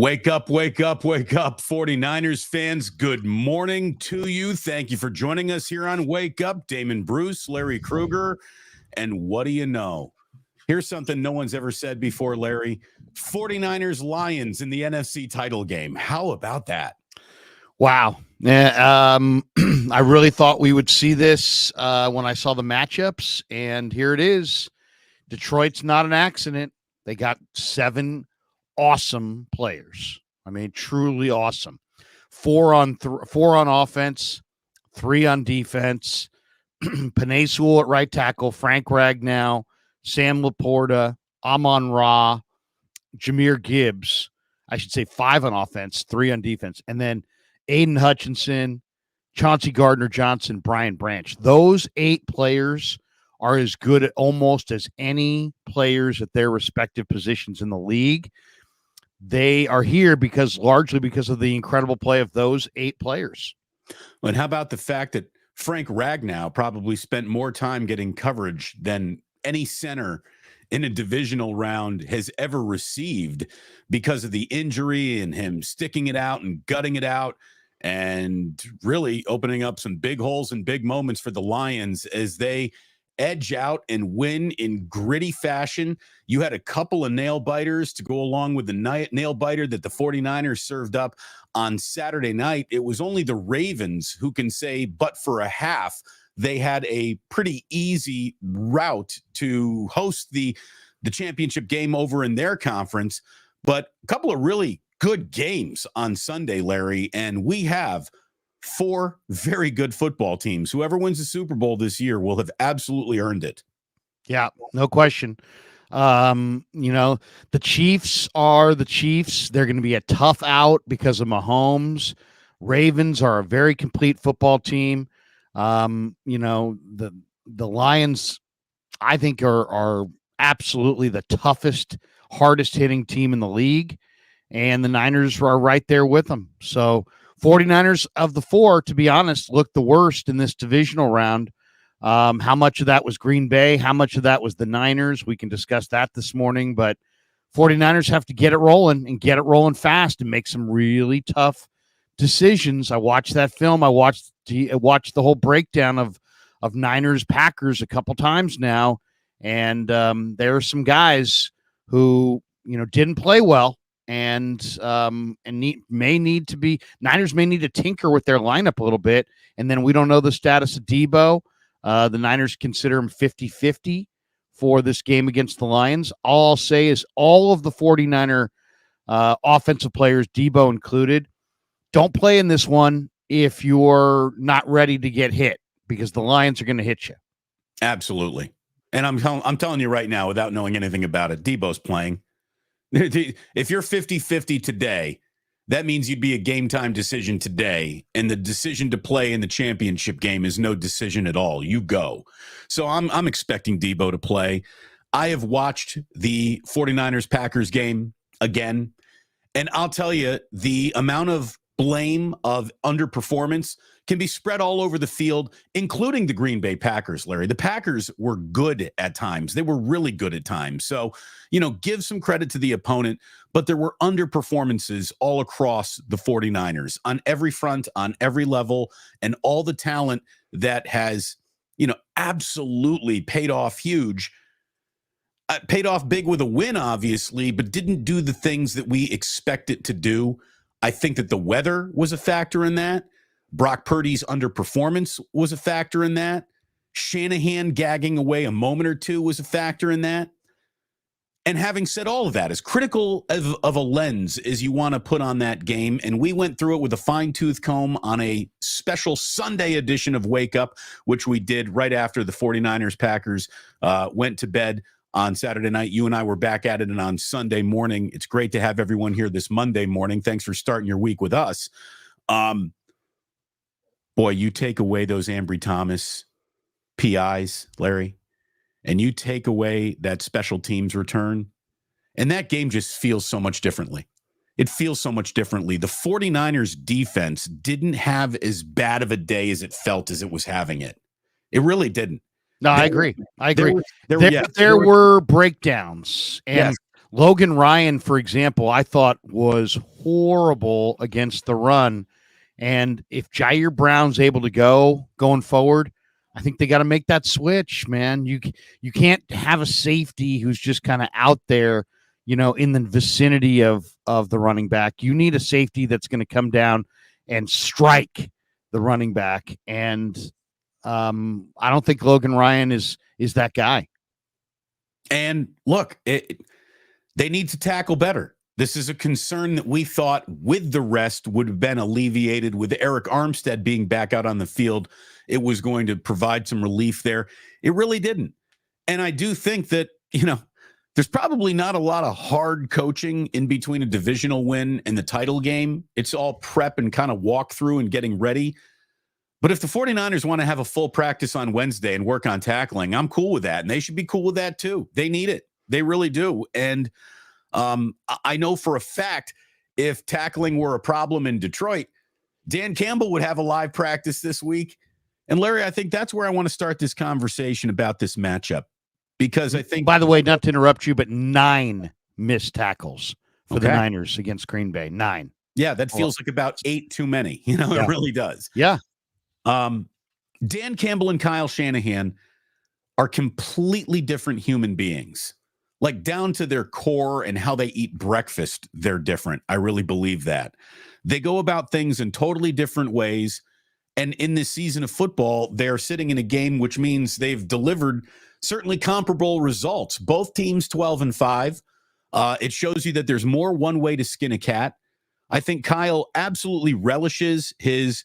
Wake up, wake up, wake up, 49ers fans. Good morning to you. Thank you for joining us here on Wake Up. Damon Bruce, Larry Krueger, and what do you know? Here's something no one's ever said before, Larry. 49ers Lions in the NFC title game. How about that? Wow. Yeah, I really thought we would see this when I saw the matchups, and here it is. Detroit's not an accident. They got 7 awesome players. I mean, truly awesome. 4 on offense, 3 on defense. Penei Sewell at right tackle, Frank Ragnow, Sam Laporta, Amon-Ra, Jahmyr Gibbs. I should say 5 on offense, 3 on defense. And then Aiden Hutchinson, Chauncey Gardner-Johnson, Brian Branch. Those 8 players are as good at almost as any players at their respective positions in the league. They are here largely because of the incredible play of those 8 players. And how about the fact that Frank Ragnow probably spent more time getting coverage than any center in a divisional round has ever received because of the injury and him sticking it out and gutting it out and really opening up some big holes and big moments for the Lions as they edge out and win in gritty fashion. You had a couple of nail biters to go along with the nail biter that the 49ers served up on Saturday night. It was only the Ravens who can say, but for a half, they had a pretty easy route to host the championship game over in their conference. But a couple of really good games on Sunday, Larry, and we have 4 very good football teams. Whoever wins the Super Bowl this year will have absolutely earned it. Yeah, no question. The Chiefs are the Chiefs. They're going to be a tough out because of Mahomes. Ravens are a very complete football team. The Lions, I think, are absolutely the toughest, hardest hitting team in the league, and the Niners are right there with them. So 49ers of the 4, to be honest, looked the worst in this divisional round. How much of that was Green Bay? How much of that was the Niners? We can discuss that this morning, but 49ers have to get it rolling and get it rolling fast and make some really tough decisions. I watched that film. I watched the whole breakdown of Niners Packers a couple times now, and there are some guys who didn't play well. Niners may need to tinker with their lineup a little bit. And then we don't know the status of Deebo. The Niners consider him 50-50 for this game against the Lions. All I'll say is all of the 49er offensive players, Deebo included, don't play in this one if you're not ready to get hit, because the Lions are going to hit you. Absolutely. And I'm telling you right now, without knowing anything about it, Deebo's playing. If you're 50-50 today, that means you'd be a game time decision today. And the decision to play in the championship game is no decision at all. You go. So I'm expecting Deebo to play. I have watched the 49ers Packers game again. And I'll tell you, the amount of blame of underperformance can be spread all over the field, including the Green Bay Packers, Larry. The Packers were good at times. They were really good at times. So, give some credit to the opponent, but there were underperformances all across the 49ers on every front, on every level, and all the talent that has, absolutely paid off huge. Paid off big with a win, obviously, but didn't do the things that we expect it to do. I think that the weather was a factor in that. Brock Purdy's underperformance was a factor in that. Shanahan gagging away a moment or two was a factor in that. And having said all of that, as critical of a lens as you want to put on that game, and we went through it with a fine-tooth comb on a special Sunday edition of Wake Up, which we did right after the 49ers Packers went to bed on Saturday night. You and I were back at it, and on Sunday morning, it's great to have everyone here this Monday morning. Thanks for starting your week with us. Boy, you take away those Ambry Thomas PIs, Larry, and you take away that special teams return, and that game just feels so much differently. It feels so much differently. The 49ers defense didn't have as bad of a day as it felt as it was having it. It really didn't. No, I agree. There were breakdowns. And Logan Ryan, for example, I thought was horrible against the run. And if Jair Brown's able to going forward, I think they got to make that switch, man. You can't have a safety who's just kind of out there, in the vicinity of the running back. You need a safety that's going to come down and strike the running back. And I don't think Logan Ryan is that guy. And look, they need to tackle better. This is a concern that we thought with the rest would have been alleviated with Eric Armstead being back out on the field. It was going to provide some relief there. It really didn't. And I do think that, there's probably not a lot of hard coaching in between a divisional win and the title game. It's all prep and kind of walk through and getting ready. But if the 49ers want to have a full practice on Wednesday and work on tackling, I'm cool with that. And they should be cool with that too. They need it. They really do. And I know for a fact, if tackling were a problem in Detroit, Dan Campbell would have a live practice this week. And Larry, I think that's where I want to start this conversation about this matchup. Because I think, by the way, not to interrupt you, but 9 missed tackles for the Niners against Green Bay. 9. Yeah, that feels like about 8 too many. It really does. Yeah. Dan Campbell and Kyle Shanahan are completely different human beings. Like down to their core and how they eat breakfast, they're different. I really believe that. They go about things in totally different ways. And in this season of football, they're sitting in a game, which means they've delivered certainly comparable results. Both teams 12-5. It shows you that there's more one way to skin a cat. I think Kyle absolutely relishes his,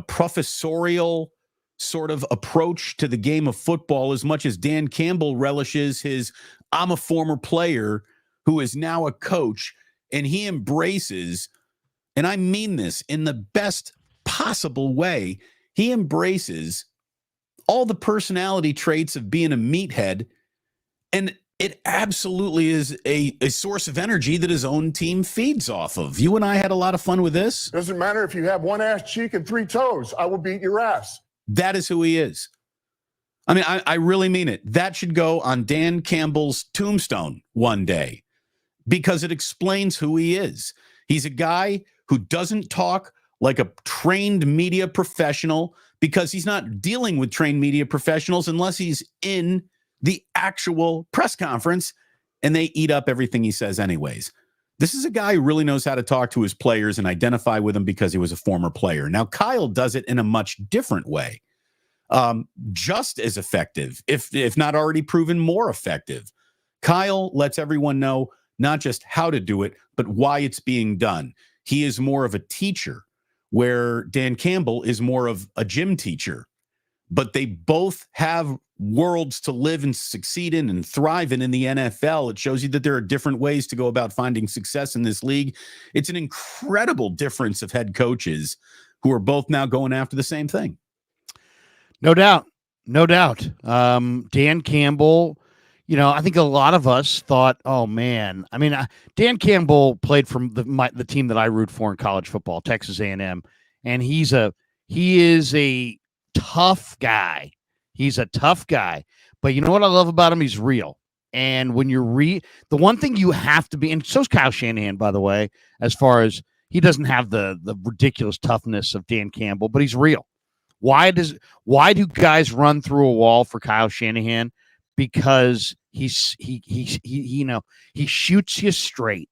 professorial sort of approach to the game of football as much as Dan Campbell relishes his I'm a former player who is now a coach, and he embraces, and I mean this in the best possible way, he embraces all the personality traits of being a meathead, and it absolutely is a source of energy that his own team feeds off of. You and I had a lot of fun with this. Doesn't matter if you have one ass cheek and 3 toes. I will beat your ass. That is who he is. I mean, I really mean it. That should go on Dan Campbell's tombstone one day because it explains who he is. He's a guy who doesn't talk like a trained media professional because he's not dealing with trained media professionals unless he's in the actual press conference and they eat up everything he says anyways. This is a guy who really knows how to talk to his players and identify with them because he was a former player. Now, Kyle does it in a much different way. Just as effective, if not already proven more effective. Kyle lets everyone know not just how to do it, but why it's being done. He is more of a teacher, where Dan Campbell is more of a gym teacher. But they both have worlds to live and succeed in and thrive in the NFL. It shows you that there are different ways to go about finding success in this league. It's an incredible difference of head coaches who are both now going after the same thing. No doubt. No doubt. Dan Campbell, I think a lot of us thought, oh, man. I mean, Dan Campbell played for the team that I root for in college football, Texas A&M, and he is a tough guy. He's a tough guy. But you know what I love about him? He's real. And when you're the one thing you have to be, and so's Kyle Shanahan, by the way, as far as he doesn't have the ridiculous toughness of Dan Campbell, but he's real. Why do guys run through a wall for Kyle Shanahan? Because he shoots you straight.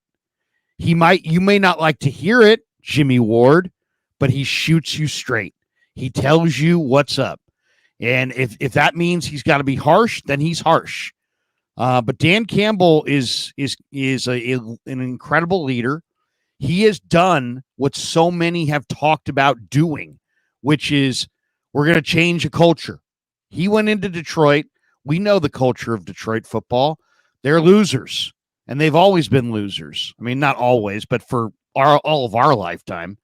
You may not like to hear it, Jimmy Ward, but he shoots you straight. He tells you what's up. And if that means he's got to be harsh, then he's harsh. But Dan Campbell is an incredible leader. He has done what so many have talked about doing, which is we're going to change a culture. He went into Detroit. We know the culture of Detroit football. They're losers, and they've always been losers. I mean, not always, but for all of our lifetime.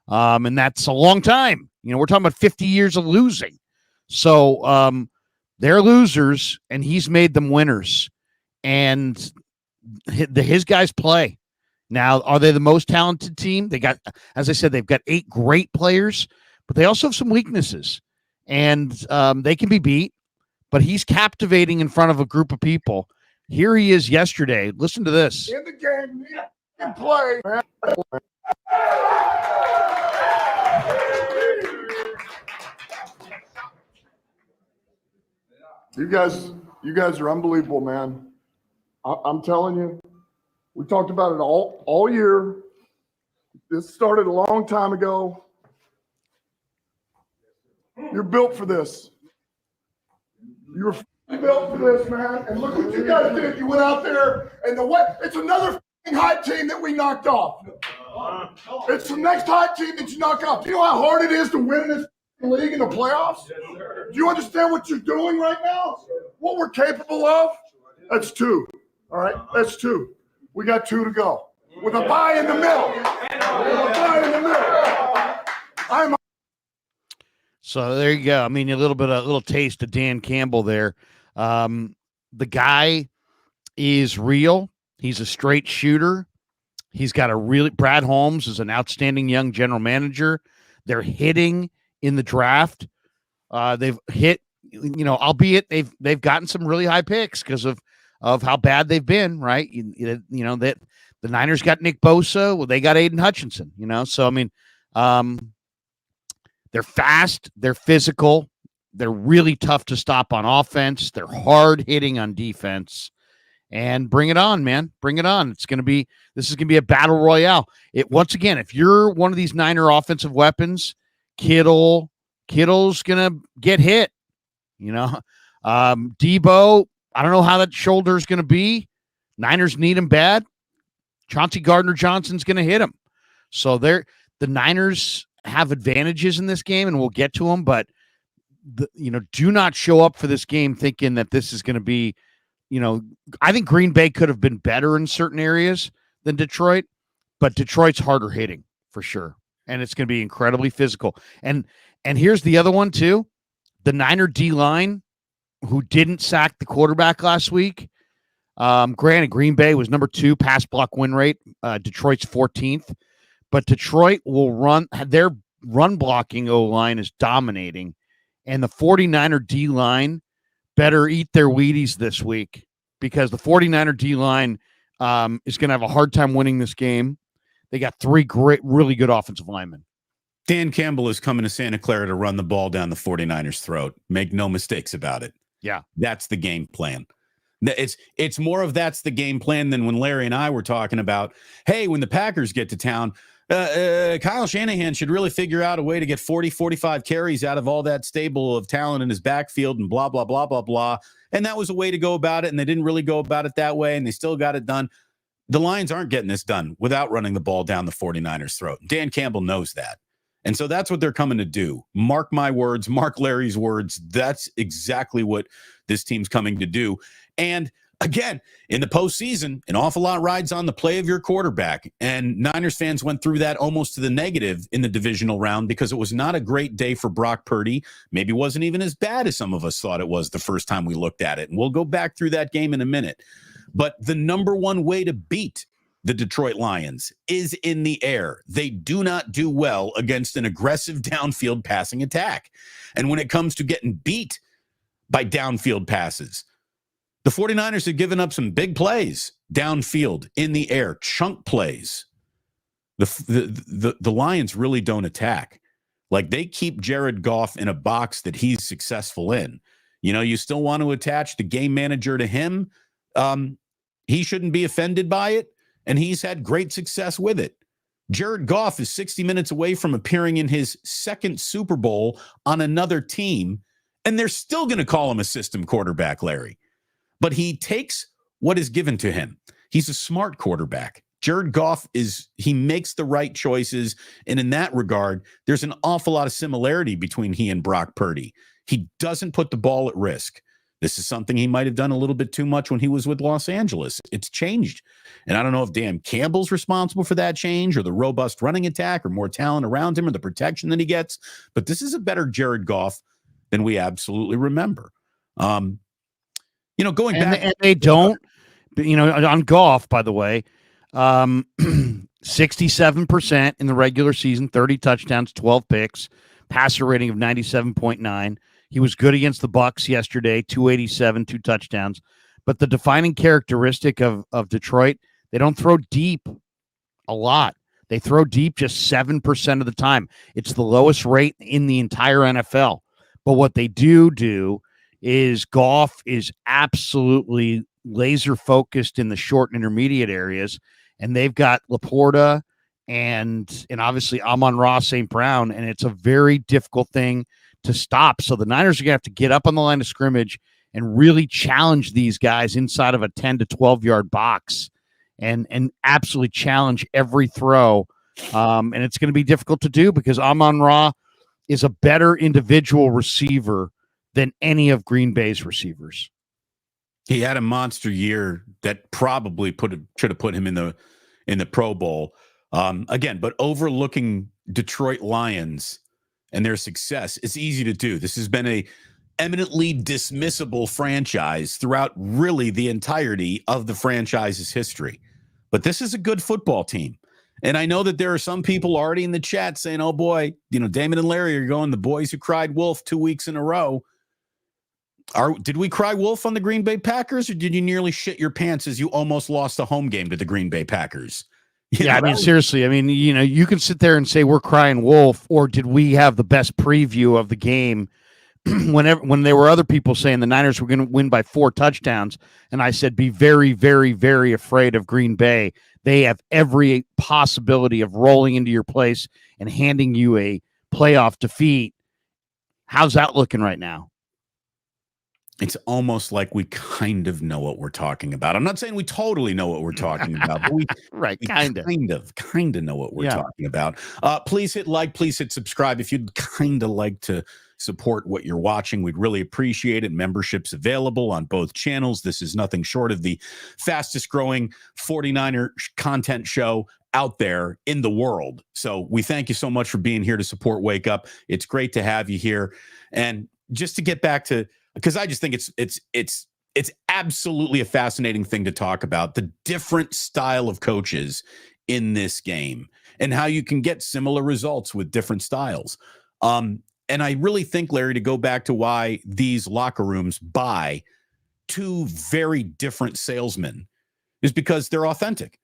And that's a long time. We're talking about 50 years of losing. So they're losers, and he's made them winners. And his guys play. Now, are they the most talented team? They got, as I said, they've got 8 great players, but they also have some weaknesses. And they can be beat, but he's captivating in front of a group of people. Here he is yesterday. Listen to this. In the game, in play. You guys are unbelievable, man. I'm telling you, we talked about it all year. This started a long time ago. You're built for this. You're built for this, man. And look what you guys did. You went out there, and it's another high team that we knocked off. It's the next high team that you knock off. Do you know how hard it is to win in this league in the playoffs? Do you understand what you're doing right now? What we're capable of? That's 2. All right, that's 2. We got 2 to go. With a bye in the middle. So there you go. I mean, a little taste of Dan Campbell there. The guy is real. He's a straight shooter. He's got Brad Holmes is an outstanding young general manager. They're hitting in the draft. They've hit, albeit they've gotten some really high picks because of how bad they've been, right? That the Niners got Nick Bosa. Well, they got Aiden Hutchinson, So, I mean, they're fast. They're physical. They're really tough to stop on offense. They're hard hitting on defense. And bring it on, man. Bring it on. This is going to be a battle royale. Once again, if you're one of these Niner offensive weapons, Kittle's going to get hit. Deebo, I don't know how that shoulder is going to be. Niners need him bad. Chauncey Gardner-Johnson's going to hit him. So the Niners have advantages in this game, and we'll get to them, but do not show up for this game thinking that this is going to be, I think Green Bay could have been better in certain areas than Detroit, but Detroit's harder hitting for sure. And it's going to be incredibly physical. And here's the other one too. The Niner D-line, who didn't sack the quarterback last week. Granted, Green Bay was number 2 pass block win rate. Detroit's 14th, but Detroit will run. Their run blocking O-line is dominating, and the 49er D-line better eat their Wheaties this week, because the 49er D-line is going to have a hard time winning this game. They got 3 really good offensive linemen. Dan Campbell is coming to Santa Clara to run the ball down the 49ers' throat. Make no mistakes about it. Yeah. That's the game plan. It's more of that's the game plan than when Larry and I were talking about, hey, when the Packers get to town, Kyle Shanahan should really figure out a way to get 40, 45 carries out of all that stable of talent in his backfield and blah, blah, blah, blah, blah. And that was a way to go about it, and they didn't really go about it that way, and they still got it done. The Lions aren't getting this done without running the ball down the 49ers' throat. Dan Campbell knows that. And so that's what they're coming to do. Mark my words, mark Larry's words. That's exactly what this team's coming to do. And again, in the postseason, an awful lot rides on the play of your quarterback. And Niners fans went through that almost to the negative in the divisional round, because it was not a great day for Brock Purdy. Maybe wasn't even as bad as some of us thought it was the first time we looked at it. And we'll go back through that game in a minute. But the number one way to beat the Detroit Lions is in the air. They do not do well against an aggressive downfield passing attack. And when it comes to getting beat by downfield passes, the 49ers have given up some big plays downfield, in the air, chunk plays. The Lions really don't attack. Like, they keep Jared Goff in a box that he's successful in. You still want to attach the game manager to him. He shouldn't be offended by it, and he's had great success with it. Jared Goff is 60 minutes away from appearing in his second Super Bowl on another team, and they're still going to call him a system quarterback, Larry. But he takes what is given to him. He's a smart quarterback. Jared Goff he makes the right choices. And in that regard, there's an awful lot of similarity between he and Brock Purdy. He doesn't put the ball at risk. This is something he might have done a little bit too much when he was with Los Angeles. It's changed. And I don't know if Dan Campbell's responsible for that change, or the robust running attack, or more talent around him, or the protection that he gets. But this is a better Jared Goff than we absolutely remember. Going back. And they don't, on Goff, by the way, 67% in the regular season, 30 touchdowns, 12 picks, passer rating of 97.9. He was good against the Bucs yesterday, 287, 2 touchdowns. But the defining characteristic of Detroit, they don't throw deep a lot. They throw deep just 7% of the time. It's the lowest rate in the entire NFL. But what they do is Goff is absolutely laser focused in the short and intermediate areas, and they've got Laporta and obviously Amon-Ra St. Brown, and it's a very difficult thing to stop. So the Niners are going to have to get up on the line of scrimmage and really challenge these guys inside of a 10 to 12 yard box and absolutely challenge every throw. And it's going to be difficult to do because Amon-Ra is a better individual receiver than any of Green Bay's receivers. He had a monster year that probably should have put him in the Pro Bowl. Again, but overlooking Detroit Lions and their success, it's easy to do. This has been a eminently dismissible franchise throughout really the entirety of the franchise's history. But this is a good football team. And I know that there are some people already in the chat saying, oh boy, Damon and Larry are going the boys who cried wolf 2 weeks in a row. Did we cry wolf on the Green Bay Packers, or did you nearly shit your pants as you almost lost a home game to the Green Bay Packers? I mean, seriously, I mean, you can sit there and say we're crying wolf, or did we have the best preview of the game when there were other people saying the Niners were going to win by 4 touchdowns, and I said be very, very, very afraid of Green Bay. They have every possibility of rolling into your place and handing you a playoff defeat. How's that looking right now? It's almost like we kind of know what we're talking about. I'm not saying we totally know what we're talking about, but we kind of know what we're talking about. Please hit like, please hit subscribe. If you'd kind of like to support what you're watching, we'd really appreciate it. Memberships available on both channels. This is nothing short of the fastest growing 49er content show out there in the world. So we thank you so much for being here to support Wake Up. It's great to have you here. And just to get back to, because I just think it's absolutely a fascinating thing to talk about, the different style of coaches in this game and how you can get similar results with different styles. And I really think, Larry, to go back to why these locker rooms buy 2 very different salesmen is because they're authentic.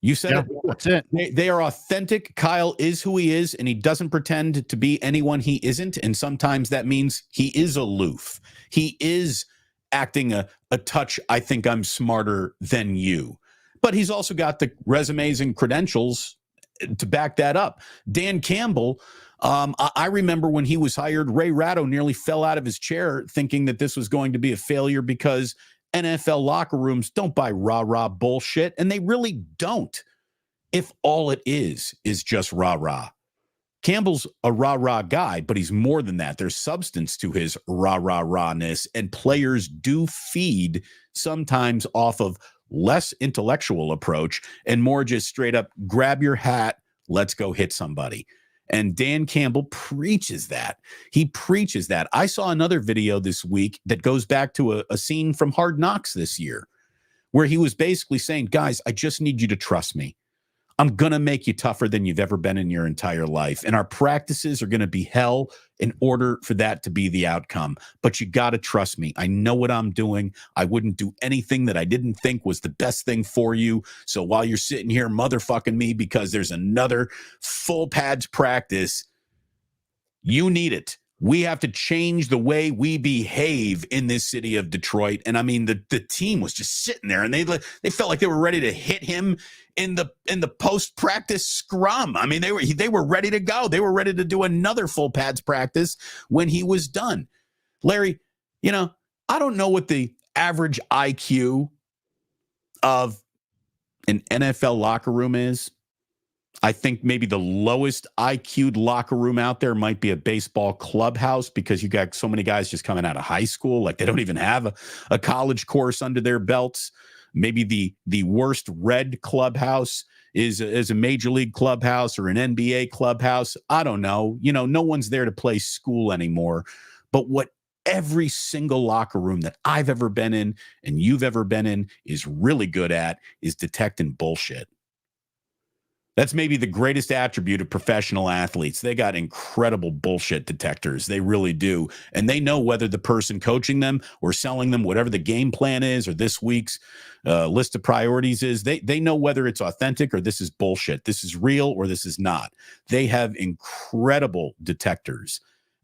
You said it before. That's it. They are authentic. Kyle is who he is, and he doesn't pretend to be anyone he isn't. And sometimes that means he is aloof. He is acting a touch, I think I'm smarter than you. But he's also got the resumes and credentials to back that up. Dan Campbell, I remember when he was hired, Ray Ratto nearly fell out of his chair thinking that this was going to be a failure because NFL locker rooms don't buy rah-rah bullshit, and they really don't. If all it is just rah-rah. Campbell's a rah-rah guy, but he's more than that. There's substance to his rah-rah-rahness, and players do feed sometimes off of less intellectual approach and more just straight up grab your hat, let's go hit somebody. And Dan Campbell preaches that. He preaches that. I saw another video this week that goes back to a scene from Hard Knocks this year where he was basically saying, guys, I just need you to trust me. I'm going to make you tougher than you've ever been in your entire life. And our practices are going to be hell in order for that to be the outcome. But you got to trust me. I know what I'm doing. I wouldn't do anything that I didn't think was the best thing for you. So while you're sitting here motherfucking me because there's another full pads practice, you need it. We have to change the way we behave in this city of Detroit. And I mean, the team was just sitting there and they felt like they were ready to hit him in the post-practice scrum. I mean, they were ready to go. They were ready to do another full pads practice when he was done. Larry, I don't know what the average IQ of an NFL locker room is. I think maybe the lowest IQ'd locker room out there might be a baseball clubhouse because you got so many guys just coming out of high school. Like they don't even have a college course under their belts. Maybe the worst red clubhouse is a major league clubhouse or an NBA clubhouse. I don't know. No one's there to play school anymore. But what every single locker room that I've ever been in and you've ever been in is really good at is detecting bullshit. That's maybe the greatest attribute of professional athletes. They got incredible bullshit detectors. They really do. And they know whether the person coaching them or selling them, whatever the game plan is or this week's list of priorities is, they know whether it's authentic or this is bullshit. This is real or this is not. They have incredible detectors.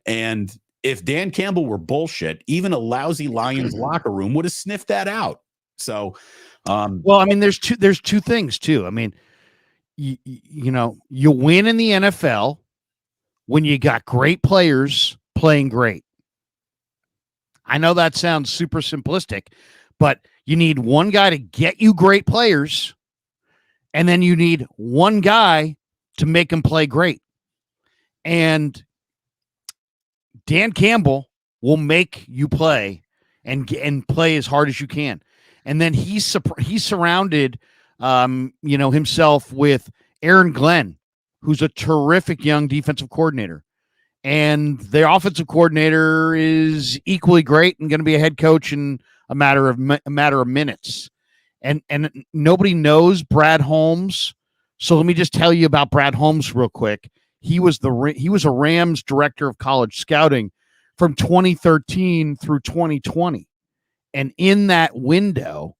And if Dan Campbell were bullshit, even a lousy Lions locker room would have sniffed that out. So, well, I mean, there's two things too. I mean, you know, you win in the NFL when you got great players playing great. I know that sounds super simplistic, but you need one guy to get you great players, and then you need one guy to make them play great. And Dan Campbell will make you play and play as hard as you can. And then he's surrounded himself with Aaron Glenn, who's a terrific young defensive coordinator. And the offensive coordinator is equally great and going to be a head coach in a matter of minutes. And nobody knows Brad Holmes. So let me just tell you about Brad Holmes real quick. He was a Rams director of college scouting from 2013 through 2020. And in that window,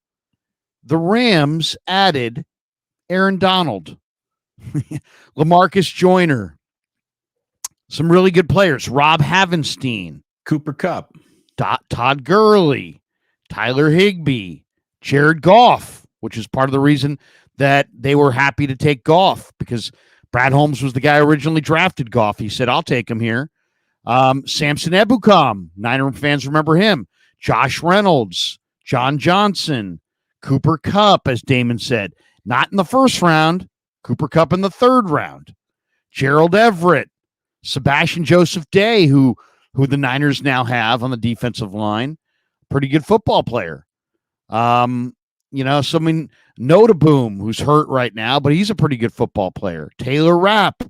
the Rams added Aaron Donald, LaMarcus Joyner, some really good players, Rob Havenstein, Cooper Kupp, Todd Gurley, Tyler Higbee, Jared Goff, which is part of the reason that they were happy to take Goff, because Brad Holmes was the guy who originally drafted Goff. He said, I'll take him here. Samson Ebukam, Niner fans remember him. Josh Reynolds, John Johnson, Cooper Kupp, as Damon said, not in the first round, Cooper Kupp in the third round. Gerald Everett, Sebastian Joseph Day, who the Niners now have on the defensive line, pretty good football player. So I mean, Notaboom, who's hurt right now, but he's a pretty good football player. Taylor Rapp,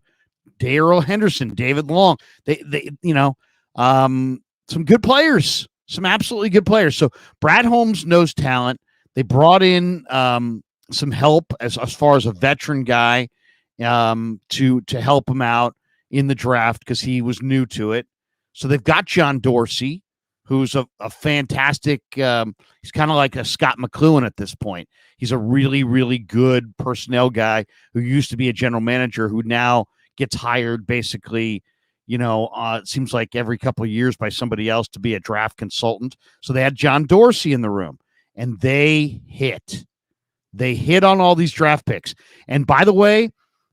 Darrell Henderson, David Long, some good players, some absolutely good players. So Brad Holmes knows talent. They brought in some help as far as a veteran guy to help him out in the draft because he was new to it. So they've got John Dorsey, who's a fantastic, he's kind of like a Scott McLuhan at this point. He's a really, really good personnel guy who used to be a general manager who now gets hired basically, it seems like every couple of years by somebody else to be a draft consultant. So they had John Dorsey in the room, and they hit. They hit on all these draft picks. And by the way,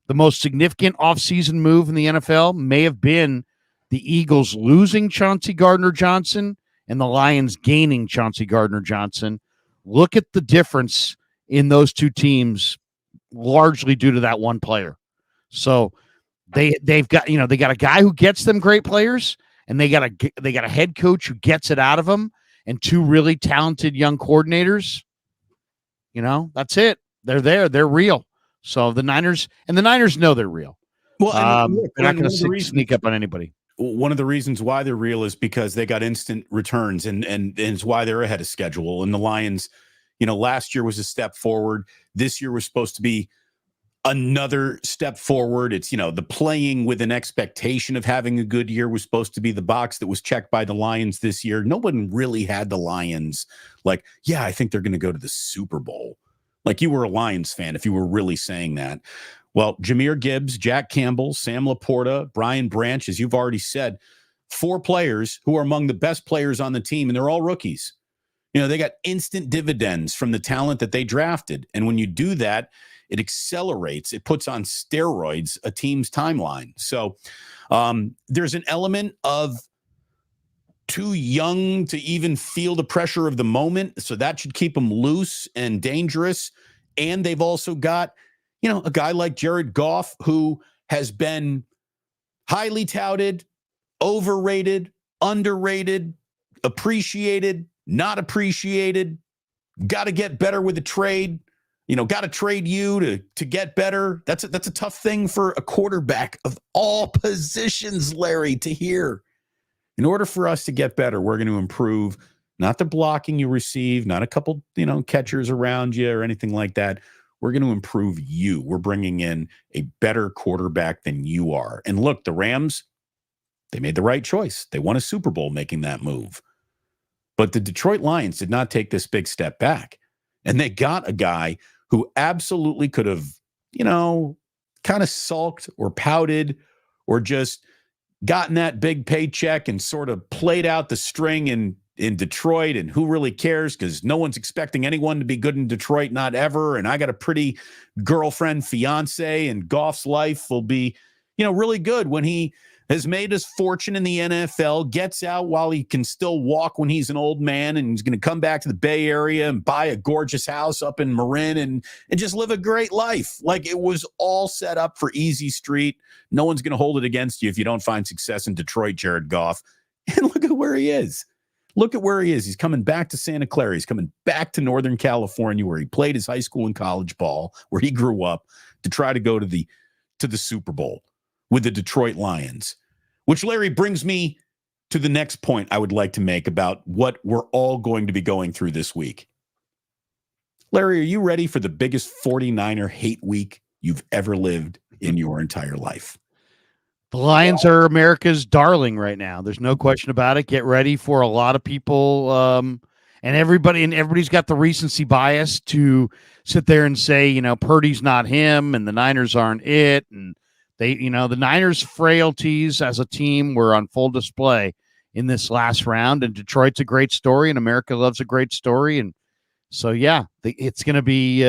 the most significant offseason move in the NFL may have been the Eagles losing Chauncey Gardner-Johnson and the Lions gaining Chauncey Gardner-Johnson. Look at the difference in those two teams, largely due to that one player. So they've got, they got a guy who gets them great players, and they got a head coach who gets it out of them, and two really talented young coordinators. That's it. They're there. They're real. So the Niners know they're real. Well, they're not going to sneak up on anybody. One of the reasons why they're real is because they got instant returns, and it's why they're ahead of schedule. And the Lions, last year was a step forward. This year was supposed to be another step forward. It's, the playing with an expectation of having a good year was supposed to be the box that was checked by the Lions this year. No one really had the Lions like, yeah, I think they're going to go to the Super Bowl. Like, you were a Lions fan if you were really saying that. Well, Jahmyr Gibbs, Jack Campbell, Sam Laporta, Brian Branch, as you've already said, 4 players who are among the best players on the team, and they're all rookies. They got instant dividends from the talent that they drafted. And when you do that, it accelerates, it puts on steroids a team's timeline. So there's an element of too young to even feel the pressure of the moment. So that should keep them loose and dangerous. And they've also got, a guy like Jared Goff, who has been highly touted, overrated, underrated, appreciated, not appreciated, got to get better with the trade. Got to trade you to get better. That's a tough thing for a quarterback of all positions, Larry, to hear. In order for us to get better, we're going to improve, not the blocking you receive, not a couple, catchers around you or anything like that. We're going to improve you. We're bringing in a better quarterback than you are. And look, the Rams, they made the right choice. They won a Super Bowl making that move. But the Detroit Lions did not take this big step back. And they got a guy who absolutely could have, kind of sulked or pouted or just gotten that big paycheck and sort of played out the string in Detroit, and who really cares, because no one's expecting anyone to be good in Detroit, not ever. And I got a pretty girlfriend, fiance, and Goff's life will be, really good when he has made his fortune in the NFL, gets out while he can still walk when he's an old man, and he's going to come back to the Bay Area and buy a gorgeous house up in Marin and just live a great life. Like, it was all set up for easy street. No one's going to hold it against you if you don't find success in Detroit, Jared Goff. And look at where he is. Look at where he is. He's coming back to Santa Clara. He's coming back to Northern California, where he played his high school and college ball, where he grew up, to try to go to the Super Bowl with the Detroit Lions. Which, Larry, brings me to the next point I would like to make about what we're all going to be going through this week. Larry, are you ready for the biggest 49er hate week you've ever lived in your entire life? The Lions are America's darling right now. There's no question about it. Get ready for a lot of people, and everybody's got the recency bias to sit there and say, Purdy's not him, and the Niners aren't it, and the Niners' frailties as a team were on full display in this last round. And Detroit's a great story, and America loves a great story, and so it's going to be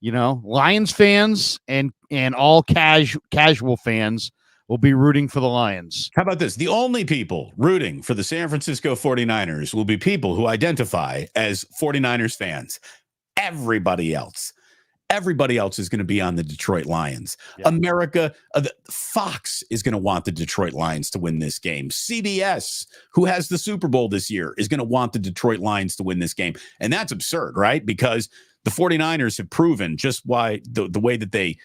Lions fans and all casual fans will be rooting for the Lions. How about this? The only people rooting for the San Francisco 49ers will be people who identify as 49ers fans. Everybody else is going to be on the Detroit Lions. Yeah. America, Fox is going to want the Detroit Lions to win this game. CBS, who has the Super Bowl this year, is going to want the Detroit Lions to win this game. And that's absurd, right? Because the 49ers have proven just why the way that they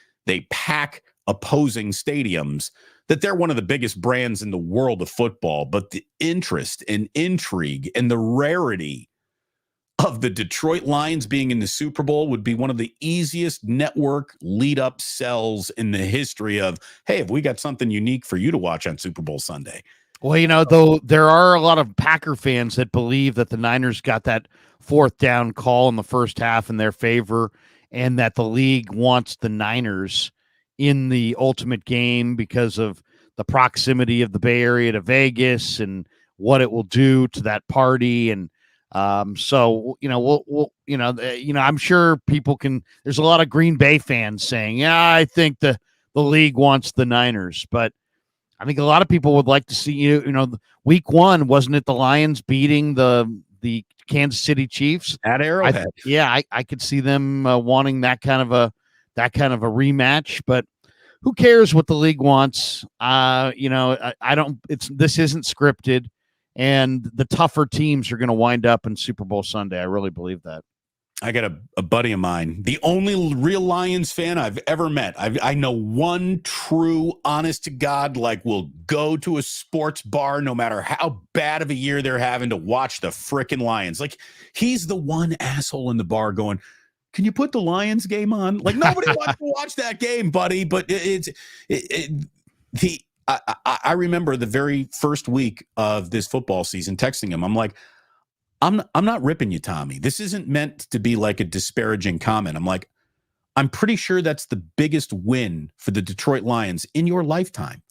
pack opposing stadiums, that they're one of the biggest brands in the world of football. But the interest and intrigue and the rarity of the Detroit Lions being in the Super Bowl would be one of the easiest network lead-up sells in the history of, hey, have we got something unique for you to watch on Super Bowl Sunday? Well, though there are a lot of Packer fans that believe that the Niners got that fourth down call in the first half in their favor, and that the league wants the Niners in the ultimate game because of the proximity of the Bay Area to Vegas and what it will do to that party. And I'm sure people can, there's a lot of Green Bay fans saying, I think the league wants the Niners, but I think a lot of people would like to see, week one, wasn't it the Lions beating the Kansas City Chiefs at Arrowhead? I could see them wanting that kind of a rematch, but who cares what the league wants? This isn't scripted, and the tougher teams are going to wind up in Super Bowl Sunday. I really believe that. I got a buddy of mine, the only real Lions fan I've ever met. I know one true, honest to God, will go to a sports bar no matter how bad of a year they're having to watch the frickin' Lions. He's the one asshole in the bar going, can you put the Lions game on? Nobody wants to watch that game, buddy. But I remember the very first week of this football season texting him. I'm like, I'm not ripping you, Tommy. This isn't meant to be like a disparaging comment. I'm like, I'm pretty sure that's the biggest win for the Detroit Lions in your lifetime.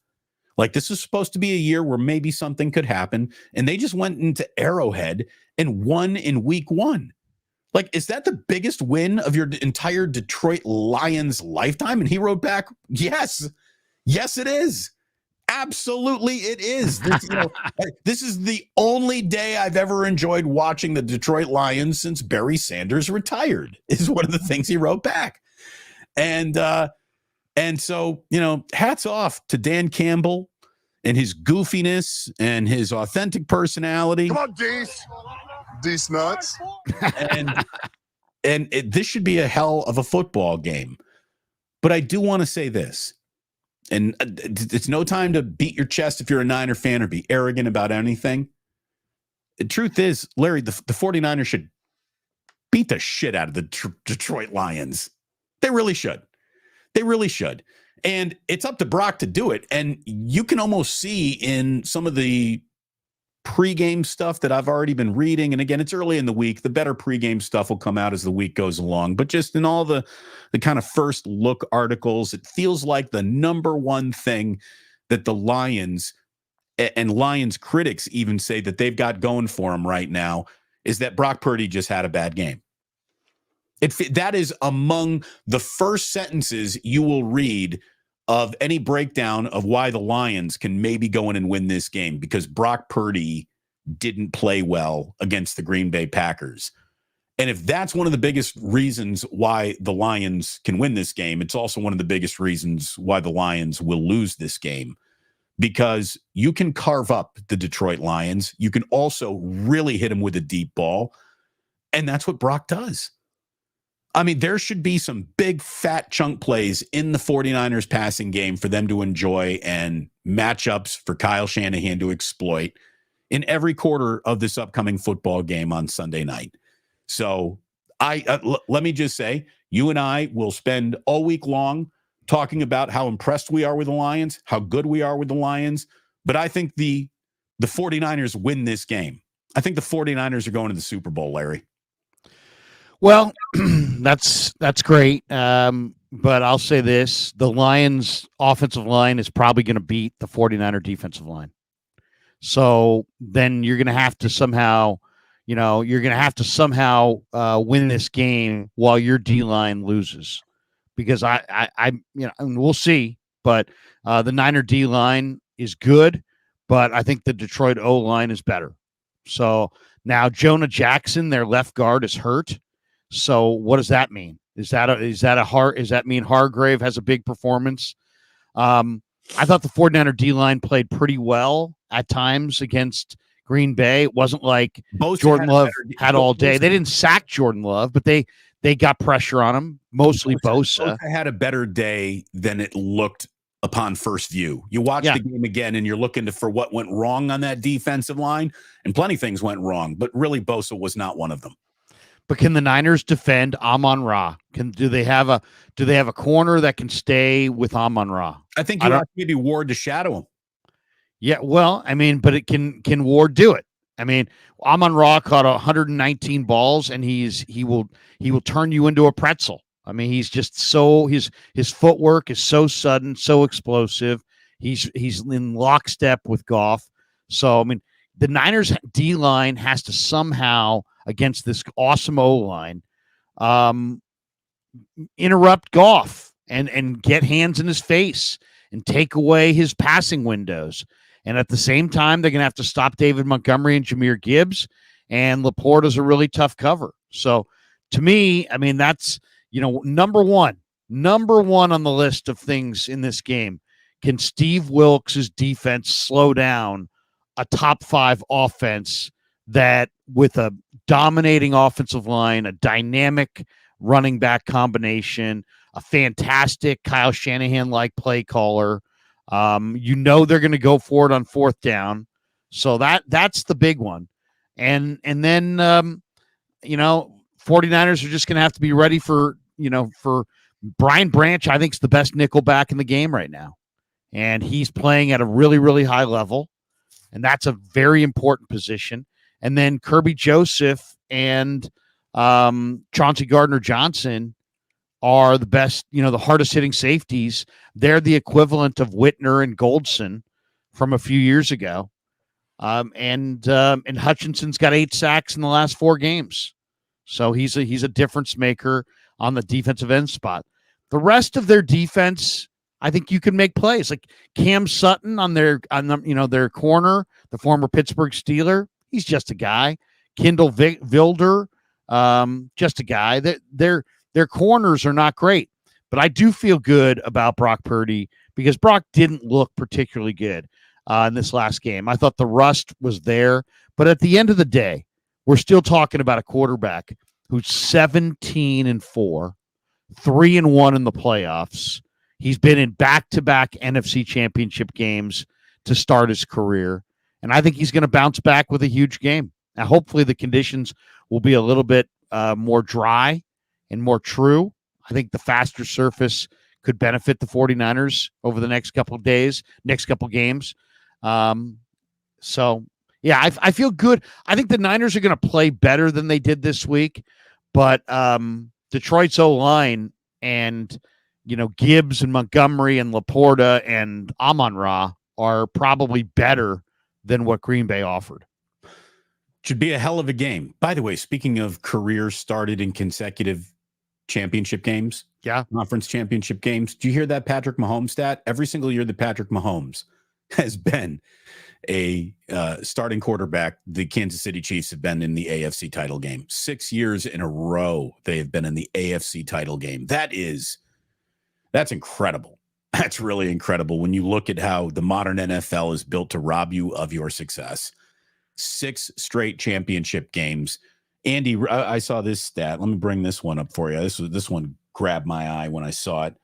This is supposed to be a year where maybe something could happen. And they just went into Arrowhead and won in week one. Is that the biggest win of your entire Detroit Lions lifetime? And he wrote back, yes, it is. Absolutely, it is. This is the only day I've ever enjoyed watching the Detroit Lions since Barry Sanders retired, is one of the things he wrote back. And so, hats off to Dan Campbell and his goofiness and his authentic personality. Come on, D's nuts. And this should be a hell of a football game. But I do want to say this. And it's no time to beat your chest if you're a Niner fan or be arrogant about anything. The truth is, Larry, the 49ers should beat the shit out of the Detroit Lions. They really should. They really should. And it's up to Brock to do it. And you can almost see in some of the pregame stuff that I've already been reading. And again, it's early in the week. The better pregame stuff will come out as the week goes along. But just in all the kind of first look articles, it feels like the number one thing that the Lions and Lions critics even say that they've got going for them right now is that Brock Purdy just had a bad game. That is among the first sentences you will read of any breakdown of why the Lions can maybe go in and win this game, because Brock Purdy didn't play well against the Green Bay Packers. And if that's one of the biggest reasons why the Lions can win this game, it's also one of the biggest reasons why the Lions will lose this game, because you can carve up the Detroit Lions. You can also really hit them with a deep ball. And that's what Brock does. I mean, there should be some big fat chunk plays in the 49ers passing game for them to enjoy and matchups for Kyle Shanahan to exploit in every quarter of this upcoming football game on Sunday night. So let me just say, you and I will spend all week long talking about how impressed we are with the Lions, how good we are with the Lions. But I think the 49ers win this game. I think the 49ers are going to the Super Bowl, Larry. Well, that's great. But I'll say this, the Lions offensive line is probably going to beat the 49er defensive line. So then you're going to have to somehow, win this game while your D-line loses, because and we'll see, but the Niner D-line is good, but I think the Detroit O-line is better. So now Jonah Jackson, their left guard, is hurt. So what does that mean? Does that mean Hargrave has a big performance? I thought the 49er D-line played pretty well at times against Green Bay. It wasn't like Jordan Love had all day. They didn't sack Jordan Love, but they got pressure on him, mostly Bosa. Bosa had a better day than it looked upon first view. You watch the game again and you're looking for what went wrong on that defensive line, and plenty of things went wrong, but really Bosa was not one of them. But can the Niners defend Amon-Ra? Do they have a corner that can stay with Amon-Ra? I think you have maybe Ward to shadow him. Yeah, well, I mean, but can Ward do it? I mean, Amon-Ra caught 119 balls, and he will turn you into a pretzel. I mean, he's just his footwork is so sudden, so explosive. He's in lockstep with Goff. So I mean, the Niners D-line has to somehow, against this awesome O-line, interrupt Goff and get hands in his face and take away his passing windows. And at the same time, they're going to have to stop David Montgomery and Jahmyr Gibbs, and Laporta's a really tough cover. So to me, I mean, that's, number one on the list of things in this game. Can Steve Wilks' defense slow down a top 5 offense that, with a dominating offensive line, a dynamic running back combination, a fantastic Kyle Shanahan-like play caller? They're going to go for it on fourth down. So that's the big one. And then, 49ers are just going to have to be ready for Brian Branch. I think is the best nickel back in the game right now. And he's playing at a really, really high level. And that's a very important position. And then Kirby Joseph and Chauncey Gardner-Johnson are the best, the hardest hitting safeties. They're the equivalent of Whitner and Goldson from a few years ago. And Hutchinson's got 8 sacks in the last 4 games. So he's a difference maker on the defensive end spot. The rest of their defense, I think you can make plays. Like Cam Sutton on their corner, the former Pittsburgh Steeler. He's just a guy. Kendall Vilder, just a guy. Their corners are not great, but I do feel good about Brock Purdy because Brock didn't look particularly good in this last game. I thought the rust was there, but at the end of the day, we're still talking about a quarterback who's 17-4, 3-1 in the playoffs. He's been in back-to-back NFC Championship games to start his career, and I think he's going to bounce back with a huge game. Now, hopefully the conditions will be a little bit more dry and more true. I think the faster surface could benefit the 49ers over the next couple of days, next couple games. So, yeah, I feel good. I think the Niners are going to play better than they did this week, but Detroit's O-line and, Gibbs and Montgomery and Laporta and Amon-Ra are probably better than what Green Bay offered. Should be a hell of a game. By the way, speaking of careers started in consecutive championship games, conference championship games, do you hear that Patrick Mahomes stat? Every single year that Patrick Mahomes has been a starting quarterback, the Kansas City Chiefs have been in the AFC title game. 6 years in a row they have been in the AFC title game. That's incredible. That's really incredible when you look at how the modern NFL is built to rob you of your success. 6 straight championship games. Andy, I saw this stat. Let me bring this one up for you. This one grabbed my eye when I saw it.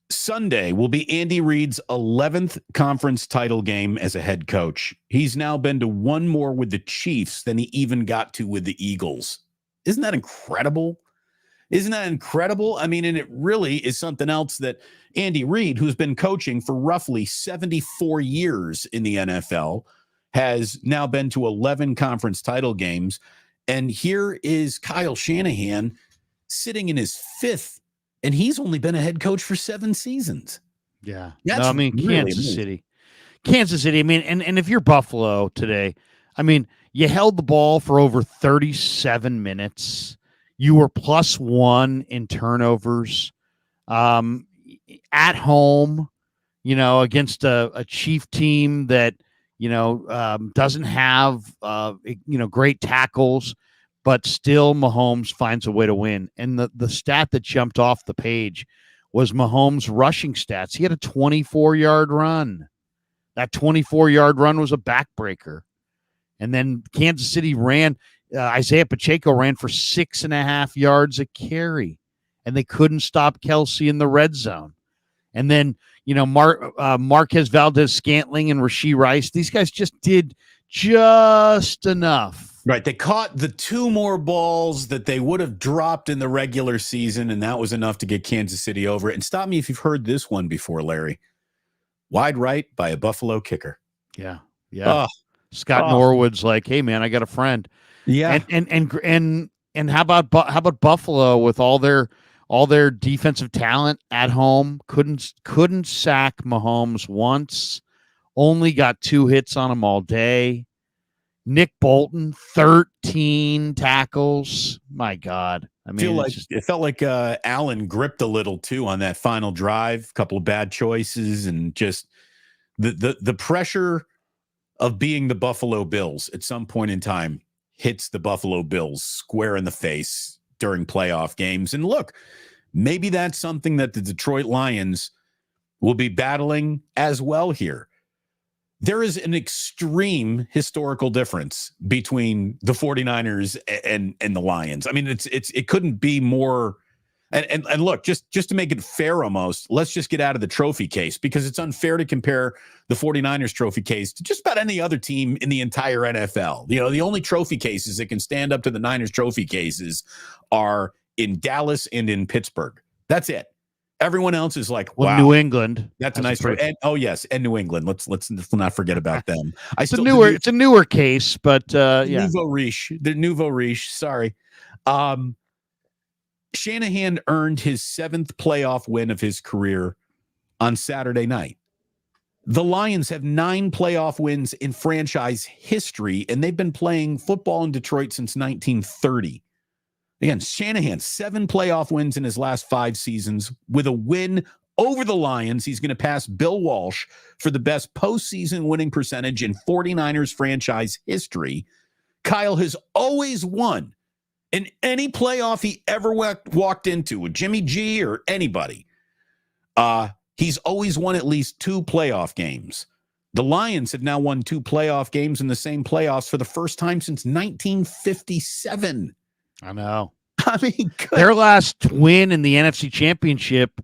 Sunday will be Andy Reid's 11th conference title game as a head coach. He's now been to one more with the Chiefs than he even got to with the Eagles. Isn't that incredible? I mean, and it really is something else that Andy Reid, who's been coaching for roughly 74 years in the NFL, has now been to 11 conference title games. And here is Kyle Shanahan sitting in his 5th, and he's only been a head coach for 7 seasons. Yeah. That's really Kansas City. I mean, and if you're Buffalo today, I mean, you held the ball for over 37 minutes. You were +1 in turnovers at home, against a Chief team that, doesn't have, great tackles, but still Mahomes finds a way to win. And the stat that jumped off the page was Mahomes' rushing stats. He had a 24-yard run. That 24-yard run was a backbreaker. And then Kansas City ran. Isaiah Pacheco ran for 6.5 yards a carry, and they couldn't stop Kelsey in the red zone. And then, Marquez Valdez-Scantling and Rashee Rice, these guys just did just enough. Right. They caught the 2 more balls that they would have dropped in the regular season, and that was enough to get Kansas City over it. And stop me if you've heard this one before, Larry. Wide right by a Buffalo kicker. Yeah. Yeah. Scott Norwood's like, hey, man, I got a friend. Yeah. And how about Buffalo with all their defensive talent at home? Couldn't sack Mahomes once. Only got 2 hits on him all day. Nick Bolton, 13 tackles. My God. I mean, it felt like Allen gripped a little too on that final drive. A couple of bad choices, and just the pressure of being the Buffalo Bills at some point in time hits the Buffalo Bills square in the face during playoff games. And look, maybe that's something that the Detroit Lions will be battling as well here. There is an extreme historical difference between the 49ers and the Lions. I mean, it couldn't be more. And look, just to make it fair almost, let's just get out of the trophy case, because it's unfair to compare the 49ers trophy case to just about any other team in the entire NFL. The only trophy cases that can stand up to the Niners trophy cases are in Dallas and in Pittsburgh. That's it. Everyone else is like, wow, New England. That's a nice trophy. And New England. Let's not forget about them. It's a newer case, but yeah. Nouveau riche. Sorry. Shanahan earned his 7th playoff win of his career on Saturday night. The Lions have 9 playoff wins in franchise history, and they've been playing football in Detroit since 1930. Again, Shanahan, 7 playoff wins in his last 5 seasons. With a win over the Lions, he's going to pass Bill Walsh for the best postseason winning percentage in 49ers franchise history. Kyle has always won in any playoff he ever walked into with Jimmy G or anybody. He's always won at least 2 playoff games. The Lions have now won 2 playoff games in the same playoffs for the first time since 1957. I know. I mean, their last win in the NFC Championship,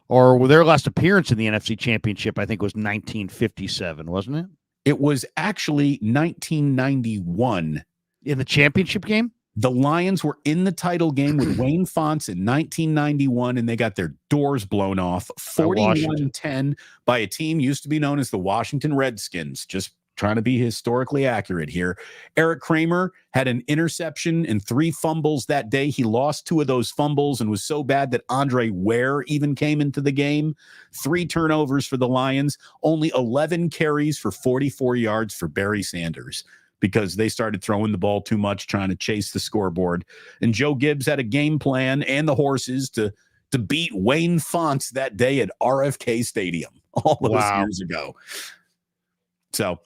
or their last appearance in the NFC Championship, I think was 1957, wasn't it? It was actually 1991. In the championship game? The Lions were in the title game with Wayne Fonts in 1991, and they got their doors blown off 41-10 by a team used to be known as the Washington Redskins. Just trying to be historically accurate here. Eric Kramer had an interception and 3 fumbles that day. He lost 2 of those fumbles and was so bad that Andre Ware even came into the game. 3 turnovers for the Lions, only 11 carries for 44 yards for Barry Sanders, because they started throwing the ball too much, trying to chase the scoreboard. And Joe Gibbs had a game plan and the horses to beat Wayne Fonts that day at RFK Stadium all those years ago. So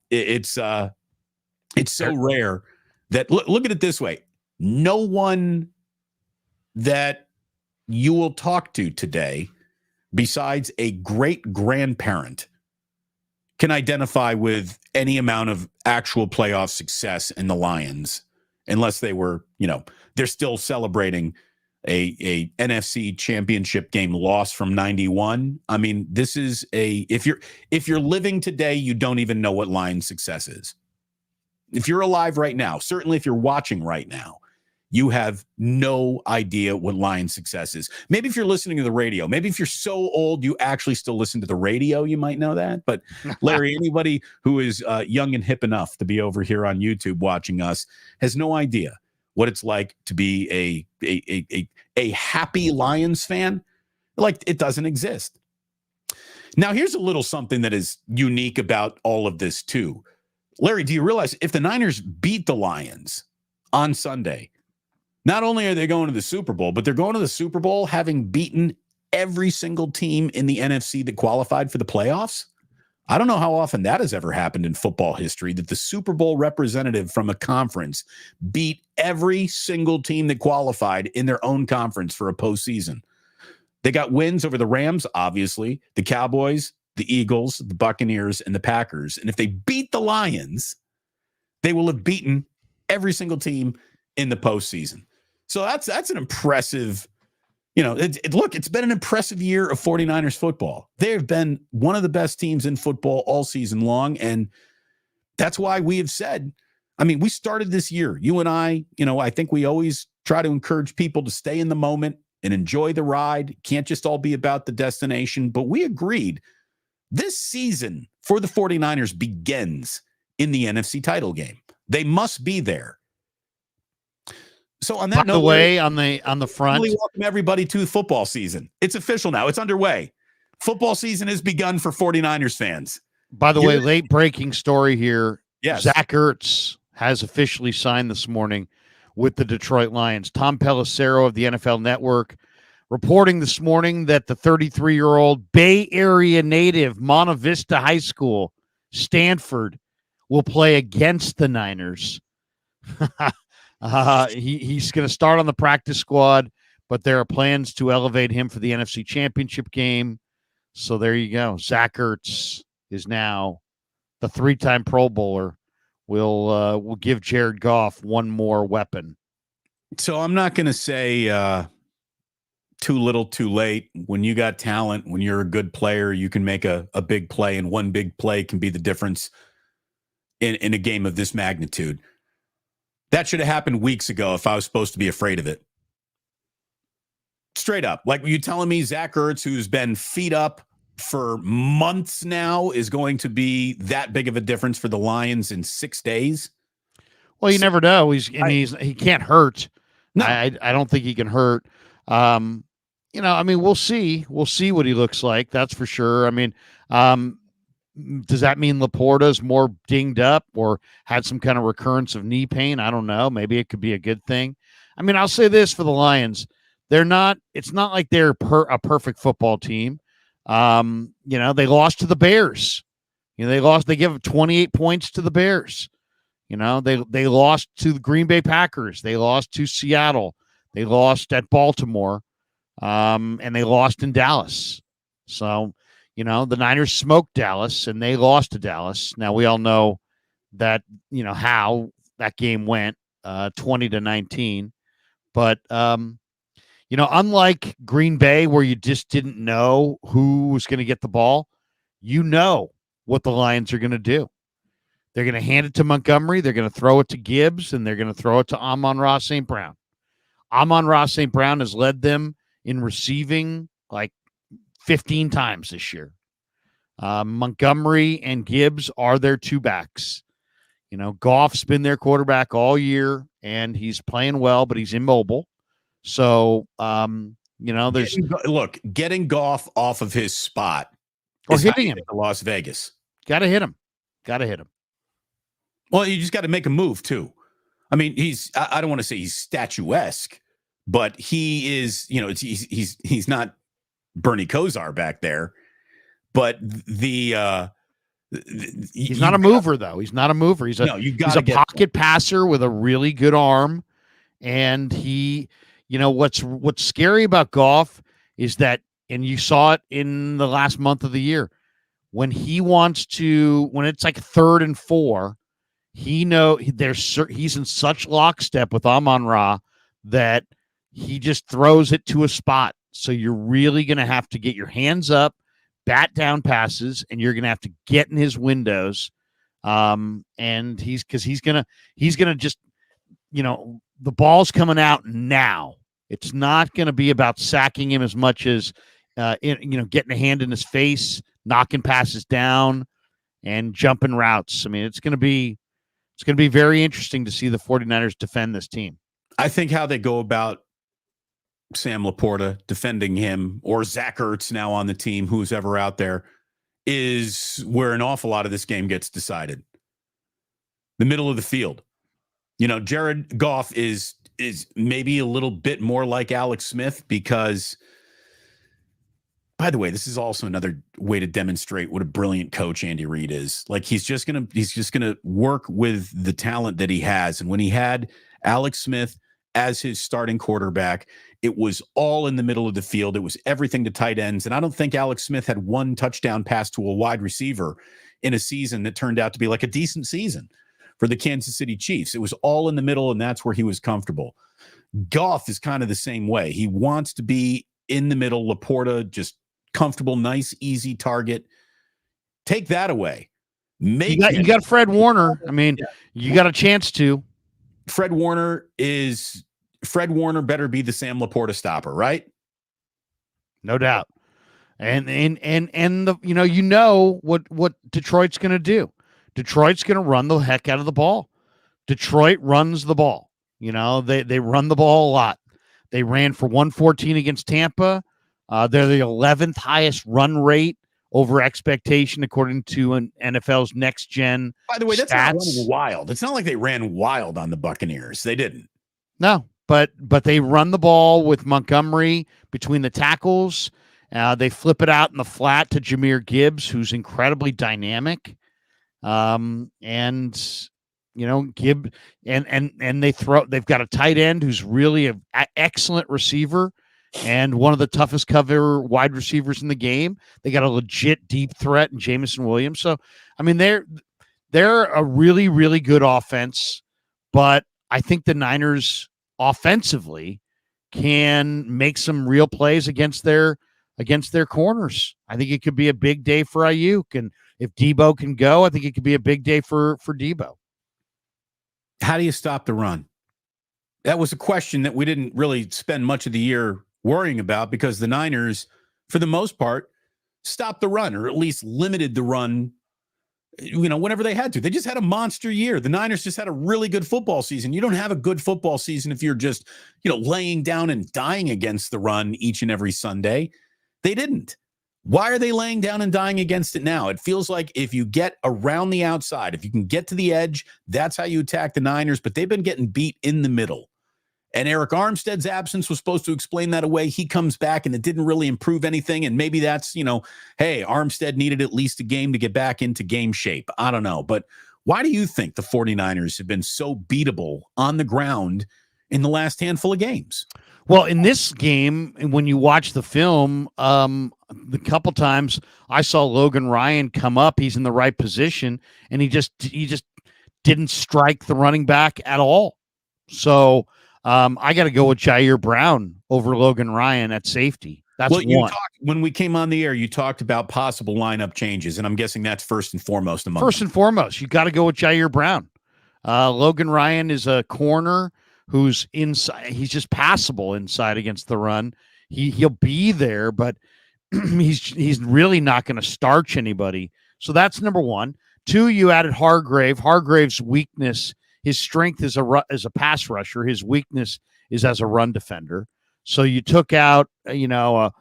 it's so rare that look at it this way. No one that you will talk to today, besides a great grandparent, can identify with any amount of actual playoff success in the Lions, unless they were, they're still celebrating a NFC championship game loss from 91. I mean, this is if you're living today, you don't even know what Lions success is. If you're alive right now, certainly if you're watching right now, you have no idea what Lions success is. Maybe if you're listening to the radio, maybe if you're so old you actually still listen to the radio, you might know that. But Larry, anybody who is young and hip enough to be over here on YouTube watching us has no idea what it's like to be a happy Lions fan. Like, it doesn't exist. Now, here's a little something that is unique about all of this too. Larry, do you realize if the Niners beat the Lions on Sunday, not only are they going to the Super Bowl, but they're going to the Super Bowl having beaten every single team in the NFC that qualified for the playoffs? I don't know how often that has ever happened in football history, that the Super Bowl representative from a conference beat every single team that qualified in their own conference for a postseason. They got wins over the Rams, obviously, the Cowboys, the Eagles, the Buccaneers, and the Packers. And if they beat the Lions, they will have beaten every single team in the postseason. So that's an impressive, look, it's been an impressive year of 49ers football. They've been one of the best teams in football all season long. And that's why we have said, we started this year, you and I think we always try to encourage people to stay in the moment and enjoy the ride. It can't just all be about the destination. But we agreed this season for the 49ers begins in the NFC title game. They must be there. So on that note, the way on the front, really welcome everybody to football season. It's official now. It's underway. Football season has begun for 49ers fans. By the way, late breaking story here. Yes. Zach Ertz has officially signed this morning with the Detroit Lions. Tom Pelissero of the NFL Network reporting this morning that the 33-year-old Bay Area native, Monta Vista High School, Stanford, will play against the Niners. He's going to start on the practice squad, but there are plans to elevate him for the NFC Championship game. So there you go. Zach Ertz is now the 3-time Pro Bowler. Will give Jared Goff one more weapon. So I'm not going to say too little, too late. When you got talent, when you're a good player, you can make a big play, and one big play can be the difference in a game of this magnitude. That should have happened weeks ago if I was supposed to be afraid of it. Straight up. Like, were you telling me Zach Ertz, who's been feet up for months now, is going to be that big of a difference for the Lions in 6 days? Well, you never know. He can't hurt. No. I don't think he can hurt. We'll see. We'll see what he looks like. That's for sure. Does that mean Laporta's more dinged up or had some kind of recurrence of knee pain? I don't know. Maybe it could be a good thing. I'll say this for the Lions. It's not like they're a perfect football team. They lost to the Bears. They give 28 points to the Bears. They lost to the Green Bay Packers. They lost to Seattle. They lost at Baltimore. And they lost in Dallas. So, the Niners smoked Dallas and they lost to Dallas. Now we all know that, how that game went, 20-19. But, unlike Green Bay, where you just didn't know who was going to get the ball, what the Lions are going to do. They're going to hand it to Montgomery. They're going to throw it to Gibbs, and they're going to throw it to Amon-Ra St. Brown. Amon-Ra St. Brown has led them in receiving like 15 times this year. Montgomery and Gibbs are their two backs. Goff's been their quarterback all year, and he's playing well, but he's immobile. So, there's getting Goff off of his spot or hitting him to Las Vegas. Got to hit him. Well, you just got to make a move too. I mean, I don't want to say he's statuesque, but he is, he's not Bernie Kosar back there, but he's not a mover though. He's not a mover. He's a pocket passer with a really good arm. And he, what's scary about Goff is that, and you saw it in the last month of the year, when it's like 3rd and 4, he's in such lockstep with Amon-Ra that he just throws it to a spot. So you're really going to have to get your hands up, bat down passes, and you're going to have to get in his windows. And he's going to just, the ball's coming out now. It's not going to be about sacking him as much as, getting a hand in his face, knocking passes down, and jumping routes. I mean, it's going to be very interesting to see the 49ers defend this team. I think how they go about Sam Laporta defending him, or Zach Ertz now on the team, who's ever out there, is where an awful lot of this game gets decided. The middle of the field. Jared Goff is maybe a little bit more like Alex Smith because, by the way, this is also another way to demonstrate what a brilliant coach Andy Reid is. Like he's just gonna work with the talent that he has. And when he had Alex Smith as his starting quarterback, it was all in the middle of the field. It was everything to tight ends. And I don't think Alex Smith had one touchdown pass to a wide receiver in a season that turned out to be like a decent season for the Kansas City Chiefs. It was all in the middle, and that's where he was comfortable. Goff is kind of the same way. He wants to be in the middle. Laporta, just comfortable, nice, easy target. Take that away. You got Fred Warner. I mean, you got a chance to. Fred Warner better be the Sam Laporta stopper, right? No doubt. And what Detroit's going to do. Detroit's going to run the heck out of the ball. Detroit runs the ball. They run the ball a lot. They ran for 114 against Tampa. They're the 11th highest run rate over expectation, according to an NFL's next gen. By the way, that's stats. not running wild. It's not like they ran wild on the Buccaneers. They didn't. No, but they run the ball with Montgomery between the tackles. They flip it out in the flat to Jahmyr Gibbs, who's incredibly dynamic. Gibb and they've got a tight end who's really an excellent receiver and one of the toughest cover wide receivers in the game. They got a legit deep threat in Jameson Williams. So, I mean, they're a really, really good offense, but I think the Niners offensively can make some real plays against their corners. I think it could be a big day for Ayuk, and if Deebo can go, I think it could be a big day for Deebo. How do you stop the run? That was a question that we didn't really spend much of the year worrying about because the Niners, for the most part, stopped the run, or at least limited the run, whenever they had to. They just had a monster year. The Niners just had a really good football season. You don't have a good football season if you're just, laying down and dying against the run each and every Sunday. They didn't. Why are they laying down and dying against it now? It feels like if you get around the outside, if you can get to the edge, that's how you attack the Niners, but they've been getting beat in the middle. And Eric Armstead's absence was supposed to explain that away. He comes back and it didn't really improve anything. And maybe that's, hey, Armstead needed at least a game to get back into game shape. I don't know. But why do you think the 49ers have been so beatable on the ground in the last handful of games? Well, in this game, when you watch the film, the couple times I saw Logan Ryan come up, he's in the right position, and he just didn't strike the running back at all. So I got to go with Jair Brown over Logan Ryan at safety. That's well, you one. talked when we came on the air, you talked about possible lineup changes, and I'm guessing that's first and foremost among First them. and foremost, you got to go with Jair Brown. Logan Ryan is a corner who's inside. He's just passable inside against the run. He'll be there, but he's really not going to starch anybody. So that's number one. Two, you added Hargrave. Hargrave's weakness, his strength is a pass rusher. His weakness is as a run defender. So you took out, a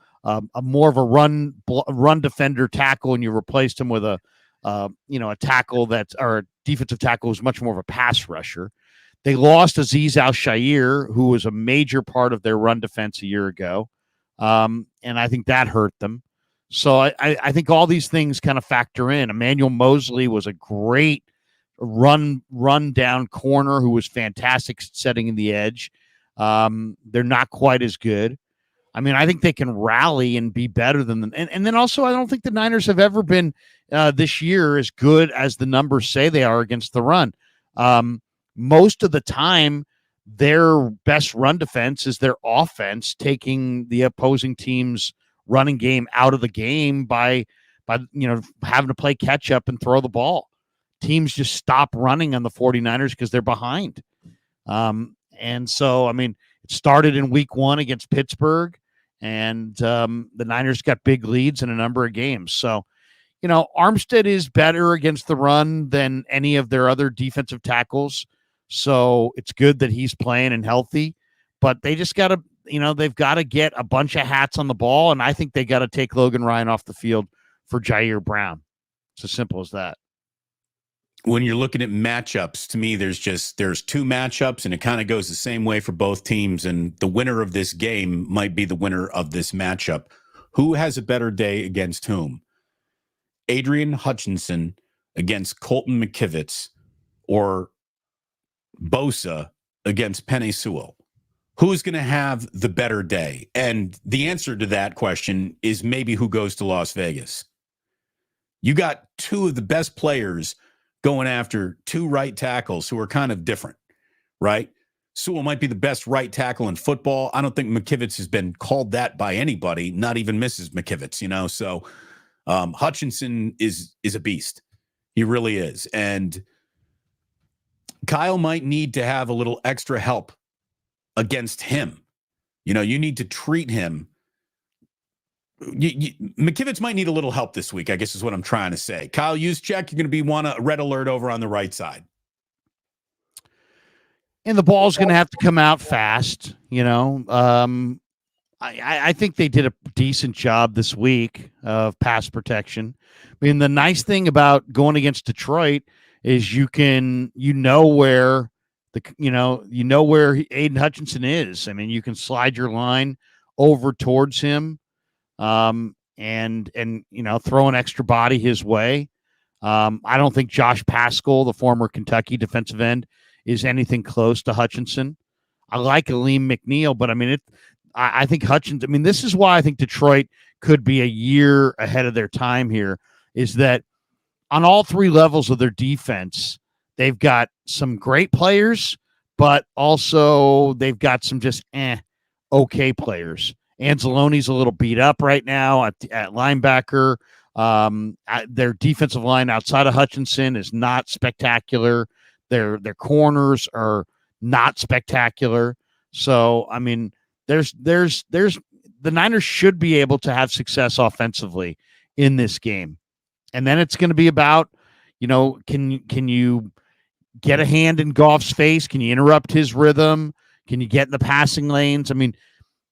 more of a run defender tackle, and you replaced him with a tackle or a defensive tackle who's much more of a pass rusher. They lost Aziz Al-Shaair, who was a major part of their run defense a year ago. And I think that hurt them. So I think all these things kind of factor in. Emmanuel Mosley was a great run down corner who was fantastic setting in the edge. They're not quite as good. I mean, I think they can rally and be better than them. And then also, I don't think the Niners have ever been this year as good as the numbers say they are against the run. Most of the time, their best run defense is their offense taking the opposing team's running game out of the game by having to play catch up and throw the ball. Teams just stop running on the 49ers because they're behind. And so, I mean, it started in week 1 against Pittsburgh, and the Niners got big leads in a number of games. So, Armstead is better against the run than any of their other defensive tackles. So it's good that he's playing and healthy, but they just got to, they've got to get a bunch of hats on the ball. And I think they got to take Logan Ryan off the field for Jair Brown. It's as simple as that. When you're looking at matchups, to me, there's two matchups, and it kind of goes the same way for both teams. And the winner of this game might be the winner of this matchup. Who has a better day against whom? Adrian Hutchinson against Colton McKivitz, or Bosa against Penei Sewell? Who's going to have the better day? And the answer to that question is maybe who goes to Las Vegas. You got two of the best players going after two right tackles who are kind of different, right? Sewell might be the best right tackle in football. I don't think McKivitz has been called that by anybody, not even Mrs. McKivitz, So Hutchinson is a beast. He really is. And Kyle might need to have a little extra help against him. You need to treat him. McKivitz might need a little help this week, I guess is what I'm trying to say. Kyle Juszczyk, you're going to be a red alert over on the right side. And the ball's going to have to come out fast, I think they did a decent job this week of pass protection. I mean, the nice thing about going against Detroit is where where Aiden Hutchinson is. I mean, you can slide your line over towards him, and throw an extra body his way. I don't think Josh Paschal, the former Kentucky defensive end, is anything close to Hutchinson. I like Aleem McNeil, but I mean, I think Hutchinson. I mean, this is why I think Detroit could be a year ahead of their time here. Is that on all three levels of their defense, they've got some great players, but also they've got some just okay players. Anzalone's a little beat up right now at linebacker. Their defensive line outside of Hutchinson is not spectacular. Their corners are not spectacular. So, I mean, there's the Niners should be able to have success offensively in this game. And then it's going to be about, can you get a hand in Goff's face? Can you interrupt his rhythm? Can you get in the passing lanes? I mean,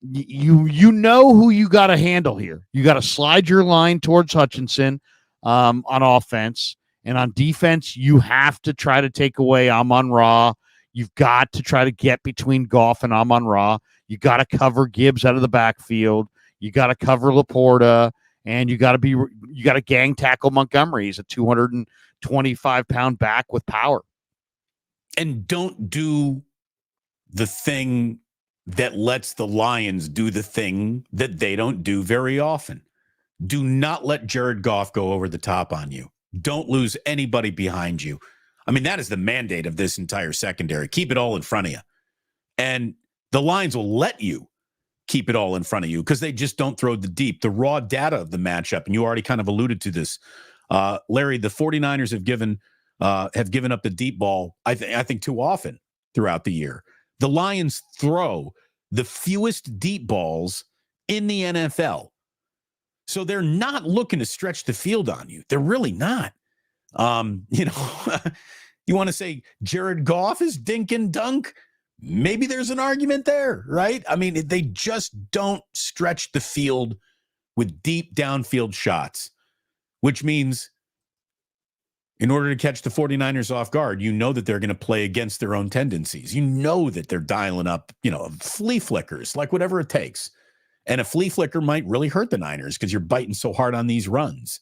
you know who you got to handle here. You got to slide your line towards Hutchinson on offense. And on defense, you have to try to take away Amon-Ra. You've got to try to get between Goff and Amon-Ra. You got to cover Gibbs out of the backfield. You got to cover Laporta. And you got to gang tackle Montgomery. He's a 225-pound back with power. And don't do the thing that lets the Lions do the thing that they don't do very often. Do not let Jared Goff go over the top on you. Don't lose anybody behind you. I mean, that is the mandate of this entire secondary. Keep it all in front of you. And the Lions will let you keep it all in front of you because they just don't throw the deep. The raw data of the matchup, and you already kind of alluded to this, Larry, the 49ers have given up the deep ball, I think too often throughout the year. The Lions throw the fewest deep balls in the NFL. So they're not looking to stretch the field on you. They're really not. You want to say Jared Goff is dink and dunk? Maybe there's an argument there, right? I mean, they just don't stretch the field with deep downfield shots, which means in order to catch the 49ers off guard, you know that they're going to play against their own tendencies. You know that they're dialing up, flea flickers, like whatever it takes. And a flea flicker might really hurt the Niners because you're biting so hard on these runs.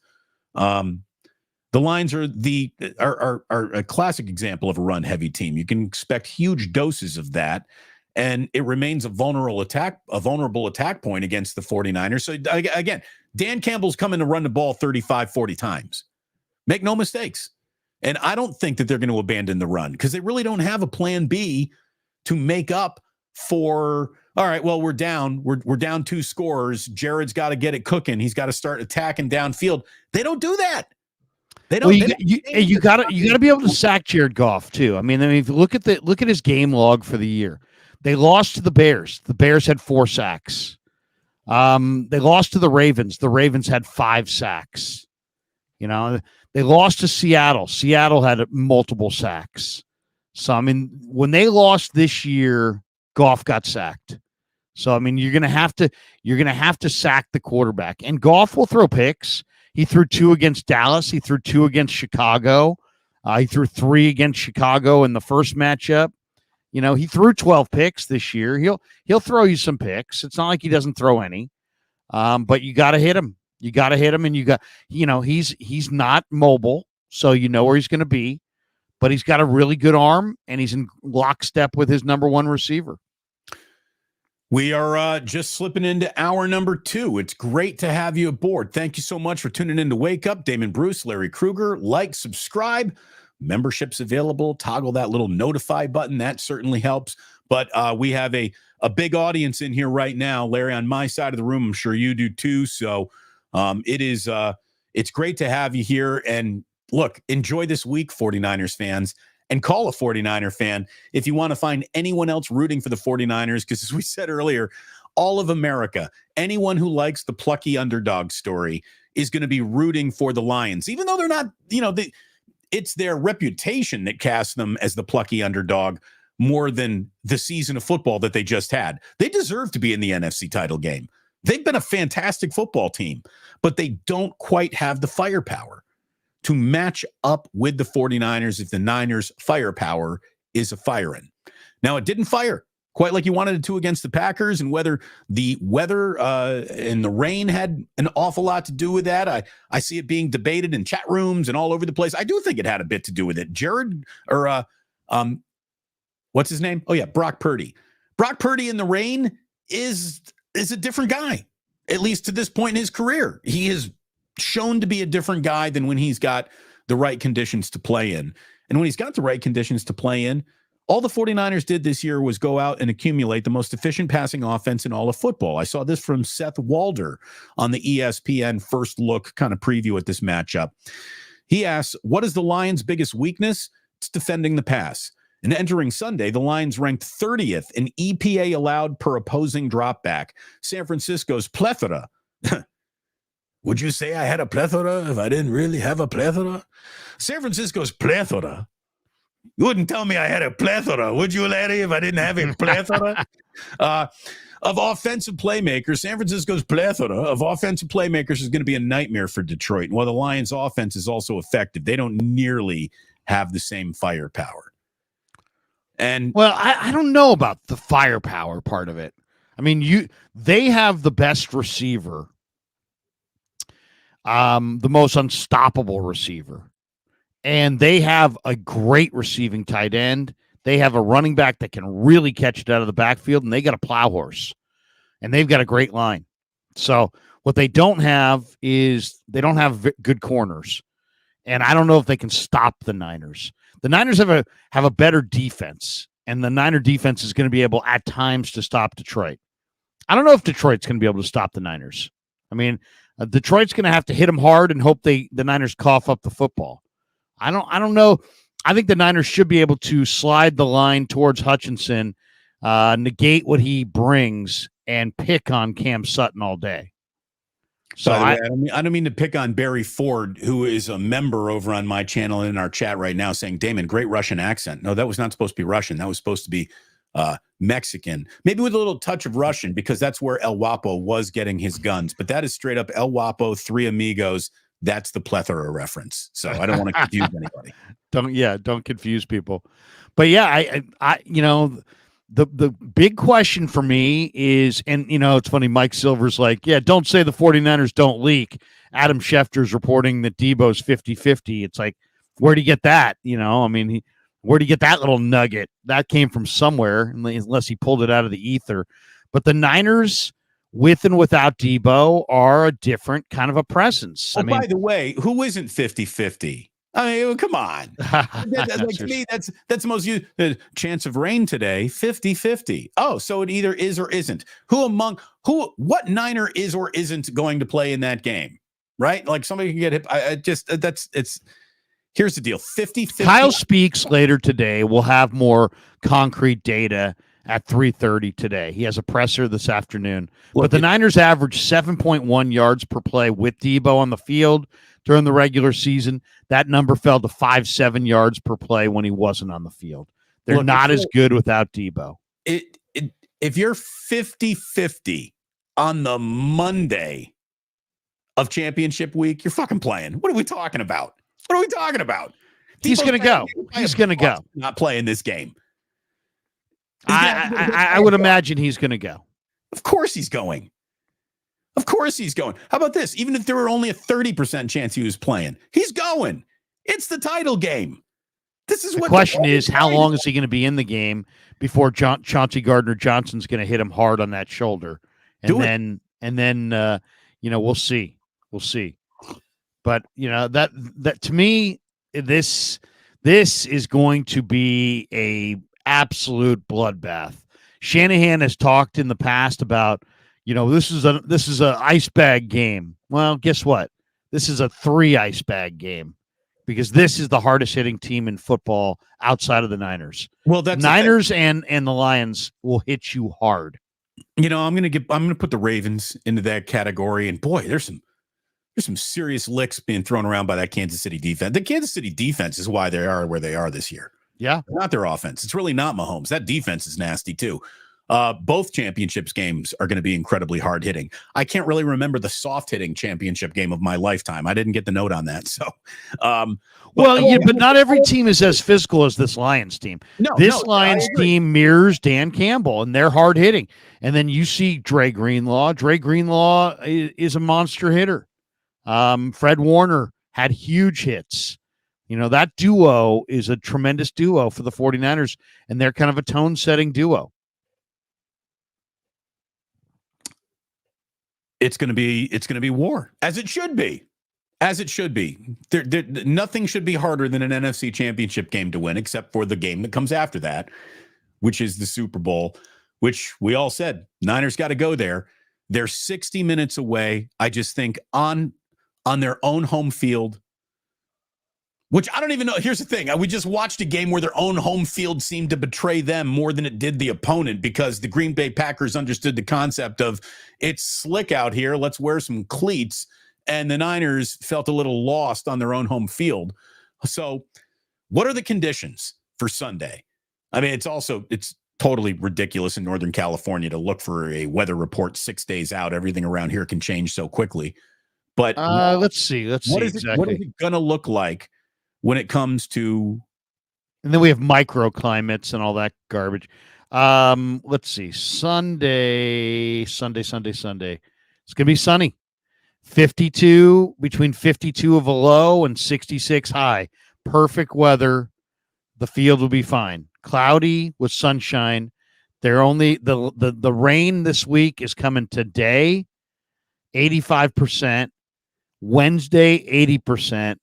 The Lions are a classic example of a run-heavy team. You can expect huge doses of that, and it remains a vulnerable attack point against the 49ers. So, again, Dan Campbell's coming to run the ball 35, 40 times. Make no mistakes. And I don't think that they're going to abandon the run because they really don't have a plan B to make up for, all right, well, we're down. We're down 2 scores. Jared's got to get it cooking. He's got to start attacking downfield. They don't do that. They don't. Well, you got to be able to sack Jared Goff too. I mean, if you look at his game log for the year, they lost to the Bears. The Bears had 4 sacks. They lost to the Ravens. The Ravens had 5 sacks. They lost to Seattle. Seattle had multiple sacks. So I mean, when they lost this year, Goff got sacked. So I mean, you're gonna have to sack the quarterback, and Goff will throw picks. He threw 2 against Dallas. He threw 2 against Chicago. He threw 3 against Chicago in the first matchup. He threw 12 picks this year. He'll throw you some picks. It's not like he doesn't throw any. But you got to hit him. You got to hit him, and he's not mobile, so you know where he's going to be. But he's got a really good arm, and he's in lockstep with his number 1 receiver. We are just slipping into hour number 2. It's great to have you aboard. Thank you so much for tuning in to Wake Up. Damon Bruce, Larry Krueger. Like, subscribe. Memberships available. Toggle that little notify button. That certainly helps. But we have a big audience in here right now. Larry, on my side of the room, I'm sure you do too. So it's great to have you here. And look, enjoy this week, 49ers fans. And call a 49er fan if you want to find anyone else rooting for the 49ers, because as we said earlier, all of America, anyone who likes the plucky underdog story is going to be rooting for the Lions, even though they're not, it's their reputation that casts them as the plucky underdog more than the season of football that they just had. They deserve to be in the NFC title game. They've been a fantastic football team, but they don't quite have the firepower to match up with the 49ers if the Niners' firepower is a firing. Now, it didn't fire quite like you wanted it to against the Packers, and whether the weather and the rain had an awful lot to do with that, I see it being debated in chat rooms and all over the place. I do think it had a bit to do with it. What's his name? Oh, yeah, Brock Purdy. Brock Purdy in the rain is a different guy, at least to this point in his career. He is shown to be a different guy than when he's got the right conditions to play in. And when he's got the right conditions to play in, all the 49ers did this year was go out and accumulate the most efficient passing offense in all of football. I saw this from Seth Walder on the ESPN First Look kind of preview at this matchup. He asks, what is the Lions' biggest weakness? It's defending the pass. And entering Sunday, the Lions ranked 30th in EPA allowed per opposing dropback. San Francisco's plethora. Would you say I had a plethora if I didn't really have a plethora? San Francisco's plethora. You wouldn't tell me I had a plethora, would you, Larry, if I didn't have a plethora? Of offensive playmakers, San Francisco's plethora of offensive playmakers is going to be a nightmare for Detroit. And while the Lions' offense is also effective, they don't nearly have the same firepower. And well, I don't know about the firepower part of it. I mean, they have the best receiver. The most unstoppable receiver. And they have a great receiving tight end. They have a running back that can really catch it out of the backfield, and they got a plow horse. And they've got a great line. So what they don't have is they don't have good corners. And I don't know if they can stop the Niners. The Niners have a better defense, and the Niner defense is going to be able at times to stop Detroit. I don't know if Detroit's going to be able to stop the Niners. I mean, Detroit's going to have to hit them hard and hope the Niners cough up the football. I don't know. I think the Niners should be able to slide the line towards Hutchinson, negate what he brings, and pick on Cam Sutton all day. So I don't mean to pick on Barry Ford, who is a member over on my channel and in our chat right now, saying, Damon, great Russian accent. No, that was not supposed to be Russian. That was supposed to be Mexican, maybe with a little touch of Russian, because that's where El Guapo was getting his guns. But that is straight up El Guapo, Three Amigos. That's the plethora reference. So I don't want to confuse anybody. Don't confuse people. But yeah, I the big question for me is, and it's funny, Mike Silver's like, yeah, don't say the 49ers don't leak. Adam Schefter's reporting that Deebo's 50-50. It's like, where'd he get that? Where'd he get that little nugget? That came from somewhere, unless he pulled it out of the ether. But the Niners, with and without Deebo, are a different kind of a presence. By the way, who isn't 50-50? I mean, come on. To me, that's the most chance of rain today, 50-50. Oh, so it either is or isn't. What Niner is or isn't going to play in that game, right? Like somebody can get hit. Here's the deal, 50-50. Kyle speaks later today. We'll have more concrete data at 3:30 today. He has a presser this afternoon. But the Niners averaged 7.1 yards per play with Deebo on the field during the regular season. That number fell to 5.7 yards per play when he wasn't on the field. They're not as good without Deebo. If you're 50-50 on the Monday of championship week, you're fucking playing. What are we talking about? He's going to go. He's going to go. Not playing this game. I would imagine he's going to go. Of course he's going. How about this? Even if there were only a 30% chance he was playing, he's going. It's the title game. This is the question is, how long is he going to be in the game before Chauncey Gardner-Johnson's going to hit him hard on that shoulder? And then we'll see. But that to me, this is going to be a absolute bloodbath. Shanahan has talked in the past about, this is a ice bag game. Well, guess what? This is a 3 ice bag game, because this is the hardest hitting team in football outside of the Niners. Well, that's Niners and the Lions will hit you hard. I'm going to put the Ravens into that category, and boy, there's some serious licks being thrown around by that Kansas City defense. The Kansas City defense is why they are where they are this year. Yeah. Not their offense. It's really not Mahomes. That defense is nasty too. Both championships games are going to be incredibly hard hitting. I can't really remember the soft hitting championship game of my lifetime. I didn't get the note on that. So, but not every team is as physical as this Lions team. This Lions team mirrors Dan Campbell, and they're hard hitting. And then you see Dre Greenlaw. Dre Greenlaw is a monster hitter. Fred Warner had huge hits. That duo is a tremendous duo for the 49ers, and they're kind of a tone-setting duo. It's going to be war, as it should be. Nothing should be harder than an NFC championship game to win, except for the game that comes after that, which is the Super Bowl, which we all said Niners got to go there. They're 60 minutes away. I just think on their own home field, which I don't even know. Here's the thing. We just watched a game where their own home field seemed to betray them more than it did the opponent, because the Green Bay Packers understood the concept of, it's slick out here, let's wear some cleats. And the Niners felt a little lost on their own home field. So what are the conditions for Sunday? I mean, it's totally ridiculous in Northern California to look for a weather report 6 days out. Everything around here can change so quickly. But let's see exactly. What is it going to look like when it comes to, and then we have microclimates and all that garbage. Let's see. Sunday. It's going to be sunny. 52, between 52 of a low and 66 high. Perfect weather. The field will be fine. Cloudy with sunshine. They're only the rain this week is coming today, 85%. Wednesday, 80%.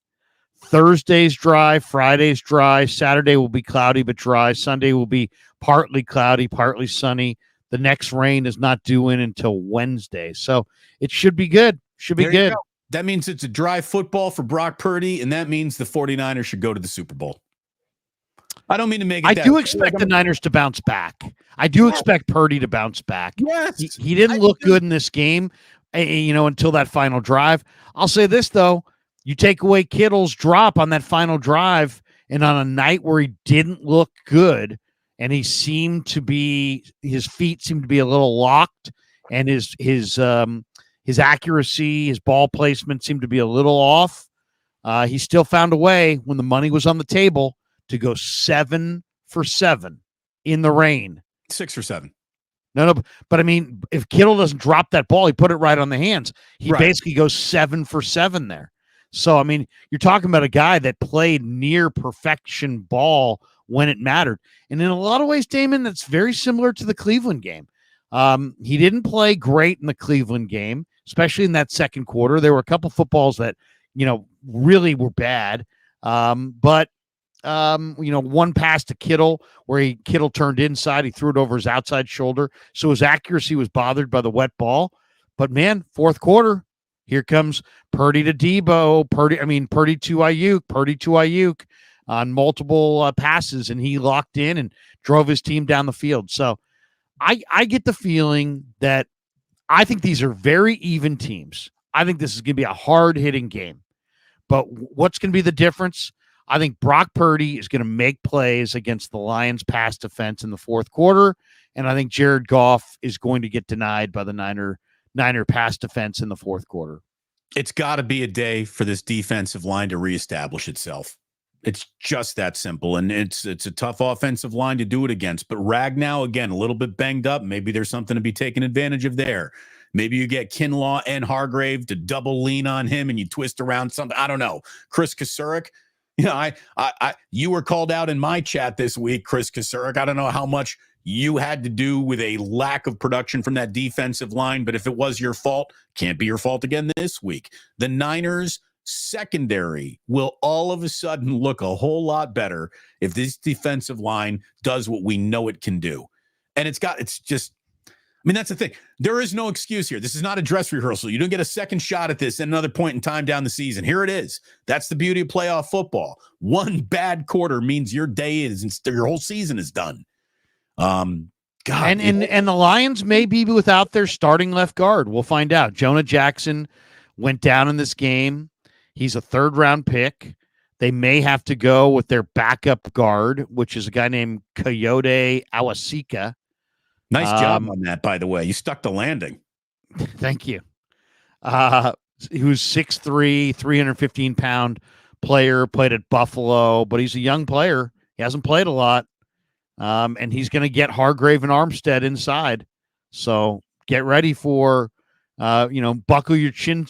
Thursday's dry, Friday's dry, Saturday will be cloudy but dry, Sunday will be partly cloudy, partly sunny. The next rain is not due in until Wednesday. So it should be good. Should be good. That means it's a dry football for Brock Purdy, and that means the 49ers should go to the Super Bowl. I don't mean to make it. I do expect the Niners to bounce back. I do expect Purdy to bounce back. Yes. He didn't look good in this game, until that final drive. I'll say this, though. You take away Kittle's drop on that final drive, and on a night where he didn't look good, and his feet seemed to be a little locked, and his accuracy, his ball placement seemed to be a little off. He still found a way when the money was on the table to go 7 for 7 in the rain. 6 or 7. No, but I mean, if Kittle doesn't drop that ball, he put it right on the hands. He basically goes 7 for 7 there. So, I mean, you're talking about a guy that played near perfection ball when it mattered. And in a lot of ways, Damon, that's very similar to the Cleveland game. He didn't play great in the Cleveland game, especially in that second quarter. There were a couple footballs that, really were bad. But one pass to Kittle where Kittle turned inside. He threw it over his outside shoulder. So his accuracy was bothered by the wet ball. But, man, fourth quarter, here comes Purdy to Deebo, Purdy to Ayuk on multiple passes, and he locked in and drove his team down the field. So I get the feeling that I think these are very even teams. I think this is going to be a hard-hitting game. But what's going to be the difference? I think Brock Purdy is going to make plays against the Lions' pass defense in the fourth quarter, and I think Jared Goff is going to get denied by the Niner pass defense in the fourth quarter. It's got to be a day for this defensive line to reestablish itself. It's just that simple, and it's a tough offensive line to do it against. But Ragnow, again, a little bit banged up. Maybe there's something to be taken advantage of there. Maybe you get Kinlaw and Hargrave to double lean on him, and you twist around something. I don't know. Chris Kasurek, you were called out in my chat this week, Chris Kasurek. I don't know how much you had to do with a lack of production from that defensive line, but if it was your fault, can't be your fault again this week. The Niners secondary will all of a sudden look a whole lot better if this defensive line does what we know it can do. And that's the thing. There is no excuse here. This is not a dress rehearsal. You don't get a second shot at this at another point in time down the season. Here it is. That's the beauty of playoff football. One bad quarter means your whole season is done. And the Lions may be without their starting left guard. We'll find out. Jonah Jackson went down in this game. He's a third-round pick. They may have to go with their backup guard, which is a guy named Coyote Awasika. Nice job on that, by the way. You stuck the landing. Thank you. He was 6'3", 315-pound player, played at Buffalo, but he's a young player. He hasn't played a lot. And he's going to get Hargrave and Armstead inside. So get ready for, buckle your chin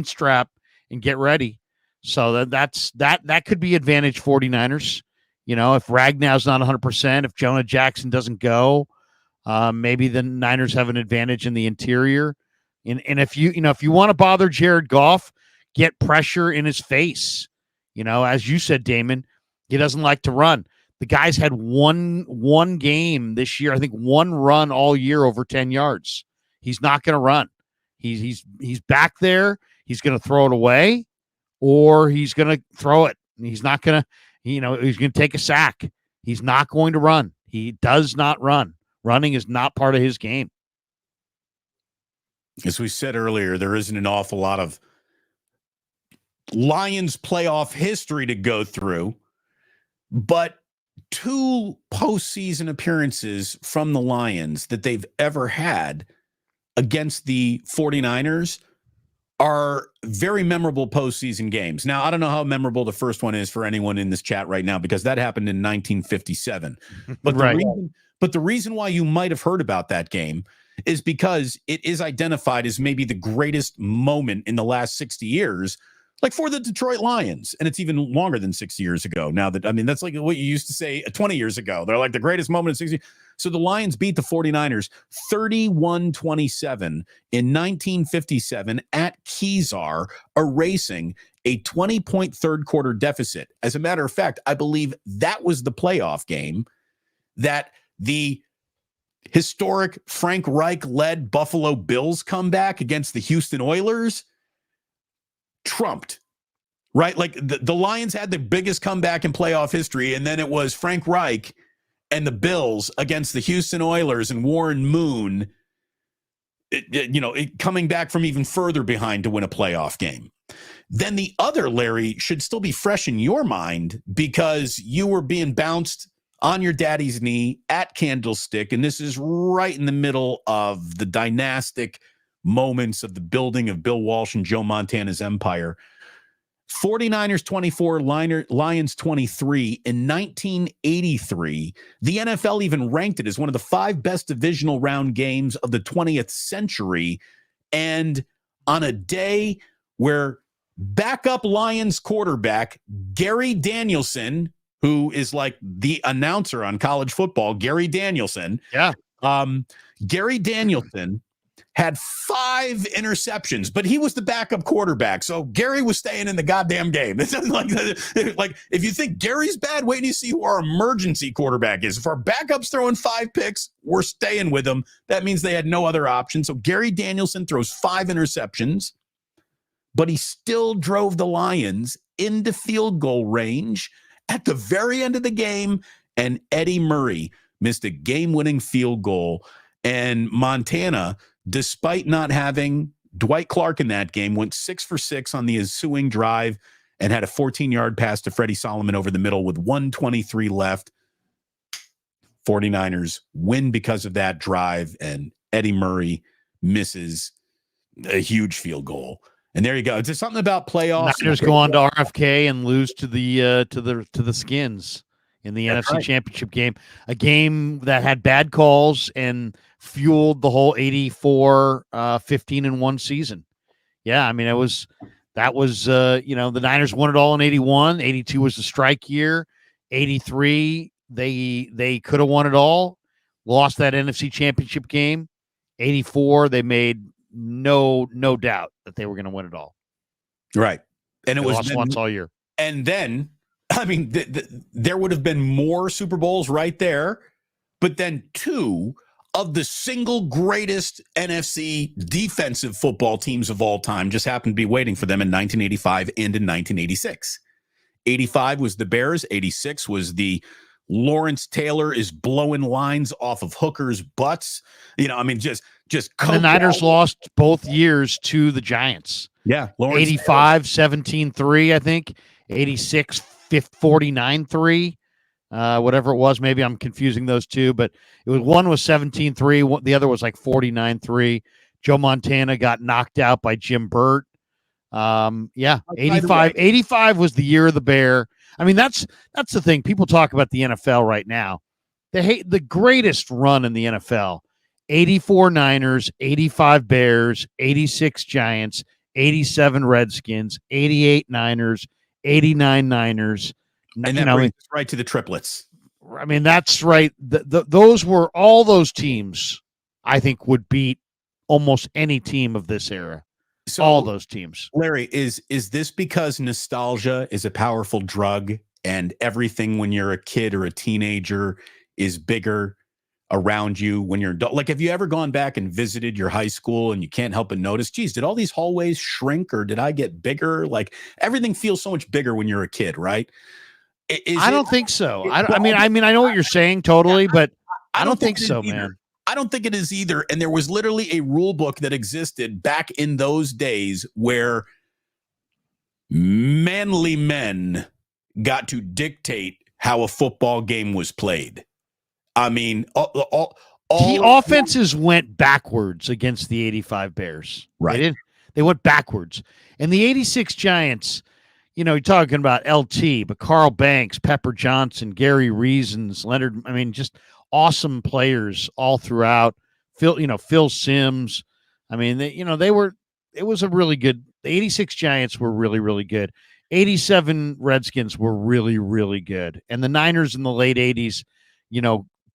strap and get ready. So that could be advantage 49ers. If Ragnow's not 100%, if Jonah Jackson doesn't go, maybe the Niners have an advantage in the interior. And if you want to bother Jared Goff, get pressure in his face. As you said, Damon, he doesn't like to run. The guy's had one game this year, I think one run all year over 10 yards. He's not going to run. He's back there. He's going to throw it away, or he's going to throw it. He's not going to, he's going to take a sack. He's not going to run. He does not run. Running is not part of his game. As we said earlier, there isn't an awful lot of Lions playoff history to go through, but 2 postseason appearances from the Lions that they've ever had against the 49ers are very memorable postseason games. Now, I don't know how memorable the first one is for anyone in this chat right now, because that happened in 1957. But the reason why you might have heard about that game is because it is identified as maybe the greatest moment in the last 60 years, like for the Detroit Lions. And it's even longer than 60 years ago. That's like what you used to say 20 years ago. They're like the greatest moment in 60. So the Lions beat the 49ers 31-27 in 1957 at Kezar, erasing a 20-point third quarter deficit. As a matter of fact, I believe that was the playoff game that the historic Frank Reich-led Buffalo Bills comeback against the Houston Oilers trumped, right? Like the Lions had the biggest comeback in playoff history, and then it was Frank Reich and the Bills against the Houston Oilers and Warren Moon, coming back from even further behind to win a playoff game. Then the other, Larry, should still be fresh in your mind because you were being bounced on your daddy's knee at Candlestick, and this is right in the middle of the dynastic moments of the building of Bill Walsh and Joe Montana's empire. 49ers 24, Lions 23. In 1983, the NFL even ranked it as one of the 5 best divisional round games of the 20th century. And on a day where backup Lions quarterback Gary Danielson, who is like the announcer on college football, Gary Danielson. Yeah. Gary Danielson had 5 interceptions, but he was the backup quarterback. So Gary was staying in the goddamn game. It's like if you think Gary's bad, wait till you see who our emergency quarterback is. If our backup's throwing 5 picks, we're staying with him. That means they had no other option. So Gary Danielson throws 5 interceptions, but he still drove the Lions into field goal range at the very end of the game, and Eddie Murray missed a game-winning field goal. And Montana, despite not having Dwight Clark in that game, went 6 for 6 on the ensuing drive and had a 14-yard pass to Freddie Solomon over the middle with 1:23 left. 49ers win because of that drive, and Eddie Murray misses a huge field goal. And there you go. It's just something about playoffs. Niners go on to RFK and lose to the Skins in the NFC Championship game, a game that had bad calls and fueled the whole 84 15-1 season. Yeah, I mean the Niners won it all in 81. 82 was the strike year. 83 they could have won it all. Lost that NFC Championship game. 84 they made no doubt that they were going to win it all. Right. And it was lost once all year. And then, I mean, there would have been more Super Bowls right there, but then 2 of the single greatest NFC defensive football teams of all time just happened to be waiting for them in 1985 and in 1986. 85 was the Bears. 86 was the Lawrence Taylor is blowing lines off of hookers' butts. Just the Niners lost both years to the Giants. Yeah. 85, 17-3, I think. 86, 49-3. Whatever it was. Maybe I'm confusing those two, but one was 17-3. The other was like 49-3. Joe Montana got knocked out by Jim Burt. 85 was the year of the Bear. I mean, that's the thing. People talk about the NFL right now. They hate the greatest run in the NFL. 84 Niners, 85 Bears, 86 Giants, 87 Redskins, 88 Niners, 89 Niners. And that brings us right to the triplets. I mean, that's right. Those were all those teams, I think, would beat almost any team of this era. So, all those teams. Larry, is this because nostalgia is a powerful drug and everything when you're a kid or a teenager is bigger around you when you're adult? Like, have you ever gone back and visited your high school and you can't help but notice, geez, did all these hallways shrink or did I get bigger? Like, everything feels so much bigger when you're a kid, right? I don't think so. I mean, I know what you're saying totally, but I don't think so, man. I don't think it is either. And there was literally a rule book that existed back in those days where manly men got to dictate how a football game was played. I mean, the offenses went backwards against the 85 Bears. Right. They went backwards. And the 86 Giants, you're talking about LT, but Carl Banks, Pepper Johnson, Gary Reasons, Leonard, I mean, just awesome players all throughout. Phil Simms. I mean, it was a really good, the 86 Giants were really, really good. 87 Redskins were really, really good. And the Niners in the late 80s,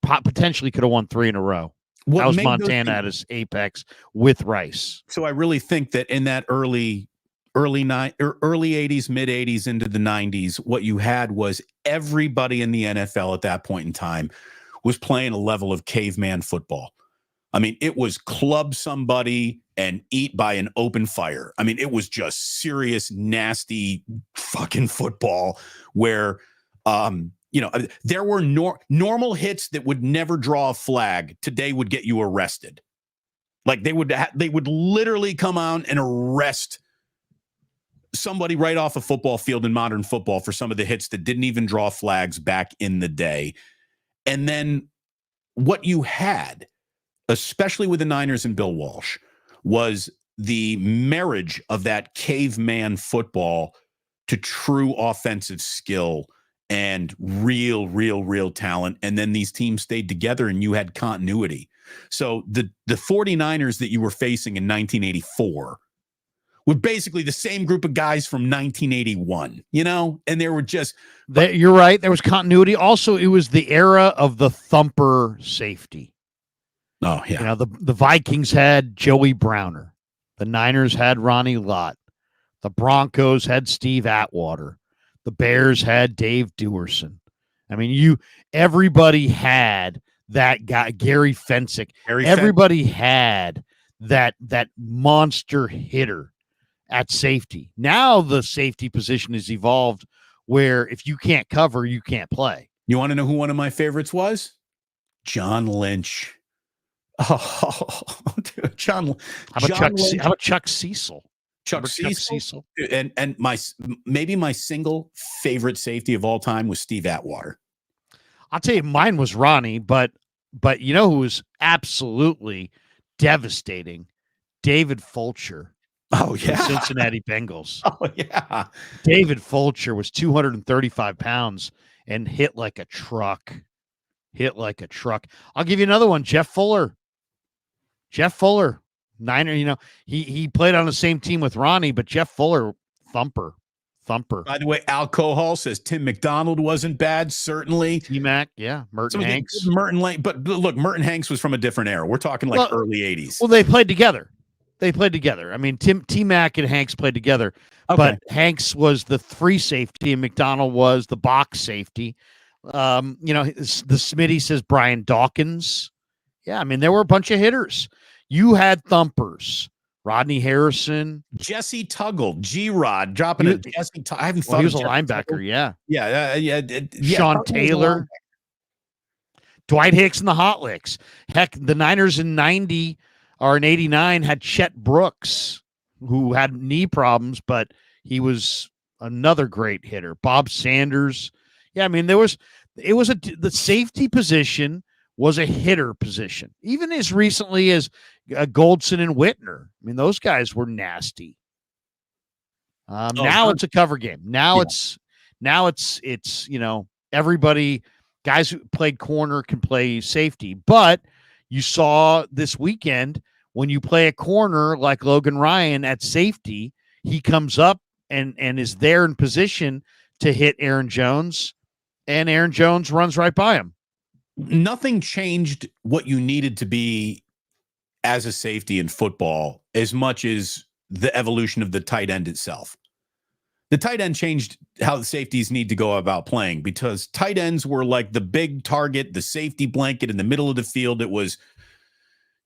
potentially could have won 3 in a row. That was Montana at his apex with Rice. So I really think that in that early 80s, mid 80s into the 90s, what you had was everybody in the NFL at that point in time was playing a level of caveman football. I mean, it was club somebody and eat by an open fire. I mean, it was just serious, nasty fucking football where, there were normal hits that would never draw a flag today would get you arrested. Like they would literally come out and arrest somebody right off a football field in modern football for some of the hits that didn't even draw flags back in the day. And then what you had, especially with the Niners and Bill Walsh, was the marriage of that caveman football to true offensive skill and real talent. And then these teams stayed together and you had continuity. So the 49ers that you were facing in 1984 were basically the same group of guys from 1981, and they were just... You're right. There was continuity. Also, it was the era of the thumper safety. Oh, yeah. The Vikings had Joey Browner. The Niners had Ronnie Lott. The Broncos had Steve Atwater. The Bears had Dave Duerson. I mean, everybody had that guy, Gary Fensick. Everybody had that monster hitter at safety. Now the safety position has evolved where if you can't cover, you can't play. You want to know who one of my favorites was? John Lynch. Oh, dude, John. How about Chuck Cecil? Chuck Cecil. And maybe my single favorite safety of all time was Steve Atwater. I'll tell you, mine was Ronnie, but you know who was absolutely devastating? David Fulcher. Oh, yeah. Cincinnati Bengals. Oh, yeah. David Fulcher was 235 pounds and hit like a truck. I'll give you another one. Jeff Fuller. Niner, he played on the same team with Ronnie, but Jeff Fuller, thumper. By the way, Al Cohol says Tim McDonald wasn't bad, certainly. T-Mac, yeah. Merton Hanks. But look, Merton Hanks was from a different era. We're talking early 80s. Well, they played together. I mean, T-Mac and Hanks played together, but Hanks was the free safety and McDonald was the box safety. The Smitty says Brian Dawkins. Yeah, I mean, there were a bunch of hitters. You had thumpers. Rodney Harrison. Jesse Tuggle. G-Rod dropping a Jesse Tuggle. I haven't thought he was a linebacker. linebacker, Yeah. Sean Taylor. Dwight Hicks and the Hot Licks. Heck, the Niners in 90 or in 89 had Chet Brooks, who had knee problems, but he was another great hitter. Bob Sanders. Yeah, I mean, the safety position was a hitter position, even as recently as Goldson and Whitner. I mean, those guys were nasty. Now it's a cover game. Now it's everybody, guys who played corner can play safety. But you saw this weekend when you play a corner like Logan Ryan at safety, he comes up and is there in position to hit Aaron Jones, and Aaron Jones runs right by him. Nothing changed what you needed to be as a safety in football as much as the evolution of the tight end itself. The tight end changed how the safeties need to go about playing because tight ends were like the big target, the safety blanket in the middle of the field. It was,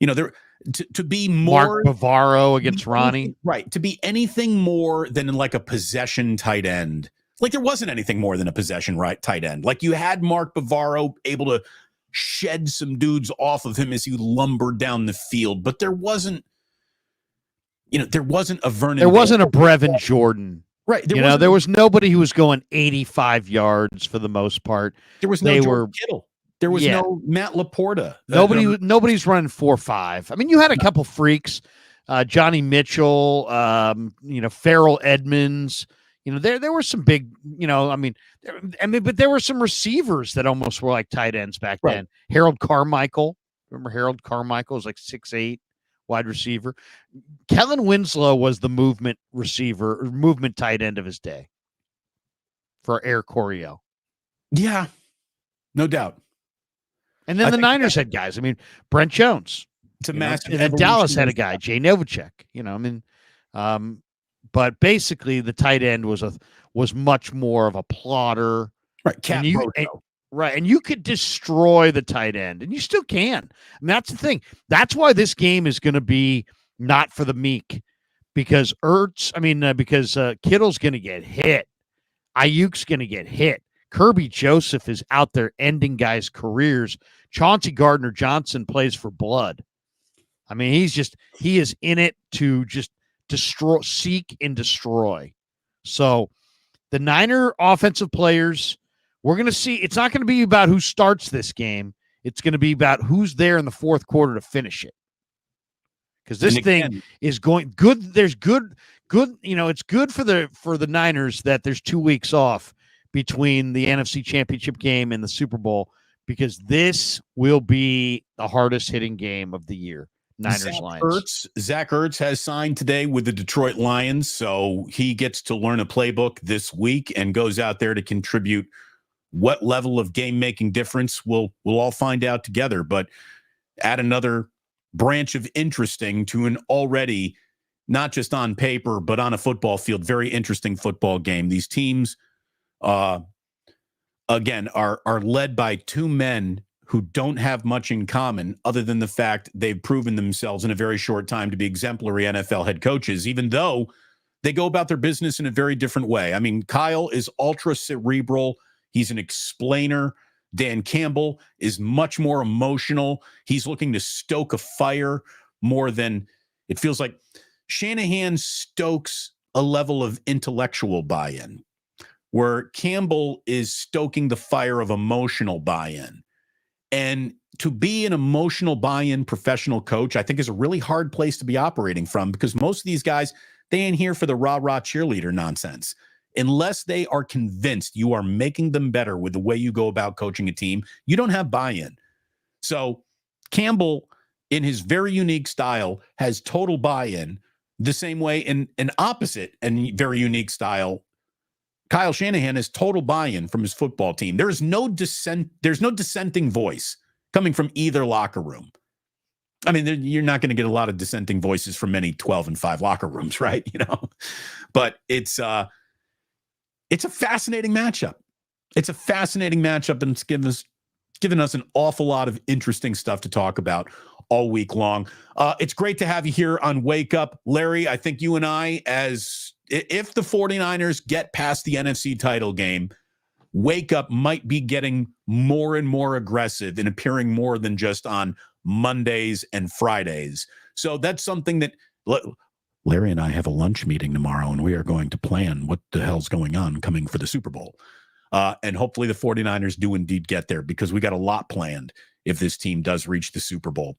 to be more Mark Bavaro against Ronnie, right? To be anything more than like a possession tight end. Like there wasn't anything more than a possession tight end. Like you had Mark Bavaro able to shed some dudes off of him as he lumbered down the field, but there wasn't a Vernon. There wasn't a Brevin Jordan. Right. There was nobody who was going 85 yards for the most part. There was no George Kittle. There was no Matt Laporta. Nobody's running 4.5. I mean, you had a couple freaks, Johnny Mitchell, Farrell Edmonds. There were some big, but there were some receivers that almost were like tight ends back then. Harold Carmichael. Remember Harold Carmichael was like 6'8", wide receiver. Kellen Winslow was the movement tight end of his day for Air Coryell. Yeah, no doubt. And then the Niners had guys. I mean, Brent Jones. It's a massive. And then Dallas had a guy, Jay Novacek. But basically, the tight end was much more of a plotter. Right, Right. And you could destroy the tight end, and you still can. And that's the thing. That's why this game is going to be not for the meek, because Kittle's going to get hit. Ayuk's going to get hit. Kirby Joseph is out there ending guys' careers. Chauncey Gardner-Johnson plays for blood. I mean, he is in it to just seek and destroy. So the Niner offensive players, we're going to see. It's not going to be about who starts this game. It's going to be about who's there in the fourth quarter to finish it. Because this thing is going good. There's good. It's good for the Niners that there's 2 weeks off between the NFC Championship game and the Super Bowl, because this will be the hardest hitting game of the year. Niners-Lions. Zach Ertz has signed today with the Detroit Lions, so he gets to learn a playbook this week and goes out there to contribute. What level of game-making difference we'll all find out together, but add another branch of interesting to an already, not just on paper, but on a football field, very interesting football game. These teams, again, are led by two men who don't have much in common other than the fact they've proven themselves in a very short time to be exemplary NFL head coaches, even though they go about their business in a very different way. I mean, Kyle is ultra cerebral. He's an explainer. Dan Campbell is much more emotional. He's looking to stoke a fire more than it feels like. Shanahan stokes a level of intellectual buy-in, where Campbell is stoking the fire of emotional buy-in. And to be an emotional buy-in professional coach, I think, is a really hard place to be operating from, because most of these guys, they ain't here for the rah-rah cheerleader nonsense. Unless they are convinced you are making them better with the way you go about coaching a team, you don't have buy-in. So Campbell, in his very unique style, has total buy-in. The same way, in an opposite and very unique style, Kyle Shanahan has total buy-in from his football team. There's no dissenting voice coming from either locker room. I mean, you're not going to get a lot of dissenting voices from many 12-5 locker rooms, right? But it's a fascinating matchup. It's a fascinating matchup, and it's given us an awful lot of interesting stuff to talk about all week long. It's great to have you here on Wake Up. Larry, I think you and I, if the 49ers get past the NFC title game, Wake Up might be getting more and more aggressive and appearing more than just on Mondays and Fridays. So that's something that Larry and I have a lunch meeting tomorrow, and we are going to plan what the hell's going on coming for the Super Bowl. And hopefully the 49ers do indeed get there, because we got a lot planned if this team does reach the Super Bowl.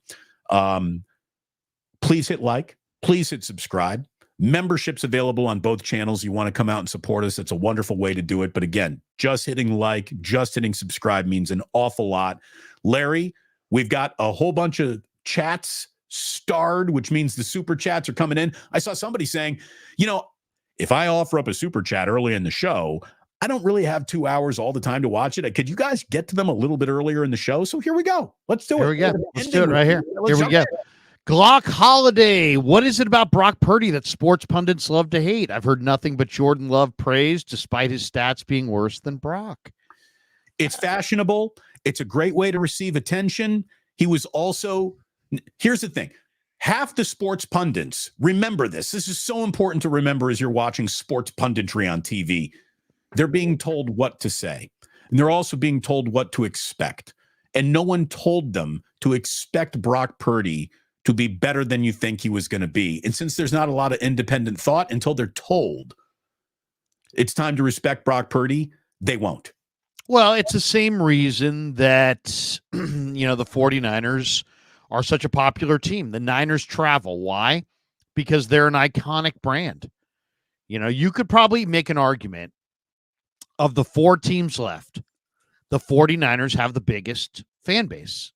Please hit like, please hit subscribe. Memberships available on both channels. You want to come out and support us, it's a wonderful way to do it. But again, just hitting like, just hitting subscribe means an awful lot. Larry, we've got a whole bunch of chats starred, which means the super chats are coming in. I saw somebody saying, if I offer up a super chat early in the show, I don't really have 2 hours all the time to watch it. Could you guys get to them a little bit earlier in the show? So here we go. Let's do it. Here we go. Let's do it right here. Here we go. Glock Holiday. What is it about Brock Purdy that sports pundits love to hate? I've heard nothing but Jordan Love praise, despite his stats being worse than Brock. It's fashionable. It's a great way to receive attention. He was also, here's the thing. Half the sports pundits, remember this. This is so important to remember as you're watching sports punditry on TV. They're being told what to say, and they're also being told what to expect. And no one told them to expect Brock Purdy to be better than you think he was going to be. And since there's not a lot of independent thought until they're told it's time to respect Brock Purdy, they won't. Well, it's the same reason that, the 49ers are such a popular team. The Niners travel. Why? Because they're an iconic brand. You could probably make an argument of the four teams left, the 49ers have the biggest fan base.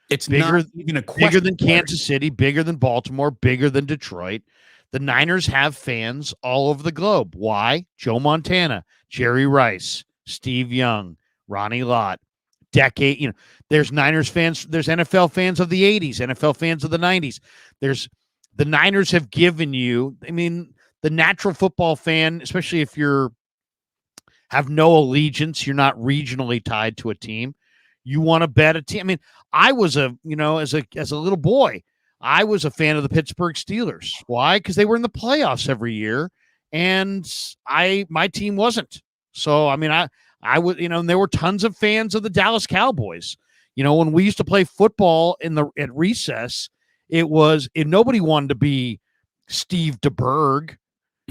It's not even a question. Bigger than Kansas City, bigger than Baltimore, bigger than Detroit. The Niners have fans all over the globe. Why? Joe Montana, Jerry Rice, Steve Young, Ronnie Lott. There's Niners fans. There's NFL fans of the 80s, NFL fans of the 90s. The Niners have given you, the natural football fan, especially if you're have no allegiance. You're not regionally tied to a team. You want to bet a team. I mean, I was as a little boy, I was a fan of the Pittsburgh Steelers. Why? Because they were in the playoffs every year, and my team wasn't. So I mean, I would, and there were tons of fans of the Dallas Cowboys. When we used to play football at recess, nobody wanted to be Steve DeBerg.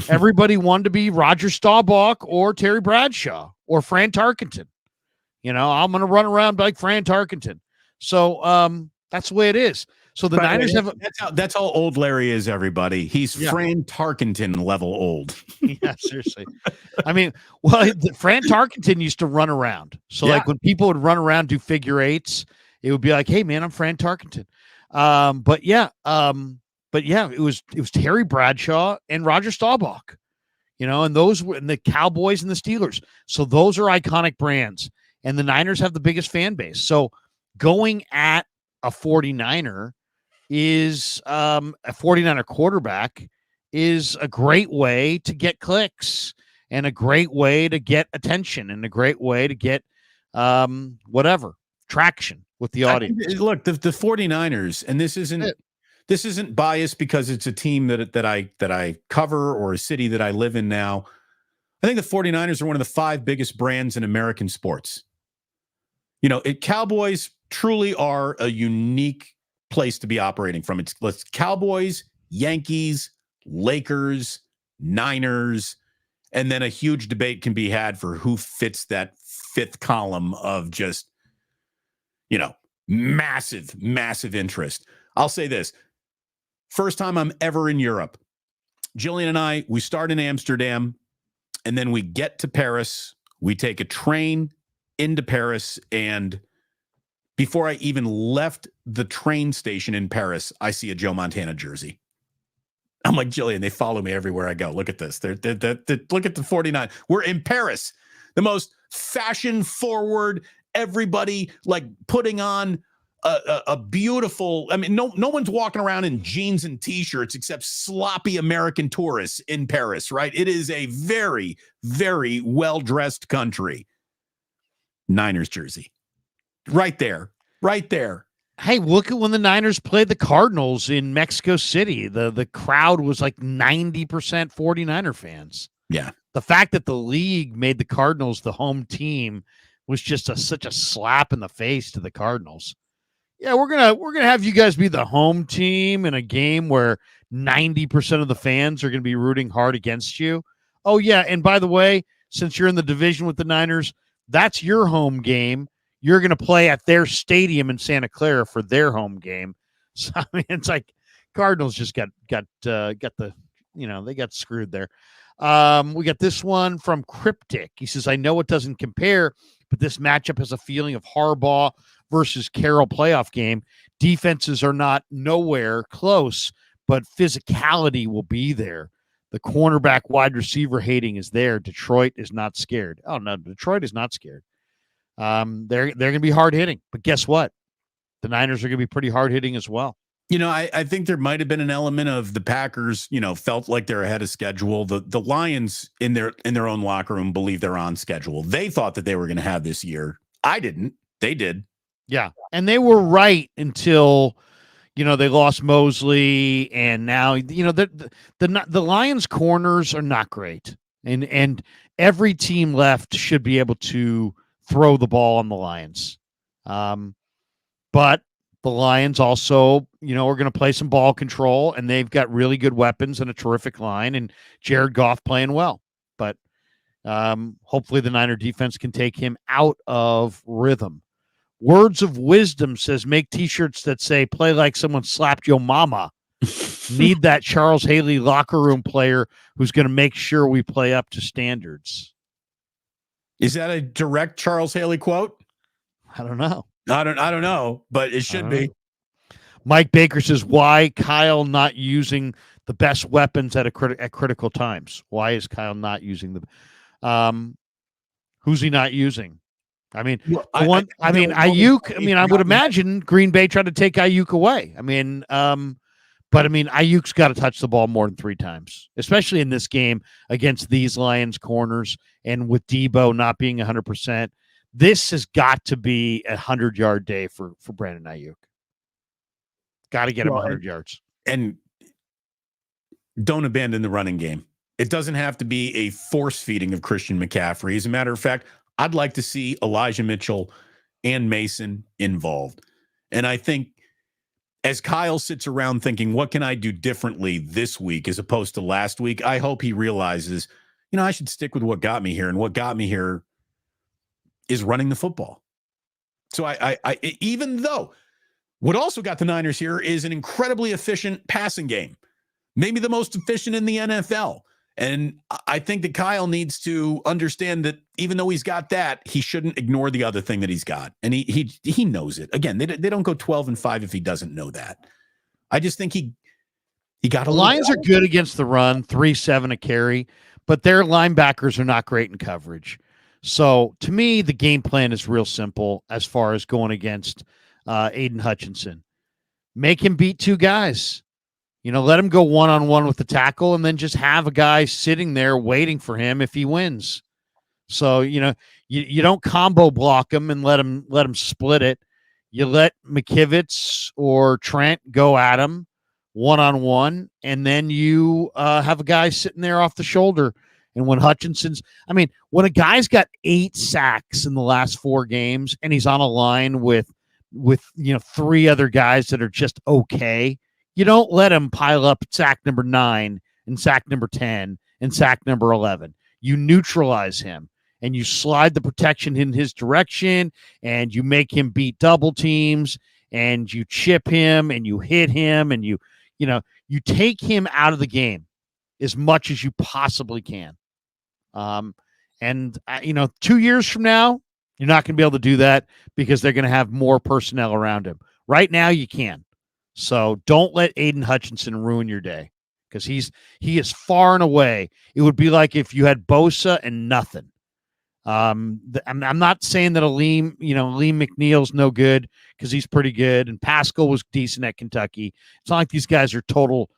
Everybody wanted to be Roger Staubach or Terry Bradshaw or Fran Tarkenton. I'm going to run around like Fran Tarkenton. So that's the way it is. So the Niners have that's how old Larry is, everybody. He's Fran Tarkenton level old. Yeah, seriously. I mean, Fran Tarkenton used to run around. So like when people would run around, do figure eights, it would be like, hey man, I'm Fran Tarkenton. But it was Terry Bradshaw and Roger Staubach, and those were the Cowboys and the Steelers. So those are iconic brands, and the Niners have the biggest fan base. So going at a 49er is a 49er quarterback is a great way to get clicks and a great way to get attention and a great way to get traction with the audience. Look, the 49ers, and this isn't biased because it's a team that I cover or a city that I live in now. I think the 49ers are one of the 5 biggest brands in American sports. Cowboys truly are a unique place to be operating from. It's Cowboys, Yankees, Lakers, Niners, and then a huge debate can be had for who fits that 5th column of just, massive interest. I'll say this. First time I'm ever in Europe. Jillian and I, we start in Amsterdam, and then we get to Paris. We take a train into Paris, and before I even left the train station in Paris, I see a Joe Montana jersey. I'm like, Jillian, they follow me everywhere I go. Look at this. They're look at the 49. We're in Paris, the most fashion-forward, everybody like putting on a beautiful, I mean, no one's walking around in jeans and t-shirts except sloppy American tourists in Paris, right? It is a very, very well-dressed country. Niners jersey. Right there. Hey, look at when the Niners played the Cardinals in Mexico City. The crowd was like 90% 49er fans. Yeah. The fact that the league made the Cardinals the home team was just such a slap in the face to the Cardinals. Yeah, we're gonna have you guys be the home team in a game where 90% of the fans are gonna be rooting hard against you. Oh yeah, and by the way, since you're in the division with the Niners, that's your home game. You're gonna play at their stadium in Santa Clara for their home game. So I mean, it's like Cardinals just got the they got screwed there. We got this one from Cryptic. He says, I know it doesn't compare, but this matchup has a feeling of Harbaugh versus Carroll playoff game. Defenses are not nowhere close, but physicality will be there. The cornerback wide receiver hating is there. Detroit is not scared. Oh, no, Detroit is not scared. They're going to be hard hitting, but guess what? The Niners are going to be pretty hard hitting as well. I think there might have been an element of the Packers, felt like they're ahead of schedule. The Lions in their own locker room believe they're on schedule. They thought that they were going to have this year. I didn't. They did. Yeah. And they were right until, they lost Mosley, and now, the Lions corners are not great. And every team left should be able to throw the ball on the Lions. But the Lions also, are going to play some ball control, and they've got really good weapons and a terrific line, and Jared Goff playing well. But hopefully the Niner defense can take him out of rhythm. Words of Wisdom says, make T-shirts that say, play like someone slapped your mama. Need that Charles Haley locker room player who's going to make sure we play up to standards. Is that a direct Charles Haley quote? I don't know. I don't know, but it should be. Mike Baker says, why Kyle not using the best weapons at critical times? Why is Kyle not using the who's he not using? I mean, Ayuk. I mean, I would imagine Green Bay tried to take Ayuk away. I mean, But I mean, Ayuk's got to touch the ball more than 3 times, especially in this game against these Lions corners, and with Deebo not being 100%. This has got to be a 100-yard day for Brandon Ayuk. Got to get him 100 yards. And don't abandon the running game. It doesn't have to be a force feeding of Christian McCaffrey. As a matter of fact, I'd like to see Elijah Mitchell and Mason involved. And I think as Kyle sits around thinking, what can I do differently this week as opposed to last week? I hope he realizes, I should stick with what got me here. And what got me here is running the football. So I even though what also got the Niners here is an incredibly efficient passing game, maybe the most efficient in the NFL. And I think that Kyle needs to understand that even though he's got that, he shouldn't ignore the other thing that he's got. And he knows it. Again, they don't go 12-5 if he doesn't know that. I just think he got a Lions are good against the run, 3-7 a carry, but their linebackers are not great in coverage. So to me, the game plan is real simple as far as going against Aiden Hutchinson. Make him beat 2 guys. Let him go one-on-one with the tackle and then just have a guy sitting there waiting for him if he wins. So, you don't combo block him and let him split it. You let McKivitz or Trent go at him one-on-one, and then you have a guy sitting there off the shoulder. And when when a guy's got 8 sacks in the last 4 games and he's on a line with 3 other guys that are just okay, you don't let him pile up sack number 9 and sack number 10 and sack number 11. You neutralize him and you slide the protection in his direction and you make him beat double teams and you chip him and you hit him and you take him out of the game as much as you possibly can. 2 years from now, you're not going to be able to do that because they're going to have more personnel around him. Right now, you can. So don't let Aiden Hutchinson ruin your day because he is far and away. It would be like if you had Bosa and nothing. I'm not saying that Aleem McNeil's no good because he's pretty good and Pascal was decent at Kentucky. It's not like these guys are total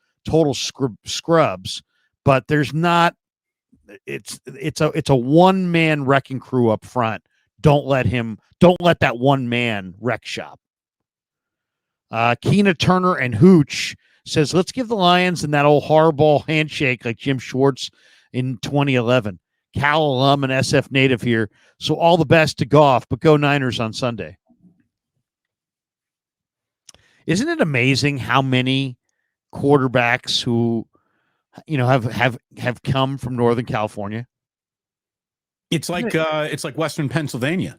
scrubs, but there's not. It's a one-man wrecking crew up front. Don't let that one man wreck shop. Keena Turner and Hooch says, let's give the Lions and that old hardball handshake like Jim Schwartz in 2011. Cal alum and SF native here. So all the best to Goff, but go Niners on Sunday. Isn't it amazing how many quarterbacks who have come from Northern California? It's like Western Pennsylvania.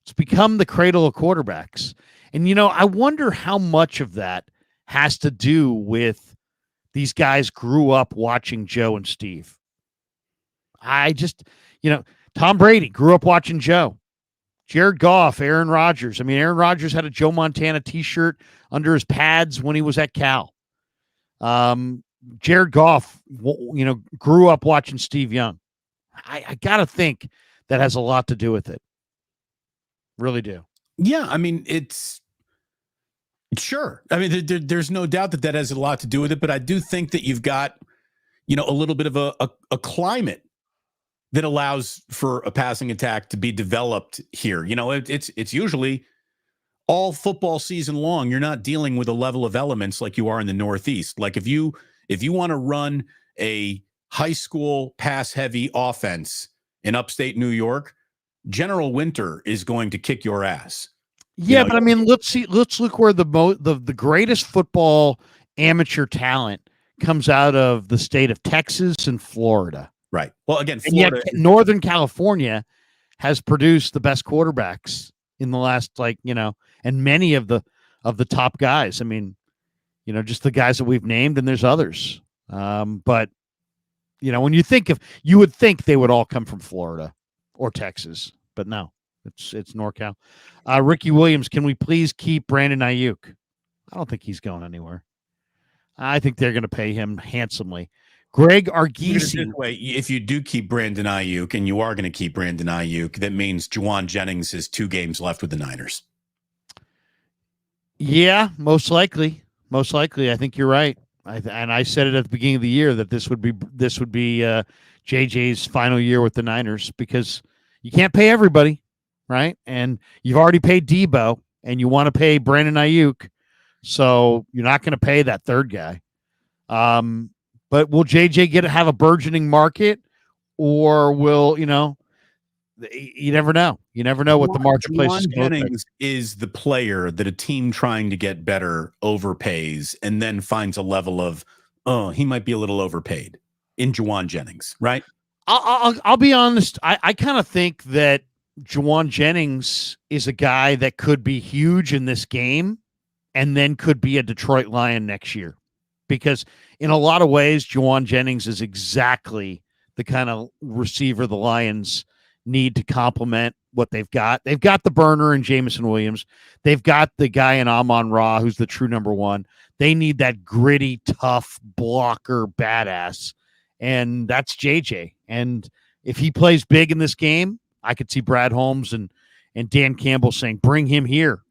It's become the cradle of quarterbacks. And, I wonder how much of that has to do with these guys grew up watching Joe and Steve. Tom Brady grew up watching Joe. Jared Goff, Aaron Rodgers. Aaron Rodgers had a Joe Montana t-shirt under his pads when he was at Cal. Jared Goff, grew up watching Steve Young. I got to think that has a lot to do with it. Really do. Yeah, it's sure. There's no doubt that has a lot to do with it, but I do think that you've got, a little bit of a climate that allows for a passing attack to be developed here. It's usually all football season long. You're not dealing with a level of elements like you are in the Northeast. Like if you want to run a high school pass heavy offense in upstate New York, General Winter is going to kick your ass. Yeah, but let's look where the greatest football amateur talent comes out of the state of Texas and Florida. Right. Well, again, Florida, and yet Northern California has produced the best quarterbacks in the last, and many of the top guys. Just the guys that we've named, and there's others. But when you would think they would all come from Florida or Texas, but no, it's NorCal. Ricky Williams, can we please keep Brandon Ayuk? I don't think he's going anywhere. I think they're going to pay him handsomely. Greg Argisi. If you do keep Brandon Ayuk, and you are going to keep Brandon Ayuk, that means Juwan Jennings has 2 games left with the Niners. Yeah, most likely. I think you're right. I said it at the beginning of the year that this would be JJ's final year with the Niners, because you can't pay everybody, right? And you've already paid Deebo, and you want to pay Brandon Ayuk, so you're not going to pay that third guy. But will JJ have a burgeoning market, or will, you never know. You never know what the marketplace is going to look like. Jennings is the player that a team trying to get better overpays and then finds a level of, oh, he might be a little overpaid in Juwan Jennings, right? I'll be honest. I kind of think that Juwan Jennings is a guy that could be huge in this game and then could be a Detroit Lion next year, because in a lot of ways, Juwan Jennings is exactly the kind of receiver the Lions need to complement what they've got. They've got the burner in Jameson Williams. They've got the guy in Amon-Ra, who's the true number one. They need that gritty, tough blocker badass, and that's JJ. And if he plays big in this game, I could see Brad Holmes and Dan Campbell saying, bring him here.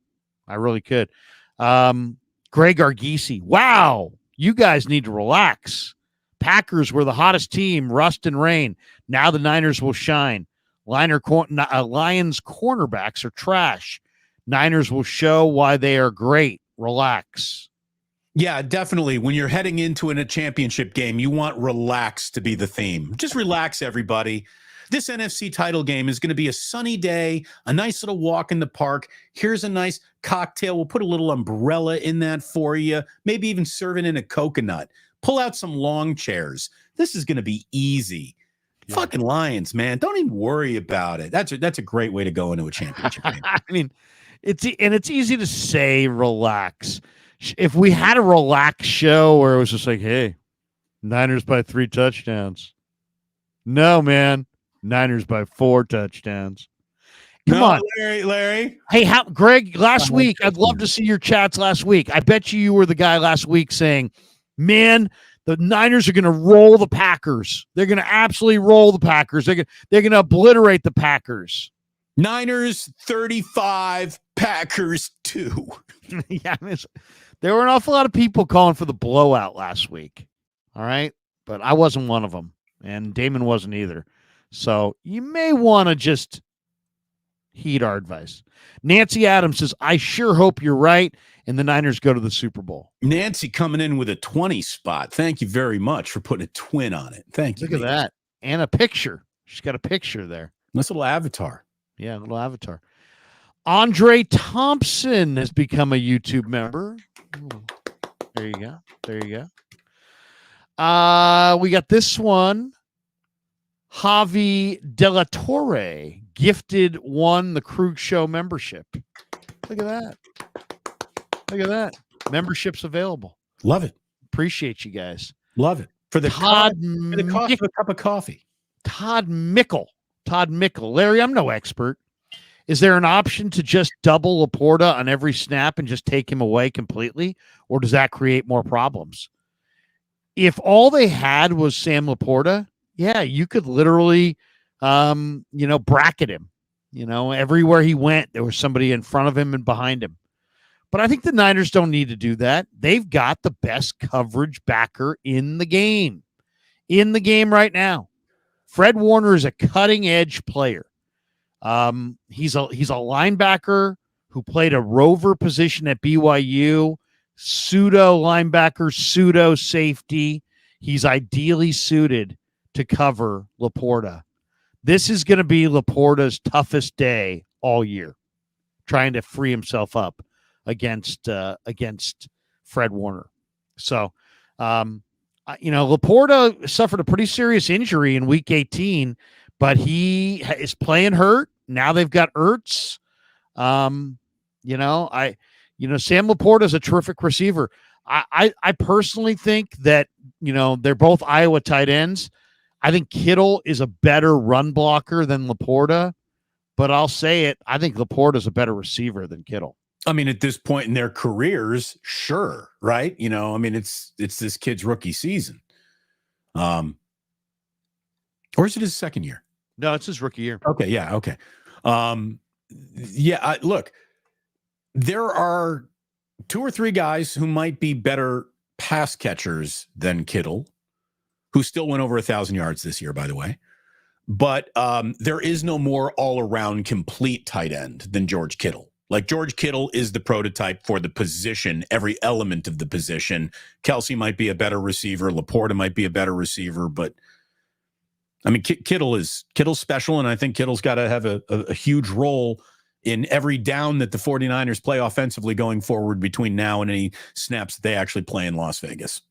I really could. Greg Argisi, wow, you guys need to relax. Packers were the hottest team, rust and rain. Now the Niners will shine. Lions cornerbacks are trash. Niners will show why they are great. Relax. Yeah, definitely. When you're heading into a championship game, you want relax to be the theme. Just relax, everybody. This NFC title game is going to be a sunny day, a nice little walk in the park. Here's a nice cocktail. We'll put a little umbrella in that for you. Maybe even serve it in a coconut. Pull out some long chairs. This is going to be easy. Yeah. Fucking Lions, man. Don't even worry about it. That's a great way to go into a championship game. I mean, it's easy to say relax. If we had a relaxed show where it was just like, hey, Niners by 3 touchdowns. No, man. Niners by 4 touchdowns. Come on. Larry. Hey, Greg, last week, I'd love to see your chats last week. I bet you were the guy last week saying, man, the Niners are going to roll the Packers. They're going to absolutely roll the Packers. They're going to obliterate the Packers. Niners 35, Packers 2. Yeah, there were an awful lot of people calling for the blowout last week. All right, but I wasn't one of them, and Damon wasn't either. So you may want to just heed our advice. Nancy Adams says, I sure hope you're right, and the Niners go to the Super Bowl. Nancy coming in with a 20 spot. Thank you very much for putting a twin on it. Thank you. Look at that. And a picture. She's got a picture there. Nice little avatar. Yeah, a little avatar. Andre Thompson has become a YouTube member. There you go. There you go. We got this one. Javi De La Torre gifted one the Krug Show membership. Look at that. Look at that. Membership's available. Love it. Appreciate you guys. Love it. For the Todd for the cost of a cup of coffee. Todd Mickle. Larry, I'm no expert. Is there an option to just double Laporta on every snap and just take him away completely? Or does that create more problems? If all they had was Sam Laporta, yeah, you could literally, bracket him. Everywhere he went, there was somebody in front of him and behind him. But I think the Niners don't need to do that. They've got the best coverage backer in the game. In the game right now. Fred Warner is a cutting-edge player. He's a linebacker who played a rover position at BYU, pseudo linebacker, pseudo safety. He's ideally suited to cover Laporta. This is going to be Laporta's toughest day all year, trying to free himself up against Fred Warner. So, Laporta suffered a pretty serious injury in Week 18, but he is playing hurt. Now they've got Ertz. Sam Laporta is a terrific receiver. I personally think that, they're both Iowa tight ends. I think Kittle is a better run blocker than Laporta, but I'll say it. I think Laporta is a better receiver than Kittle. I mean, at this point in their careers, sure. Right. It's this kid's rookie season. Or is it his second year? No, it's his rookie year. Okay. Yeah. Okay. Look, there are 2 or 3 guys who might be better pass catchers than Kittle, who still went over 1,000 yards this year, by the way. But there is no more all-around complete tight end than George Kittle. Like, George Kittle is the prototype for the position, every element of the position. Kelsey might be a better receiver. Laporta might be a better receiver. But, I mean, Kittle's special, and I think Kittle's got to have a huge role in every down that the 49ers play offensively going forward between now and any snaps that they actually play in Las Vegas.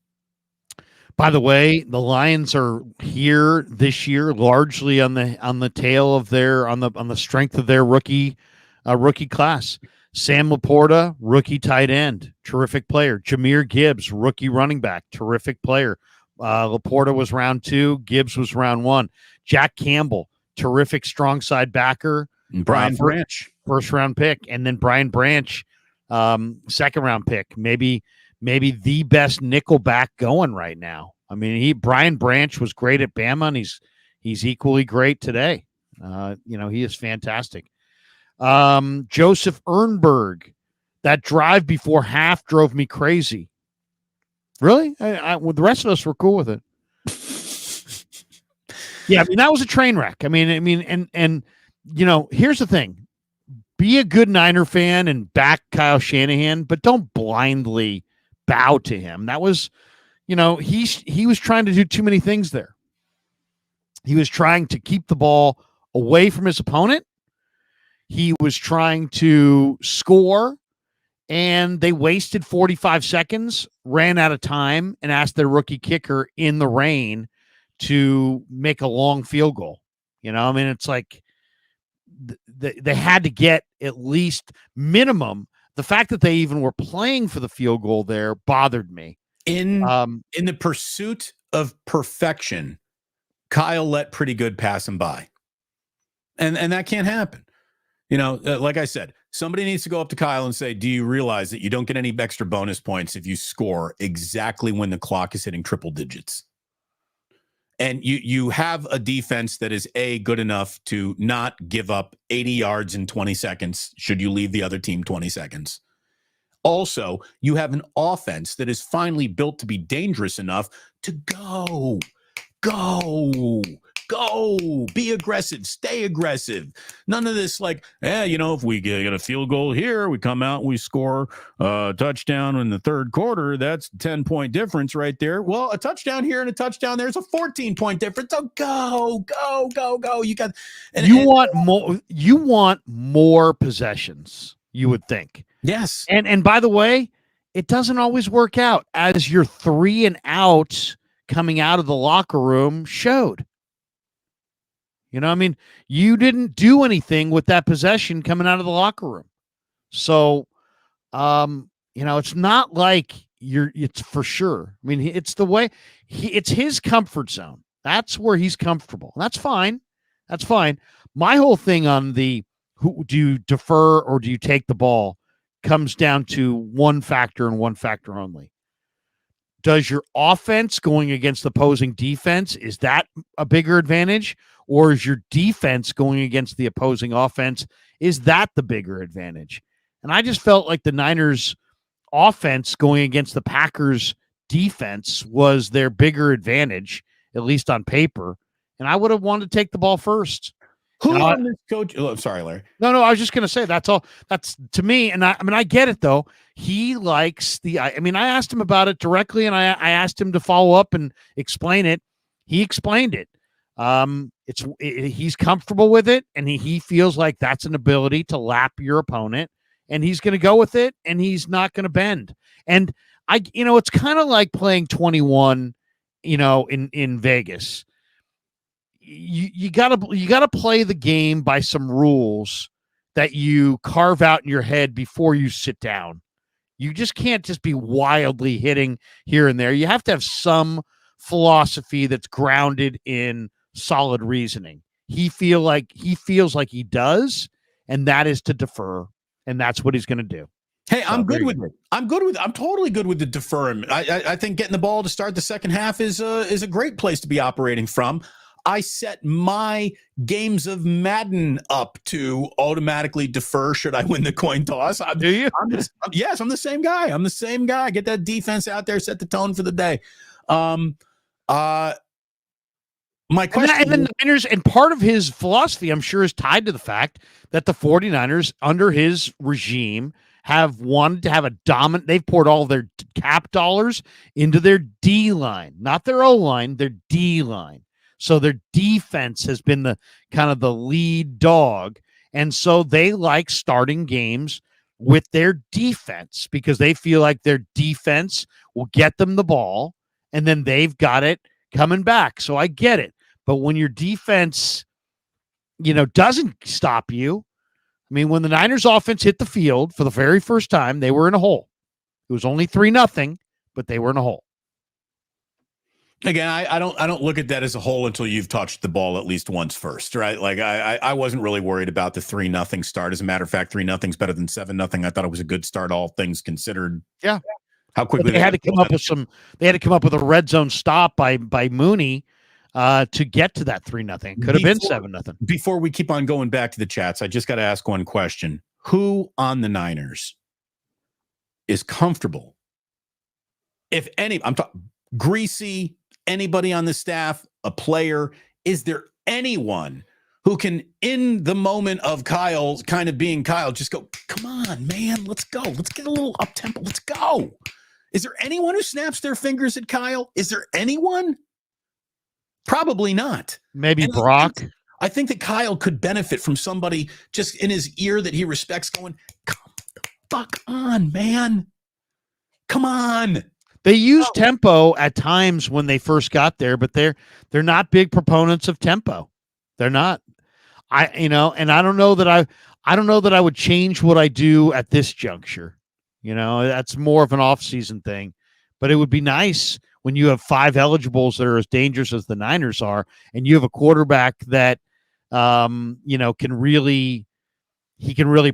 By the way, the Lions are here this year largely on the tail of their on the strength of their rookie class. Sam Laporta, rookie tight end, terrific player. Jahmyr Gibbs, rookie running back, terrific player. Laporta was round 2, Gibbs was round 1. Jack Campbell, terrific strong side backer. And Brian Branch, first round pick, and then Brian Branch, second round pick. Maybe the best nickelback going right now. I mean, Brian Branch was great at Bama, and he's equally great today. He is fantastic. Joseph Ehrenberg, that drive before half drove me crazy. Really? The rest of us were cool with it. Yeah, I mean, that was a train wreck. I mean, and here's the thing. Be a good Niner fan and back Kyle Shanahan, but don't blindly bow to him. That was, he was trying to do too many things there. He was trying to keep the ball away from his opponent. He was trying to score, and they wasted 45 seconds, ran out of time, and asked their rookie kicker in the rain to make a long field goal. It's like they had to get at least minimum. The fact that they even were playing for the field goal there bothered me. In the pursuit of perfection, Kyle let pretty good pass him by. And that can't happen. Like I said, somebody needs to go up to Kyle and say, do you realize that you don't get any extra bonus points if you score exactly when the clock is hitting triple digits? And you have a defense that is good enough to not give up 80 yards in 20 seconds should you leave the other team 20 seconds. Also, you have an offense that is finally built to be dangerous enough to go, be aggressive, stay aggressive. None of this like, if we get a field goal here, we come out, we score a touchdown in the third quarter. That's a 10-point difference right there. Well, a touchdown here and a touchdown there's a 14-point difference. So go. You want more possessions, you would think. Yes. And by the way, it doesn't always work out, as your 3 and outs coming out of the locker room showed. You didn't do anything with that possession coming out of the locker room. So, it's not like it's for sure. I mean, it's the way it's his comfort zone. That's where he's comfortable. That's fine. My whole thing on who do you defer or do you take the ball comes down to one factor and one factor only. Does your offense going against the opposing defense, is that a bigger advantage? Or is your defense going against the opposing offense, is that the bigger advantage? And I just felt like the Niners' offense going against the Packers' defense was their bigger advantage, at least on paper. And I would have wanted to take the ball first. Who on this coach? Oh, I'm sorry, Larry. No, I was just going to say that's all. That's to me. And I get it, though. He likes I asked him about it directly, and I asked him to follow up and explain it. He explained it. He's comfortable with it, and he feels like that's an ability to lap your opponent, and he's going to go with it, and he's not going to bend. And it's kind of like playing 21, in Vegas. You gotta play the game by some rules that you carve out in your head before you sit down. You just can't just be wildly hitting here and there. You have to have some philosophy that's grounded in solid reasoning. He feels like he does, and that is to defer, and that's what he's going to do. Hey, I'm good with it. I'm totally good with the defer. I think getting the ball to start the second half is a great place to be operating from. I set my games of Madden up to automatically defer should I win the coin toss. Do you? Yes, I'm the same guy. I'm the same guy. Get that defense out there, set the tone for the day. My question, and the Niners, and part of his philosophy, I'm sure, is tied to the fact that the 49ers, under his regime, have wanted to have a dominant. They've poured all their cap dollars into their D line, not their O line, their D line. So their defense has been the kind of the lead dog, and so they like starting games with their defense because they feel like their defense will get them the ball, and then they've got it coming back. So I get it. But when your defense, doesn't stop you, I mean, when the Niners offense hit the field for the very first time, they were in a hole. It was only 3-0, but they were in a hole. Again, I don't look at that as a hole until you've touched the ball at least once first, right? Like I wasn't really worried about the 3-0 start. As a matter of fact, 3-0 is better than 7-0. I thought it was a good start, all things considered. Yeah. How quickly they had to come up with they had to come up with a red zone stop by Mooney to get to that 3-0. It could have been 7-0. Before we keep on going back to the chats, I just got to ask one question. Who on the Niners is comfortable? If any, I'm talking Greasy, anybody on the staff, a player, is there anyone who can, in the moment of Kyle kind of being Kyle, just go, come on, man, let's go. Let's get a little up-tempo. Let's go. Is there anyone who snaps their fingers at Kyle? Is there anyone? Probably not. Maybe and Brock. I think that Kyle could benefit from somebody just in his ear that he respects going, come the fuck on, man. Come on. They use tempo at times when they first got there, but they're not big proponents of tempo. They're not. And I don't know that I would change what I do at this juncture. That's more of an off-season thing. But it would be nice when you have 5 eligibles that are as dangerous as the Niners are, and you have a quarterback that can really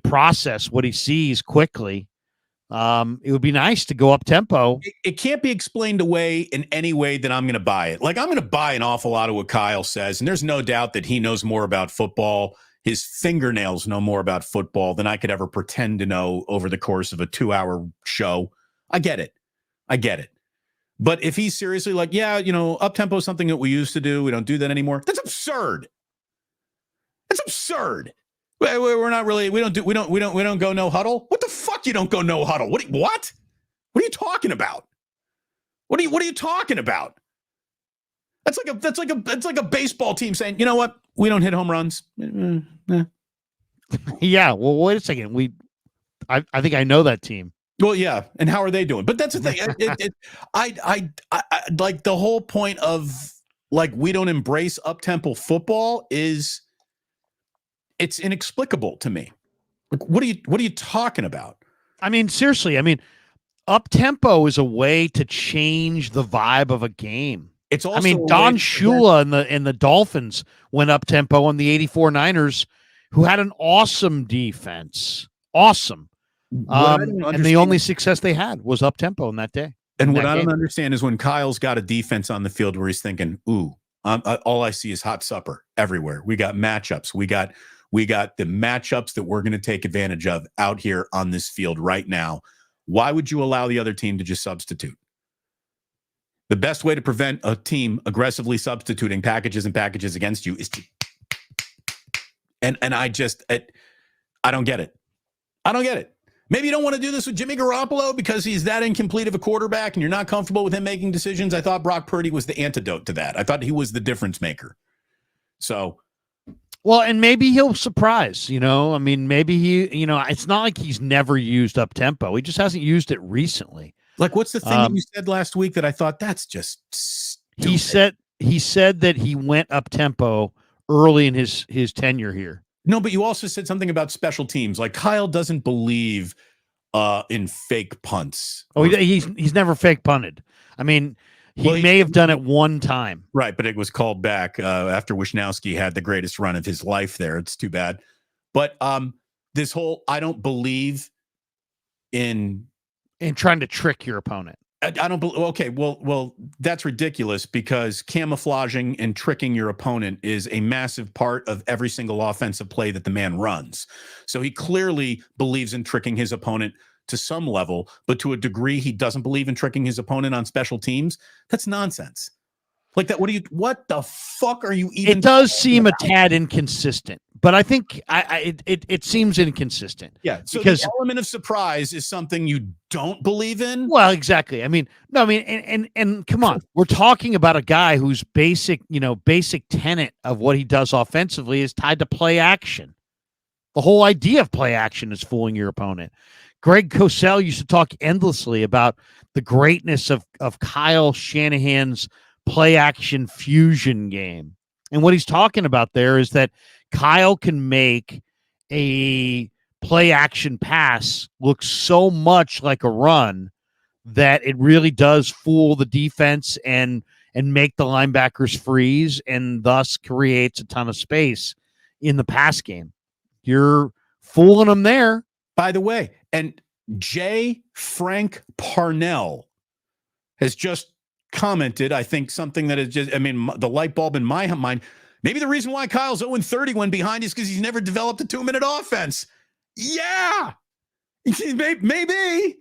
process what he sees quickly. It would be nice to go up tempo. It can't be explained away in any way that I'm going to buy it. Like, I'm going to buy an awful lot of what Kyle says, and there's no doubt that he knows more about football. His fingernails know more about football than I could ever pretend to know over the course of a 2-hour show. I get it. But if he's seriously like, yeah, up tempo is something that we used to do. We don't do that anymore. That's absurd. We're not really. We don't go no huddle. What the fuck? You don't go no huddle? What? What are you talking about? What are you talking about? That's like a baseball team saying, you know what? We don't hit home runs. Yeah. Well, wait a second. I think I know that team. Well, yeah. And how are they doing? But that's the thing. I like the whole point of like we don't embrace up-tempo football is. It's inexplicable to me. Like, what are you talking about? I mean, seriously. I mean, up tempo is a way to change the vibe of a game. It's also. I mean, Don Shula and the Dolphins went up tempo on the '84 Niners, who had an awesome defense. Awesome. And the only success they had was up tempo in that day. And what I don't understand is when Kyle's got a defense on the field where he's thinking, "Ooh, all I see is hot supper everywhere. We got matchups. We got the matchups that we're going to take advantage of out here on this field right now." Why would you allow the other team to just substitute? The best way to prevent a team aggressively substituting packages against you is to. And I don't get it. I don't get it. Maybe you don't want to do this with Jimmy Garoppolo because he's that incomplete of a quarterback and you're not comfortable with him making decisions. I thought Brock Purdy was the antidote to that. I thought he was the difference maker. So. Well, and maybe he'll surprise, I mean, maybe it's not like he's never used up tempo. He just hasn't used it recently. Like, what's the thing that you said last week that I thought that's just stupid? He said that he went up tempo early in his tenure here. No, but you also said something about special teams. Like Kyle doesn't believe in fake punts. Oh, he's never fake punted. I mean, he may have done it one time. Right, but it was called back after Wisnowski had the greatest run of his life there. It's too bad. But this whole I don't believe in trying to trick your opponent. I don't believe. Okay, well, that's ridiculous because camouflaging and tricking your opponent is a massive part of every single offensive play that the man runs. So he clearly believes in tricking his opponent to some level, but to a degree he doesn't believe in tricking his opponent on special teams. That's nonsense. Like that. What the fuck are you even? It does seem a tad inconsistent, but I think it seems inconsistent. Yeah. So because the element of surprise is something you don't believe in. Well, exactly. I mean, no, I mean, and come on, we're talking about a guy whose basic tenet of what he does offensively is tied to play action. The whole idea of play action is fooling your opponent. Greg Cosell used to talk endlessly about the greatness of Kyle Shanahan's play action fusion game. And what he's talking about there is that Kyle can make a play action pass look so much like a run that it really does fool the defense and make the linebackers freeze and thus creates a ton of space in the pass game. You're fooling them there. By the way, and J. Frank Parnell has just commented, I think something that is just, I mean, the light bulb in my mind, maybe the reason why Kyle's 0-30 when behind is because he's never developed a 2-minute offense. Yeah, maybe,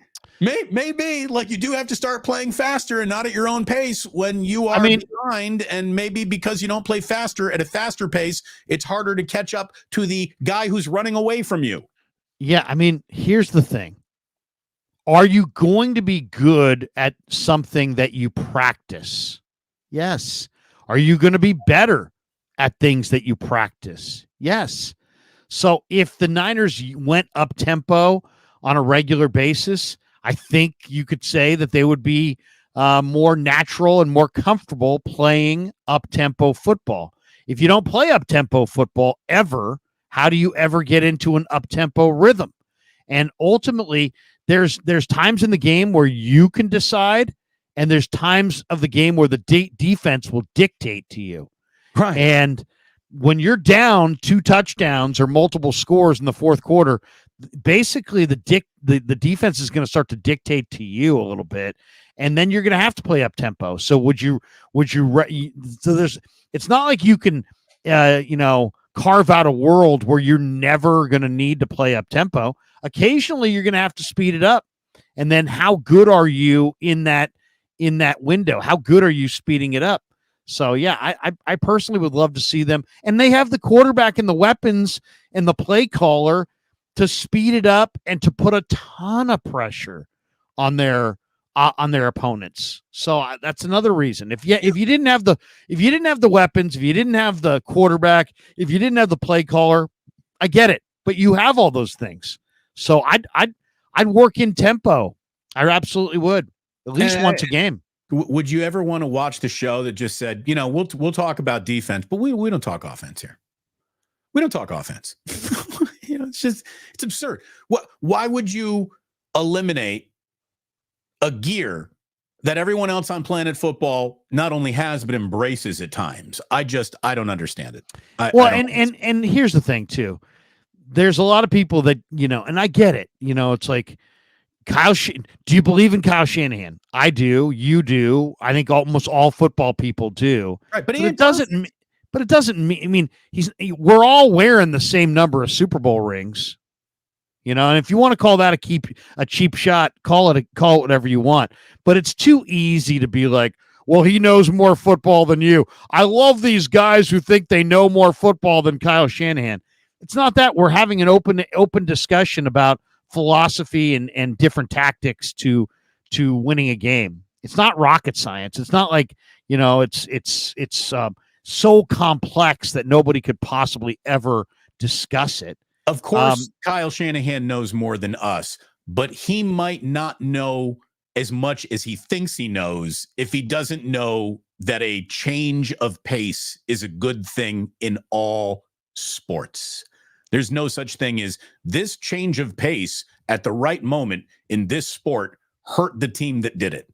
like you do have to start playing faster and not at your own pace when you are behind, and maybe because you don't play faster at a faster pace, it's harder to catch up to the guy who's running away from you. Yeah, I mean, here's the thing. Are you going to be good at something that you practice? Yes. Are you going to be better at things that you practice? Yes. So if the Niners went up tempo on a regular basis, I think you could say that they would be more natural and more comfortable playing up tempo football. If you don't play up tempo football ever, how do you ever get into an up tempo rhythm? And ultimately, there's times in the game where you can decide, and there's times of the game where the defense will dictate to you. Right. And when you're down 2 touchdowns or multiple scores in the fourth quarter, basically the defense is going to start to dictate to you a little bit, and then you're going to have to play up tempo. So it's not like you can carve out a world where you're never going to need to play up tempo. Occasionally you're going to have to speed it up. And then how good are you in that window? How good are you speeding it up? So yeah, I personally would love to see them. And they have the quarterback and the weapons and the play caller to speed it up and to put a ton of pressure on their opponents. So that's another reason. If you didn't have the weapons, if you didn't have the quarterback, if you didn't have the play caller, I get it. But you have all those things. So I'd work in tempo. I absolutely would, at least once a game. Would you ever want to watch the show that just said, we'll talk about defense, but we don't talk offense here. We don't talk offense. It's absurd. Why would you eliminate a gear that everyone else on planet football not only has, but embraces at times? I don't understand it. And here's the thing too. There's a lot of people that, and I get it. It's like do you believe in Kyle Shanahan? I do. You do. I think almost all football people do. Right, but it doesn't mean, we're all wearing the same number of Super Bowl rings. And if you want to call that a cheap shot, call it whatever you want. But it's too easy to be like, well, he knows more football than you. I love these guys who think they know more football than Kyle Shanahan. It's not that. We're having an open discussion about philosophy and different tactics to winning a game. It's not rocket science. It's not like, it's so complex that nobody could possibly ever discuss it. Of course, Kyle Shanahan knows more than us, but he might not know as much as he thinks he knows if he doesn't know that a change of pace is a good thing in all sports. There's no such thing as this change of pace at the right moment in this sport hurt the team that did it.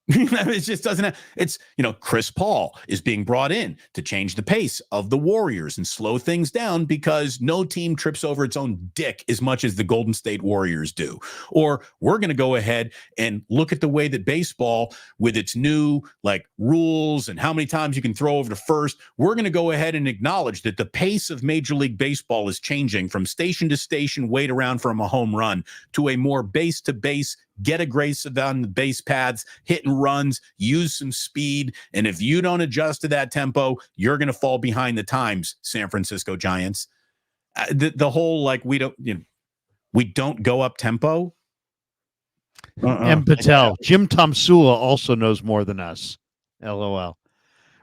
It just doesn't have, it's, Chris Paul is being brought in to change the pace of the Warriors and slow things down because no team trips over its own dick as much as the Golden State Warriors do. Or we're going to go ahead and look at the way that baseball, with its new rules and how many times you can throw over to first, we're going to go ahead and acknowledge that the pace of Major League Baseball is changing from station to station, wait around for a home run, to a more base to base, get aggressive on the base paths, hit and runs, use some speed. And if you don't adjust to that tempo, you're going to fall behind the times, San Francisco Giants. The whole, we don't go up tempo. And Patel, Jim Tomsula also knows more than us. LOL.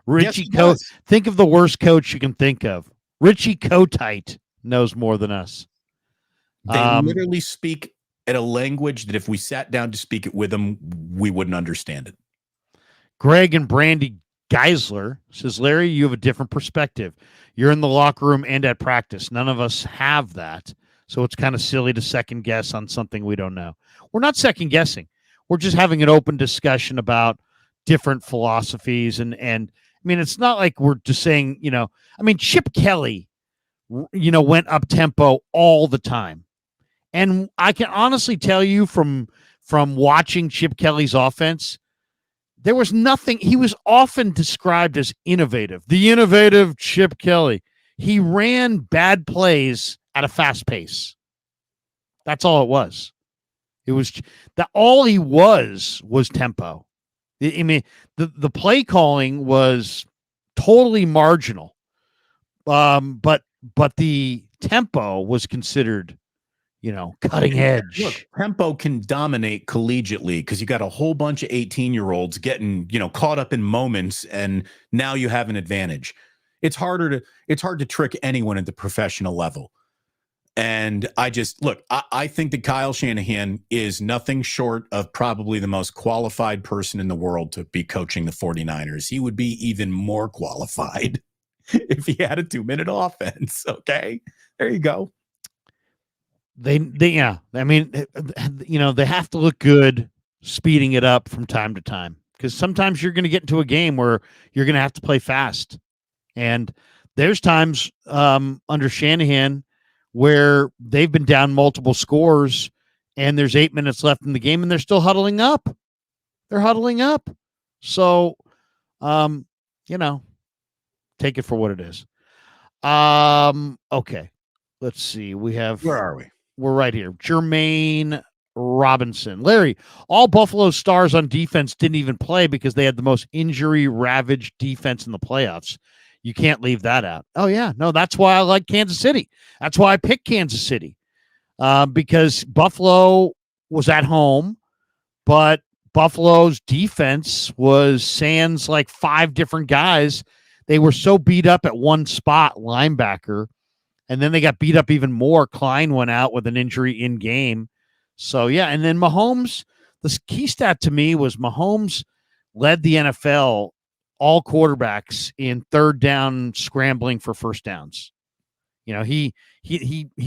Richie Yes, think of the worst coach you can think of. Richie Kotite knows more than us. They literally speak at a language that if we sat down to speak it with them, we wouldn't understand it. Greg and Brandy Geisler says, Larry, you have a different perspective. You're in the locker room and at practice. None of us have that. So it's kind of silly to second guess on something we don't know. We're not second guessing. We're just having an open discussion about different philosophies. And I mean, it's not like we're just saying, Chip Kelly, went up tempo all the time. And I can honestly tell you from watching Chip Kelly's offense, there was nothing. He was often described as innovative, the innovative Chip Kelly. He ran bad plays at a fast pace. That's all it was. It was that all he was tempo. I mean, the play calling was totally marginal. But the tempo was considered, cutting edge. Look, tempo can dominate collegiately because you got a whole bunch of 18-year-olds getting, caught up in moments, and now you have an advantage. It's hard to trick anyone at the professional level. And I think that Kyle Shanahan is nothing short of probably the most qualified person in the world to be coaching the 49ers. He would be even more qualified if he had a 2-minute offense. Okay, there you go. They I mean, they have to look good speeding it up from time to time, because sometimes you're going to get into a game where you're going to have to play fast. And there's times under Shanahan where they've been down multiple scores and there's 8 minutes left in the game and they're still huddling up. They're huddling up. So, take it for what it is. Okay. Let's see. Where are we? We're right here. Jermaine Robinson. Larry, all Buffalo stars on defense didn't even play because they had the most injury-ravaged defense in the playoffs. You can't leave that out. Oh, yeah. No, that's why I like Kansas City. That's why I picked Kansas City, because Buffalo was at home, but Buffalo's defense was sans 5 different guys. They were so beat up at one spot, linebacker, and then they got beat up even more. Klein went out with an injury in game. So, yeah, and then Mahomes, the key stat to me was Mahomes led the NFL, all quarterbacks, in third down scrambling for first downs. He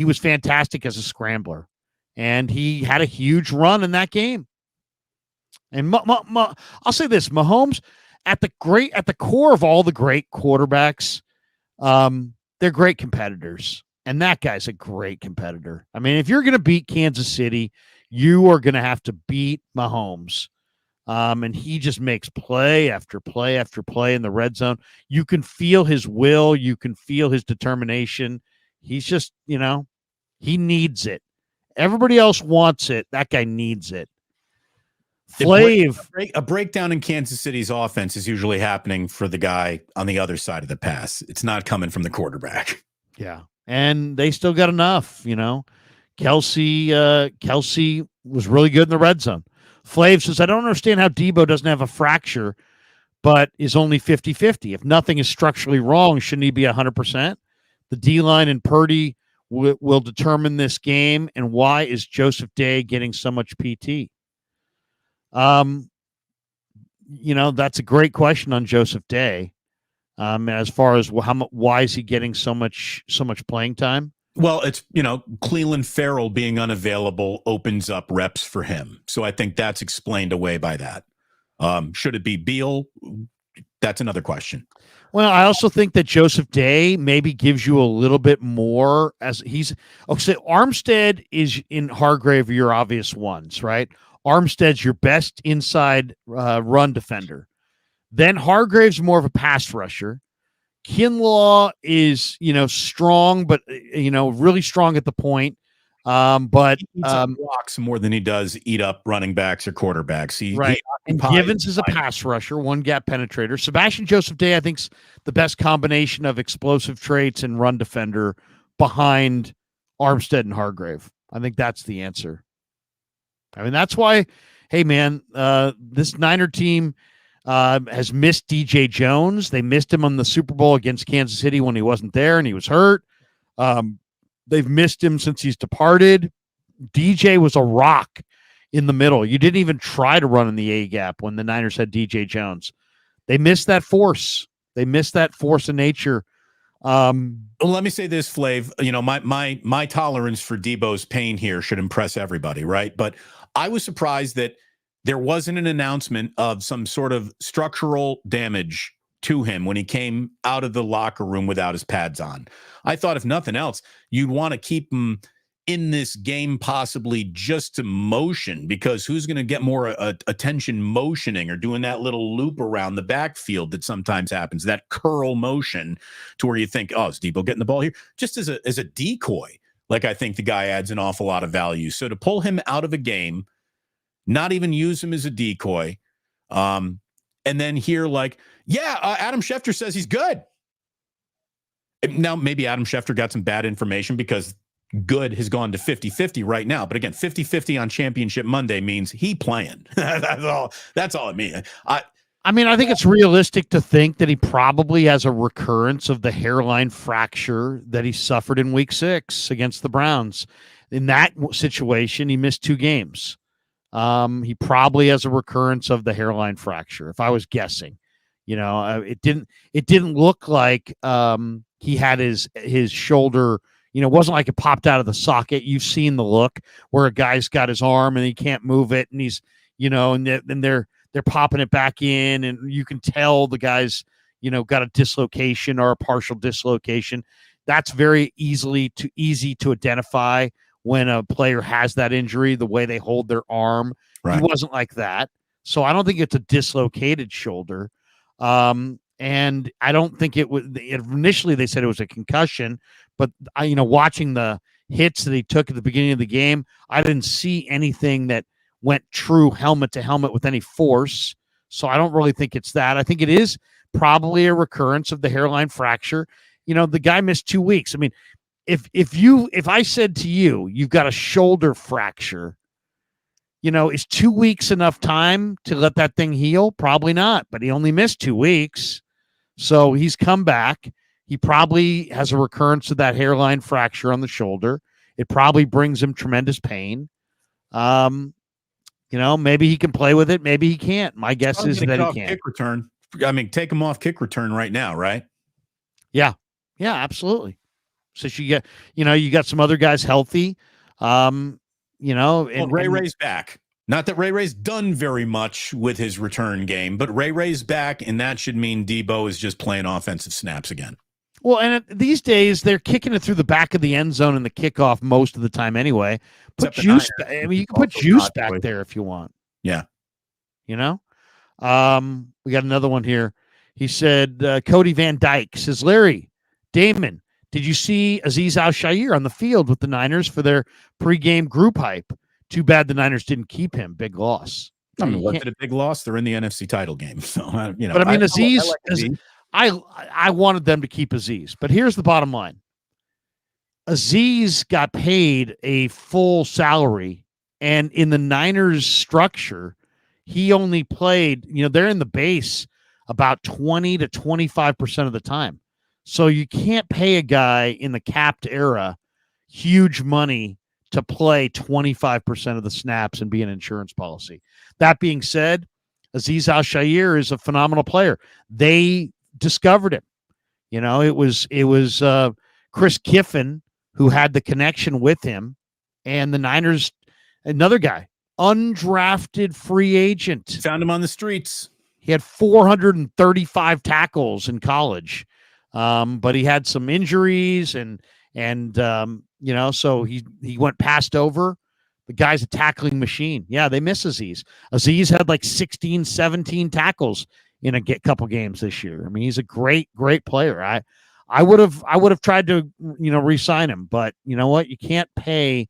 was fantastic as a scrambler, and he had a huge run in that game. And I'll say this, Mahomes, at the core of all the great quarterbacks, they're great competitors, and that guy's a great competitor. I mean, if you're going to beat Kansas City, you are going to have to beat Mahomes. And he just makes play after play after play in the red zone. You can feel his will. You can feel his determination. He's just, he needs it. Everybody else wants it. That guy needs it. A breakdown in Kansas City's offense is usually happening for the guy on the other side of the pass. It's not coming from the quarterback. Yeah. And they still got enough, Kelsey was really good in the red zone. Flav says, I don't understand how Deebo doesn't have a fracture, but is only 50-50. If nothing is structurally wrong, shouldn't he be 100%? The D-line and Purdy will determine this game. And why is Joseph Day getting so much PT? That's a great question on Joseph Day. As far as why is he getting so much playing time? Well, it's, Cleveland Farrell being unavailable opens up reps for him. So I think that's explained away by that. Should it be Beal? That's another question. Well, I also think that Joseph Day maybe gives you a little bit more as he's so Armstead is in Hargrave are your obvious ones, right? Armstead's your best inside run defender. Then Hargrave's more of a pass rusher. Kinlaw is, strong, but really strong at the point. But he eats up blocks more than he does eat up running backs or quarterbacks. Right. And Givens is a pass rusher, one gap penetrator. Sebastian Joseph Day, I think, is the best combination of explosive traits and run defender behind Armstead and Hargrave. I think that's the answer. I mean, that's why, hey, man, this Niner team has missed DJ Jones. They missed him on the Super Bowl against Kansas City when he wasn't there and he was hurt. They've missed him since he's departed. DJ was a rock in the middle. You didn't even try to run in the A gap when the Niners had DJ Jones. They missed that force. They missed that force of nature. Well, let me say this, Flav. My tolerance for Deebo's pain here should impress everybody, right? But I was surprised that there wasn't an announcement of some sort of structural damage to him when he came out of the locker room without his pads on. I thought, if nothing else, you'd want to keep him in this game, possibly just to motion, because who's going to get more attention motioning or doing that little loop around the backfield that sometimes happens, that curl motion to where you think, oh, is Deebo getting the ball here? Just as a decoy, like I think the guy adds an awful lot of value. So to pull him out of a game, not even use him as a decoy, and then hear Adam Schefter says he's good. Now, maybe Adam Schefter got some bad information because good has gone to 50-50 right now. But again, 50-50 on Championship Monday means he playing. That's all it means. I mean, I think it's realistic to think that he probably has a recurrence of the hairline fracture that he suffered in Week 6 against the Browns. In that situation, he missed 2 games. He probably has a recurrence of the hairline fracture, if I was guessing. It didn't look like he had his shoulder. It wasn't like it popped out of the socket. You've seen the look where a guy's got his arm and he can't move it, and he's, and they're popping it back in, and you can tell the guy's, got a dislocation or a partial dislocation. That's very easy to identify when a player has that injury, the way they hold their arm. Right. He wasn't like that. So I don't think it's a dislocated shoulder. And I don't think it was initially they said it was a concussion, but watching the hits that he took at the beginning of the game, I didn't see anything that went true helmet to helmet with any force. So I don't really think it's that. I think it is probably a recurrence of the hairline fracture. The guy missed 2 weeks. I mean, if I said to you, you've got a shoulder fracture, is 2 weeks enough time to let that thing heal? Probably not, but he only missed 2 weeks. So he's come back. He probably has a recurrence of that hairline fracture on the shoulder. It probably brings him tremendous pain. Maybe he can play with it. Maybe he can't. My guess is that he can't. Kick return. I mean, take him off kick return right now, right? Yeah. Yeah, absolutely. So you got some other guys healthy. Ray's back. Not that Ray's done very much with his return game, but Ray's back, and that should mean Deebo is just playing offensive snaps again. Well, and these days they're kicking it through the back of the end zone in the kickoff most of the time anyway. Put Juice. I mean, you can put Juice back there if you want. Yeah. We got another one here. He said, Cody Van Dyke says, Larry, Damon, did you see Aziz Al-Shaair on the field with the Niners for their pregame group hype? Too bad the Niners didn't keep him. Big loss. I mean, was it a big loss? They're in the NFC title game. So, But I mean, Aziz, I wanted them to keep Aziz. But here's the bottom line. Aziz got paid a full salary. And in the Niners structure, he only played, they're in the base about 20 to 25% of the time. So you can't pay a guy in the capped era huge money to play 25% of the snaps and be an insurance policy. That being said, Aziz Al-Shaair is a phenomenal player. They discovered him. It was Chris Kiffin who had the connection with him, and the Niners, another guy, undrafted free agent. Found him on the streets. He had 435 tackles in college, but he had some injuries and so he went passed over. The guy's a tackling machine. Yeah, they miss Aziz. Aziz had like 16, 17 tackles in a couple games this year. I mean, he's a great player. I would have tried to re-sign him, but you know what? You can't pay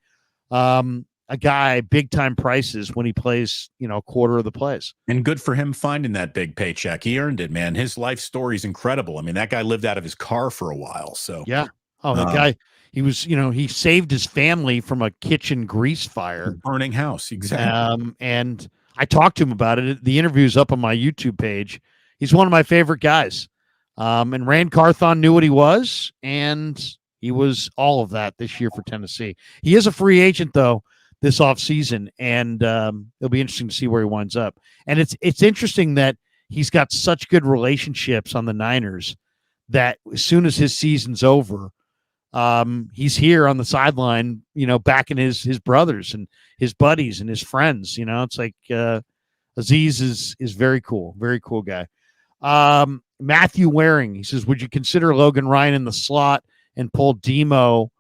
a guy big time prices when he plays a quarter of the plays. And good for him finding that big paycheck. He earned it, man. His life story is incredible. I mean, that guy lived out of his car for a while. So yeah. Oh, the guy. He was, he saved his family from a kitchen grease fire. Burning house, exactly. And I talked to him about it. The interview's up on my YouTube page. He's one of my favorite guys. And Rand Carthon knew what he was, and he was all of that this year for Tennessee. He is a free agent, though, this offseason, and it'll be interesting to see where he winds up. And it's interesting that he's got such good relationships on the Niners that as soon as his season's over, he's here on the sideline, backing his brothers and his buddies and his friends. It's like Aziz is very cool guy. Matthew Waring, he says, would you consider Logan Ryan in the slot and pull Demo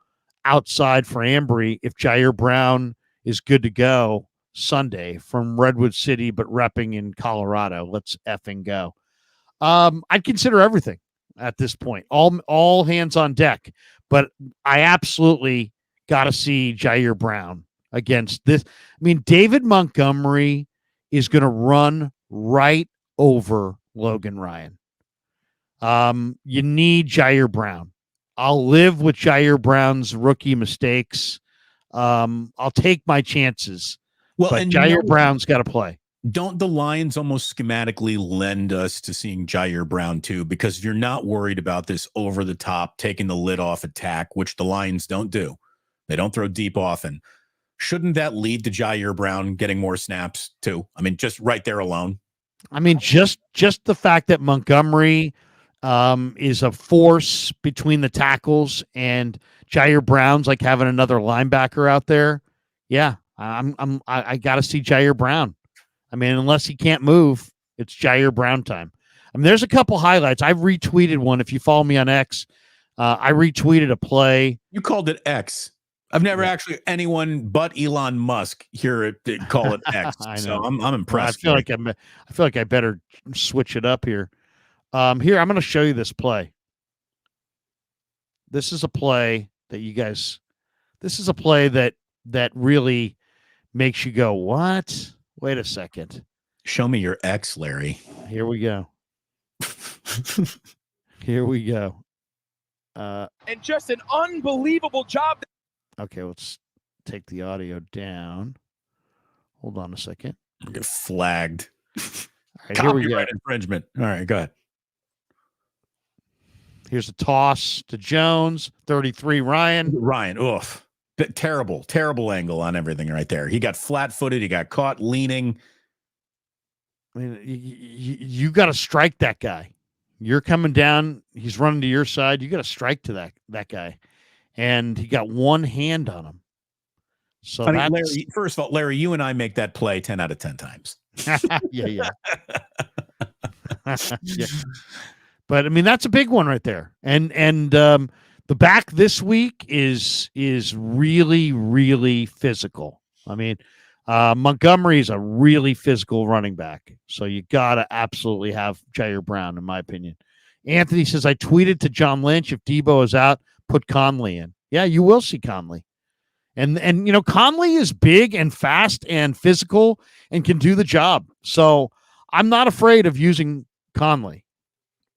outside for Ambry if Jair Brown is good to go Sunday from Redwood City but repping in Colorado? Let's effing go. I'd consider everything at this point, all hands on deck. But I absolutely got to see Jair Brown against this. I mean, David Montgomery is going to run right over Logan Ryan. You need Jair Brown. I'll live with Jair Brown's rookie mistakes. I'll take my chances. Well, but Jair Brown's got to play. Don't the Lions almost schematically lend us to seeing Jair Brown too? Because if you're not worried about this over the top, taking the lid off attack, which the Lions don't do, they don't throw deep often. Shouldn't that lead to Jair Brown getting more snaps too? I mean, just right there alone. I mean, just the fact that Montgomery is a force between the tackles and Jair Brown's like having another linebacker out there. Yeah, I got to see Jair Brown. I mean, unless he can't move, it's Jair Brown time. I mean, there's a couple highlights. I've retweeted one. If you follow me on X, I retweeted a play. You called it X. I've never actually anyone but Elon Musk hear it call it X. I know. So I'm impressed. Well, I feel like I better switch it up here. Here, I'm going to show you this play. This is a play that this is a play that really makes you go, what? Wait a second. Show me your X, Larry. Here we go. Here we go. And just an unbelievable job. Okay, let's take the audio down. Hold on a second. I get flagged. All right, here we go. Infringement. All right, go ahead. Here's a toss to Jones. 33, Ryan. Oof. Terrible angle on everything right there. He got flat-footed. He got caught leaning. I mean, you got to strike that guy. You're coming down. He's running to your side. You got to strike to that guy. And he got one hand on him. So Larry, first of all, Larry, you and I make that play 10 out of 10 times. Yeah. Yeah. But I mean, that's a big one right there. And the back this week is really, really physical. I mean, Montgomery is a really physical running back. So you got to absolutely have Jair Brown, in my opinion. Anthony says, I tweeted to John Lynch, if Deebo is out, put Conley in. Yeah, you will see Conley. And Conley is big and fast and physical and can do the job. So I'm not afraid of using Conley.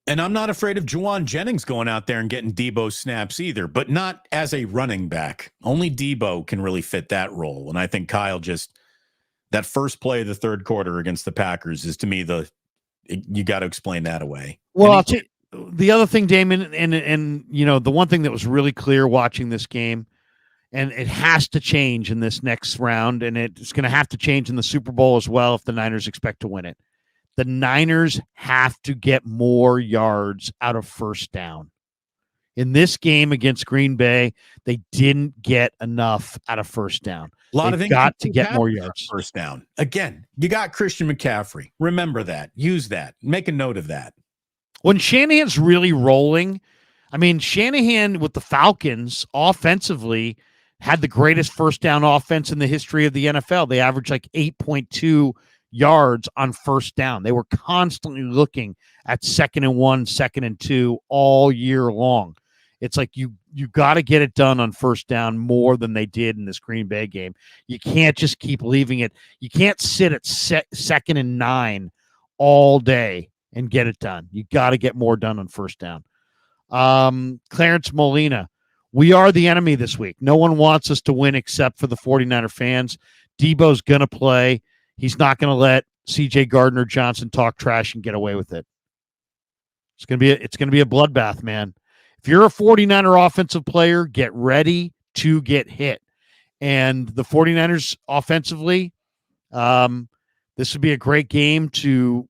And I'm not afraid of Juwan Jennings going out there and getting Deebo snaps either, but not as a running back. Only Deebo can really fit that role. And I think Kyle that first play of the third quarter against the Packers is, to me, you got to explain that away. Well, I'll tell you, the other thing, Damon, and the one thing that was really clear watching this game, and it has to change in this next round, and it's going to have to change in the Super Bowl as well if the Niners expect to win it. The Niners have to get more yards out of first down. In this game against Green Bay, they didn't get enough out of first down. A lot They've of things got to you get have more on yards. first down. Again, you got Christian McCaffrey. Remember that. Use that. Make a note of that. When Shanahan's really rolling, I mean, Shanahan with the Falcons offensively had the greatest first down offense in the history of the NFL. They averaged like 8.2 yards on first down. They were constantly looking at 2nd and 1, 2nd and 2 all year long. It's like you got to get it done on first down more than they did in this Green Bay game. You can't just keep leaving it. You can't sit at 2nd and 9 all day and get it done. You got to get more done on first down. Clarence Molina, we are the enemy this week. No one wants us to win except for the 49er fans. Deebo's going to play. He's not going to let CJ Gardner-Johnson talk trash and get away with it. It's going to be a bloodbath, man. If you're a 49er offensive player, get ready to get hit. And the 49ers offensively, this would be a great game to,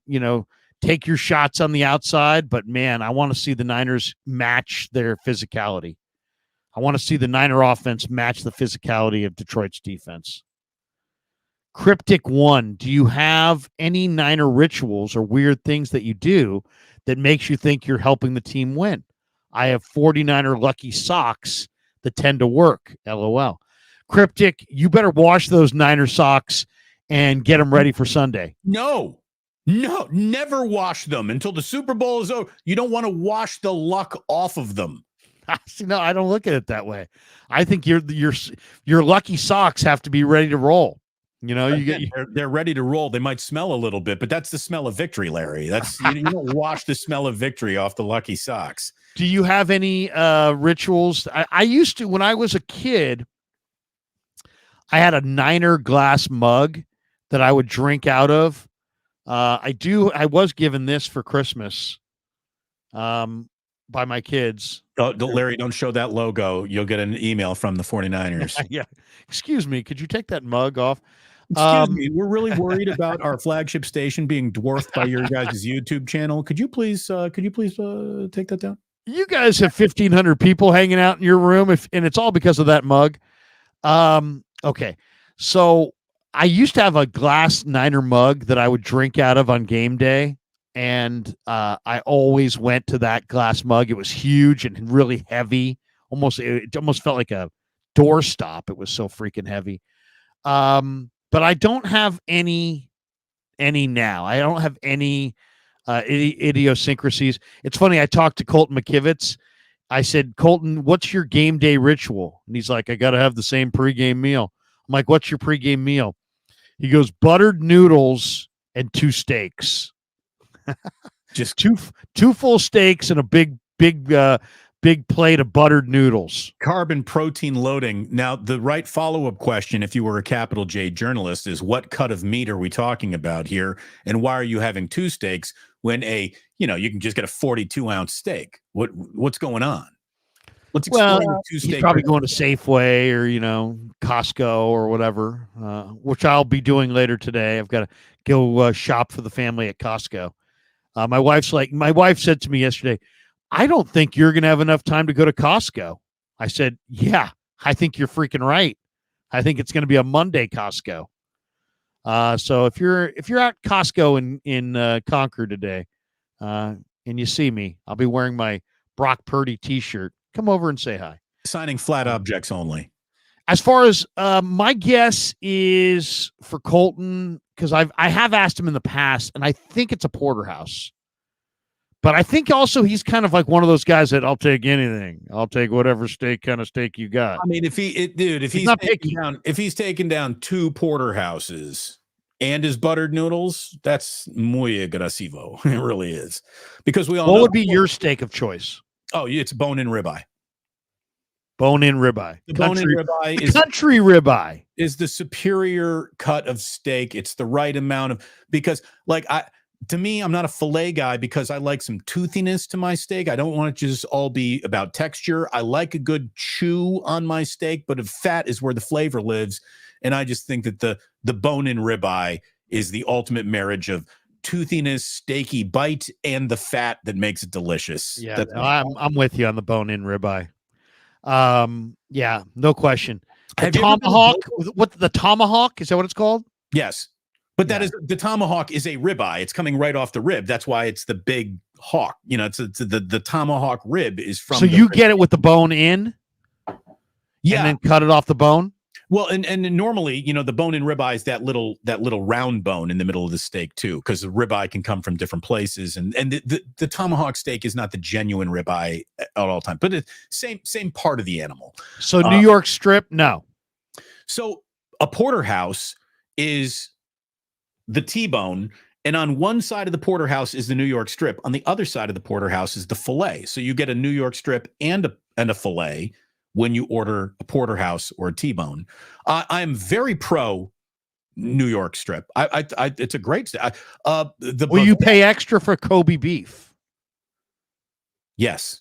take your shots on the outside. But, man, I want to see the Niners match their physicality. I want to see the Niner offense match the physicality of Detroit's defense. Cryptic 1, do you have any Niner rituals or weird things that you do that makes you think you're helping the team win? I have 49er lucky socks that tend to work, LOL. Cryptic, you better wash those Niner socks and get them ready for Sunday. No, never wash them until the Super Bowl is over. You don't want to wash the luck off of them. See, no, I don't look at it that way. I think your lucky socks have to be ready to roll. They're ready to roll. They might smell a little bit, but that's the smell of victory, Larry. That's you don't wash the smell of victory off the lucky socks. Do you have any rituals? I used to, when I was a kid, I had a Niner glass mug that I would drink out of. I was given this for Christmas by my kids. Larry, don't show that logo. You'll get an email from the 49ers. Yeah. Excuse me. Could you take that mug off? Excuse me. We're really worried about our flagship station being dwarfed by your guys' YouTube channel. Could you please take that down? You guys have 1,500 people hanging out in your room, and it's all because of that mug. Okay. So I used to have a glass Niner mug that I would drink out of on game day. And I always went to that glass mug. It was huge and really heavy. It almost felt like a doorstop. It was so freaking heavy. But I don't have any now. I don't have any idiosyncrasies. It's funny. I talked to Colton McKivitz. I said, Colton, what's your game day ritual? And he's like, I got to have the same pregame meal. I'm like, what's your pregame meal? He goes, buttered noodles and 2 steaks. Just two full steaks and a big plate of buttered noodles. Carbon protein loading. Now, the right follow-up question, if you were a capital J journalist, is what cut of meat are we talking about here? And why are you having 2 steaks when you can just get a 42-ounce steak? What's going on? Let's explain the 2 steak. He's probably going to Safeway or, Costco or whatever, which I'll be doing later today. I've got to go shop for the family at Costco. My wife said to me yesterday, I don't think you're going to have enough time to go to Costco. I said, yeah, I think you're freaking right. I think it's going to be a Monday Costco. So if you're at Costco in Concord today, and you see me, I'll be wearing my Brock Purdy t-shirt. Come over and say hi. Signing flat objects only. As far as my guess is for Colton, because I have asked him in the past, and I think it's a porterhouse. But I think also he's kind of like one of those guys that I'll take anything. I'll take whatever kind of steak you got. I mean, if he's taking down 2 porterhouses and his buttered noodles, that's muy agresivo. It really is. Because we all know. What would be your steak of choice? Oh, it's bone-in ribeye. Bone-in ribeye. The bone-in ribeye is country ribeye is the superior cut of steak. It's the right amount of, because to me, I'm not a filet guy because I like some toothiness to my steak. I don't want it to just all be about texture. I like a good chew on my steak, but if fat is where the flavor lives. And I just think that the bone-in ribeye is the ultimate marriage of toothiness, steaky bite, and the fat that makes it delicious. Yeah, I'm with you on the bone-in ribeye. Yeah, no question. The tomahawk. What the tomahawk? Is that what it's called? Yes. But that is the tomahawk is a ribeye. It's coming right off the rib. That's why it's the big hawk. You know, it's the tomahawk rib is from. So you get it with the bone in, and then cut it off the bone. Well, and normally, you know, the bone in ribeye is that little round bone in the middle of the steak too, because the ribeye can come from different places, and the tomahawk steak is not the genuine ribeye at all times, but it's same part of the animal. So New York strip, no. So a porterhouse is the T-bone, and on one side of the porterhouse is the New York strip. On the other side of the porterhouse is the filet. So you get a New York strip and a filet when you order a porterhouse or a T-bone. I am very pro New York strip. It's a great steak. Will you pay extra for Kobe beef? Yes,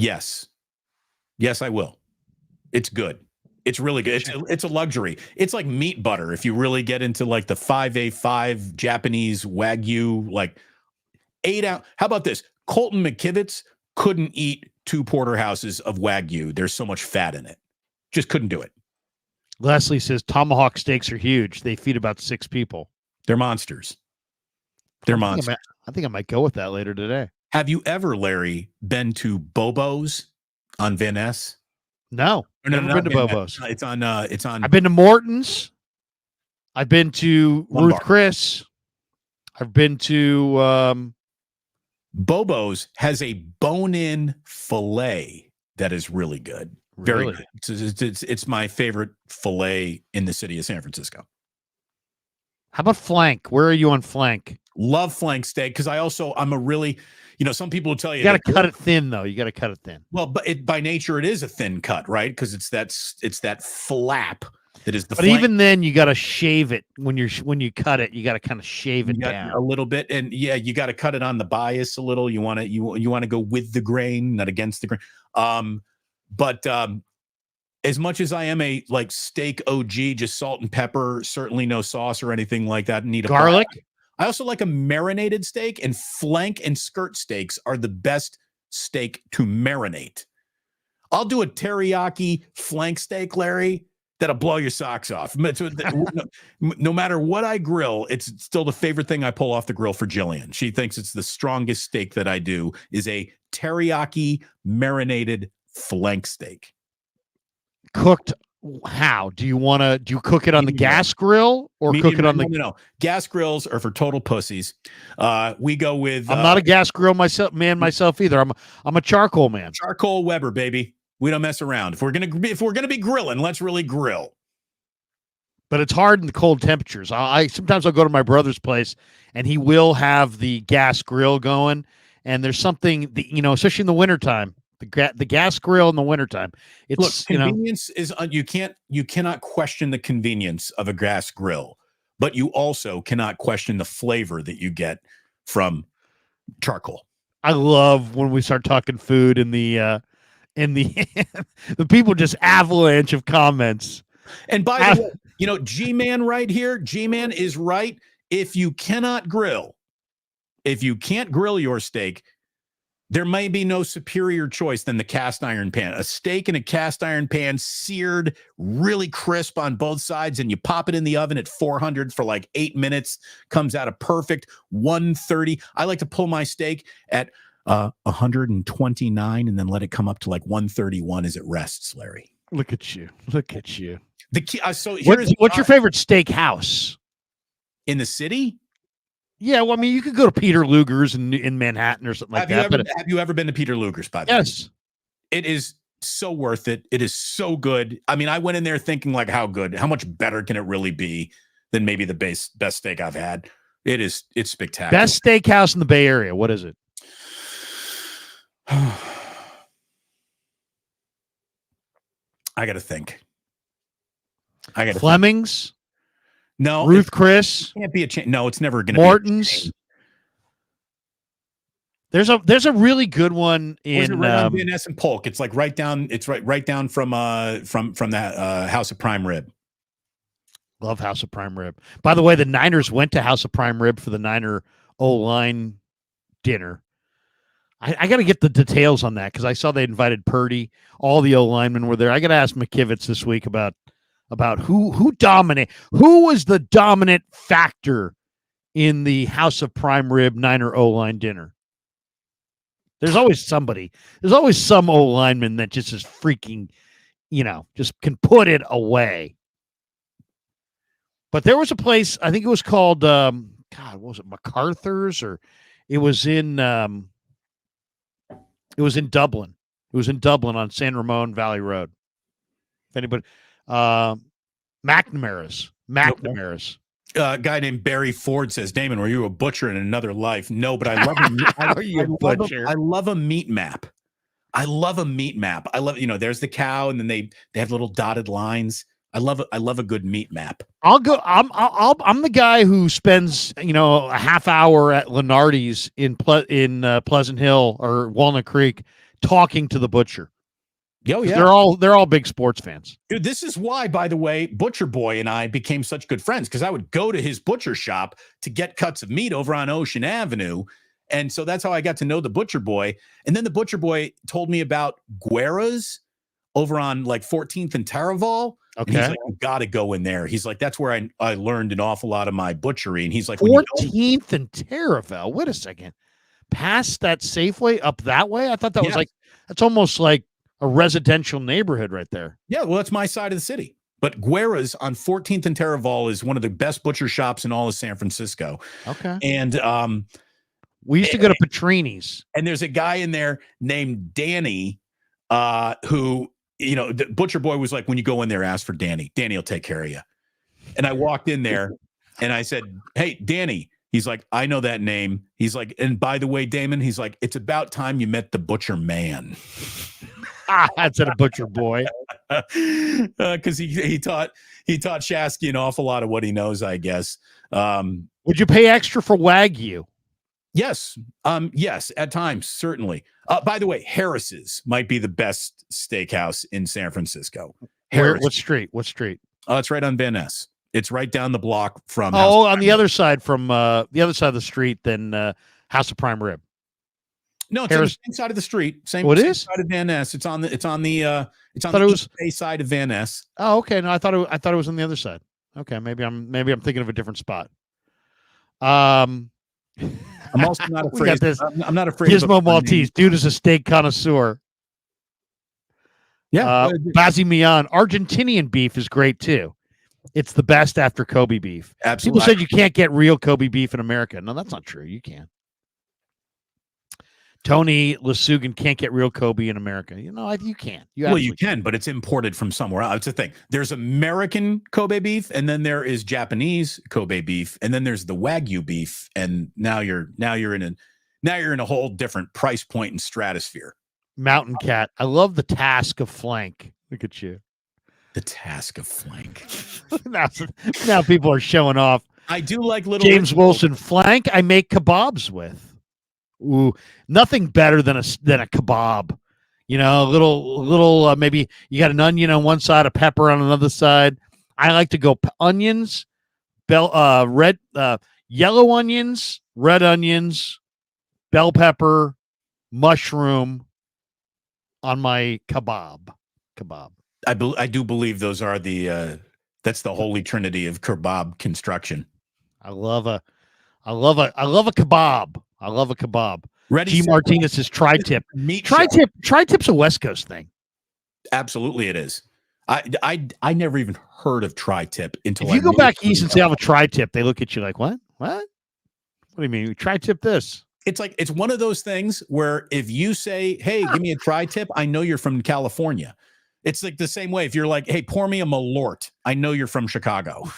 I will. It's good. It's really good. It's a luxury. It's like meat butter. If you really get into like the 5A5 Japanese Wagyu, like 8 ounce. How about this? Colton McKivitz couldn't eat 2 porterhouses of Wagyu. There's so much fat in it. Just couldn't do it. Leslie says tomahawk steaks are huge. They feed about 6 people. They're monsters. I think I might go with that later today. Have you ever, Larry, been to Bobo's on Van Ness? No, never been to Bobo's. It's on. I've been to Morton's. I've been to Ruth Chris. I've been to Bobo's has a bone-in filet that is really good. Very good. It's my favorite filet in the city of San Francisco. How about flank? Where are you on flank? Love flank steak because I'm a really, some people will tell you got to cut it thin though. You got to cut it thin. Well, but by nature it is a thin cut, right? Because it's that flap that is the. But flank. Even then, you got to shave it when you cut it. You got to kind of shave it down a little bit, and you got to cut it on the bias a little. You want to go with the grain, not against the grain. But as much as I am a like steak OG, just salt and pepper, certainly no sauce or anything like that. Need a garlic. I also like a marinated steak, and flank and skirt steaks are the best steak to marinate. I'll do a teriyaki flank steak, Larry, that'll blow your socks off. No matter what I grill, it's still the favorite thing I pull off the grill for Jillian. She thinks it's the strongest steak that I do is a teriyaki marinated flank steak. Cooked how? Do you cook it on the gas grill or cook it on the No. Gas grills are for total pussies. We go with I'm not a gas grill myself either. I'm a charcoal man. Charcoal Weber, baby. We don't mess around. If we're gonna be grilling, let's really grill. But it's hard in the cold temperatures. Sometimes I'll go to my brother's place and he will have the gas grill going, and there's something especially in the wintertime. The gas grill in the wintertime. It's convenience is you cannot question the convenience of a gas grill, but you also cannot question the flavor that you get from charcoal. I love when we start talking food in the the people just avalanche of comments. And by the way, G-Man right here, G-Man is right. If you can't grill your steak, there may be no superior choice than the cast iron pan. A steak in a cast iron pan, seared, really crisp on both sides, and you pop it in the oven at 400 for like 8 minutes, comes out a perfect 130. I like to pull my steak at 129 and then let it come up to like 131 as it rests, Larry. Look at you. The key, so what's your favorite steak house? In the city? Yeah, well, I mean, you could go to Peter Luger's in Manhattan or something like that. Have you ever been to Peter Luger's, by the way? Yes. It is so worth it. It is so good. I mean, I went in there thinking like, how much better can it really be than maybe the best steak I've had? It's spectacular. Best steakhouse in the Bay Area. What is it? I got to think. Fleming's? No. Ruth Chris? Can't be a change. No, it's never going to be. Morton's? There's a really good one in Van Ness and Polk. It's like right down. It's right down from that House of Prime Rib. Love House of Prime Rib. By the way, the Niners went to House of Prime Rib for the Niner O-line dinner. I got to get the details on that because I saw they invited Purdy. All the O linemen were there. I got to ask McKivitz this week about who was the dominant factor in the House of Prime Rib Niner O line dinner. There's always somebody. There's always some O lineman that just is freaking, just can put it away. But there was a place, I think it was called, what was it, MacArthur's, or it was in Dublin. It was in Dublin on San Ramon Valley Road. If anybody, McNamara's. A guy named Barry Ford says, Damon, were you a butcher in another life? No, but I love I love a meat map. I love a meat map. I love, there's the cow, and then they have little dotted lines. I love a good meat map. I'm the guy who spends, a half hour at Lenardi's in Pleasant Hill or Walnut Creek talking to the butcher. Oh, yeah. They're all big sports fans. Dude, this is why, by the way, Butcher Boy and I became such good friends, because I would go to his butcher shop to get cuts of meat over on Ocean Avenue. And so that's how I got to know the Butcher Boy. And then the Butcher Boy told me about Guerra's over on like 14th and Taraval. Okay. And he's like, you got to go in there. He's like, that's where I learned an awful lot of my butchery. And he's like, 14th and Taraval. Wait a second. Past that Safeway up that way? I thought that was that's almost like a residential neighborhood right there. Yeah, well, that's my side of the city. But Guerra's on 14th and Taraval is one of the best butcher shops in all of San Francisco. Okay. And we used to go to Petrini's. And there's a guy in there named Danny who, the Butcher Boy was like, when you go in there, ask for Danny. Danny will take care of you. And I walked in there and I said, hey, Danny. He's like, I know that name. He's like, and by the way, Damon, he's like, it's about time you met the Butcher Man. That's a Butcher Boy. Because he taught Shasky an awful lot of what he knows, I guess. Would you pay extra for Wagyu? Yes. Yes, at times, certainly. By the way, Harris's might be the best steakhouse in San Francisco. What street? It's right on Van Ness. It's right down the block from. On the other side from the other side of the street than House of Prime Rib. No, it's on the same side of the street. Same side of Van Ness. It's on the east bay side of Van Ness. Oh, okay. No, I thought it was on the other side. Okay, maybe I'm thinking of a different spot. I'm also not afraid. I'm not afraid. Gizmo Maltese, dude, is a steak connoisseur. Yeah, Bazzi Mian, Argentinian beef is great too. It's the best after Kobe beef. Absolutely. People said you can't get real Kobe beef in America. No, that's not true. You can. Tony Lasugan can't get real Kobe in America. You can. You can, but it's imported from somewhere else. It's the thing. There's American Kobe beef, and then there is Japanese Kobe beef, and then there's the Wagyu beef, and now you're in a whole different price point and stratosphere. Mountain Cat. I love the task of flank. Look at you. The task of flank. now people are showing off. I do like little James Wilson flank. I make kebabs with. Ooh, nothing better than a kebab. A little. Maybe you got an onion on one side, a pepper on another side. I like to go onions, red, yellow onions, red onions, bell pepper, mushroom on my kebab. I do believe those are that's the holy trinity of kebab construction. I love a kebab. I love a kebab. G. Martinez says tri-tip. Tri-tip's a West Coast thing. Absolutely, it is. I never even heard of tri-tip until if you go back east and say I have a tri-tip, they look at you like, what? What do you mean? Tri-tip this? It's like it's one of those things where if you say, "Hey, give me a tri-tip," I know you're from California. It's like the same way. If you're like, hey, pour me a Malort, I know you're from Chicago.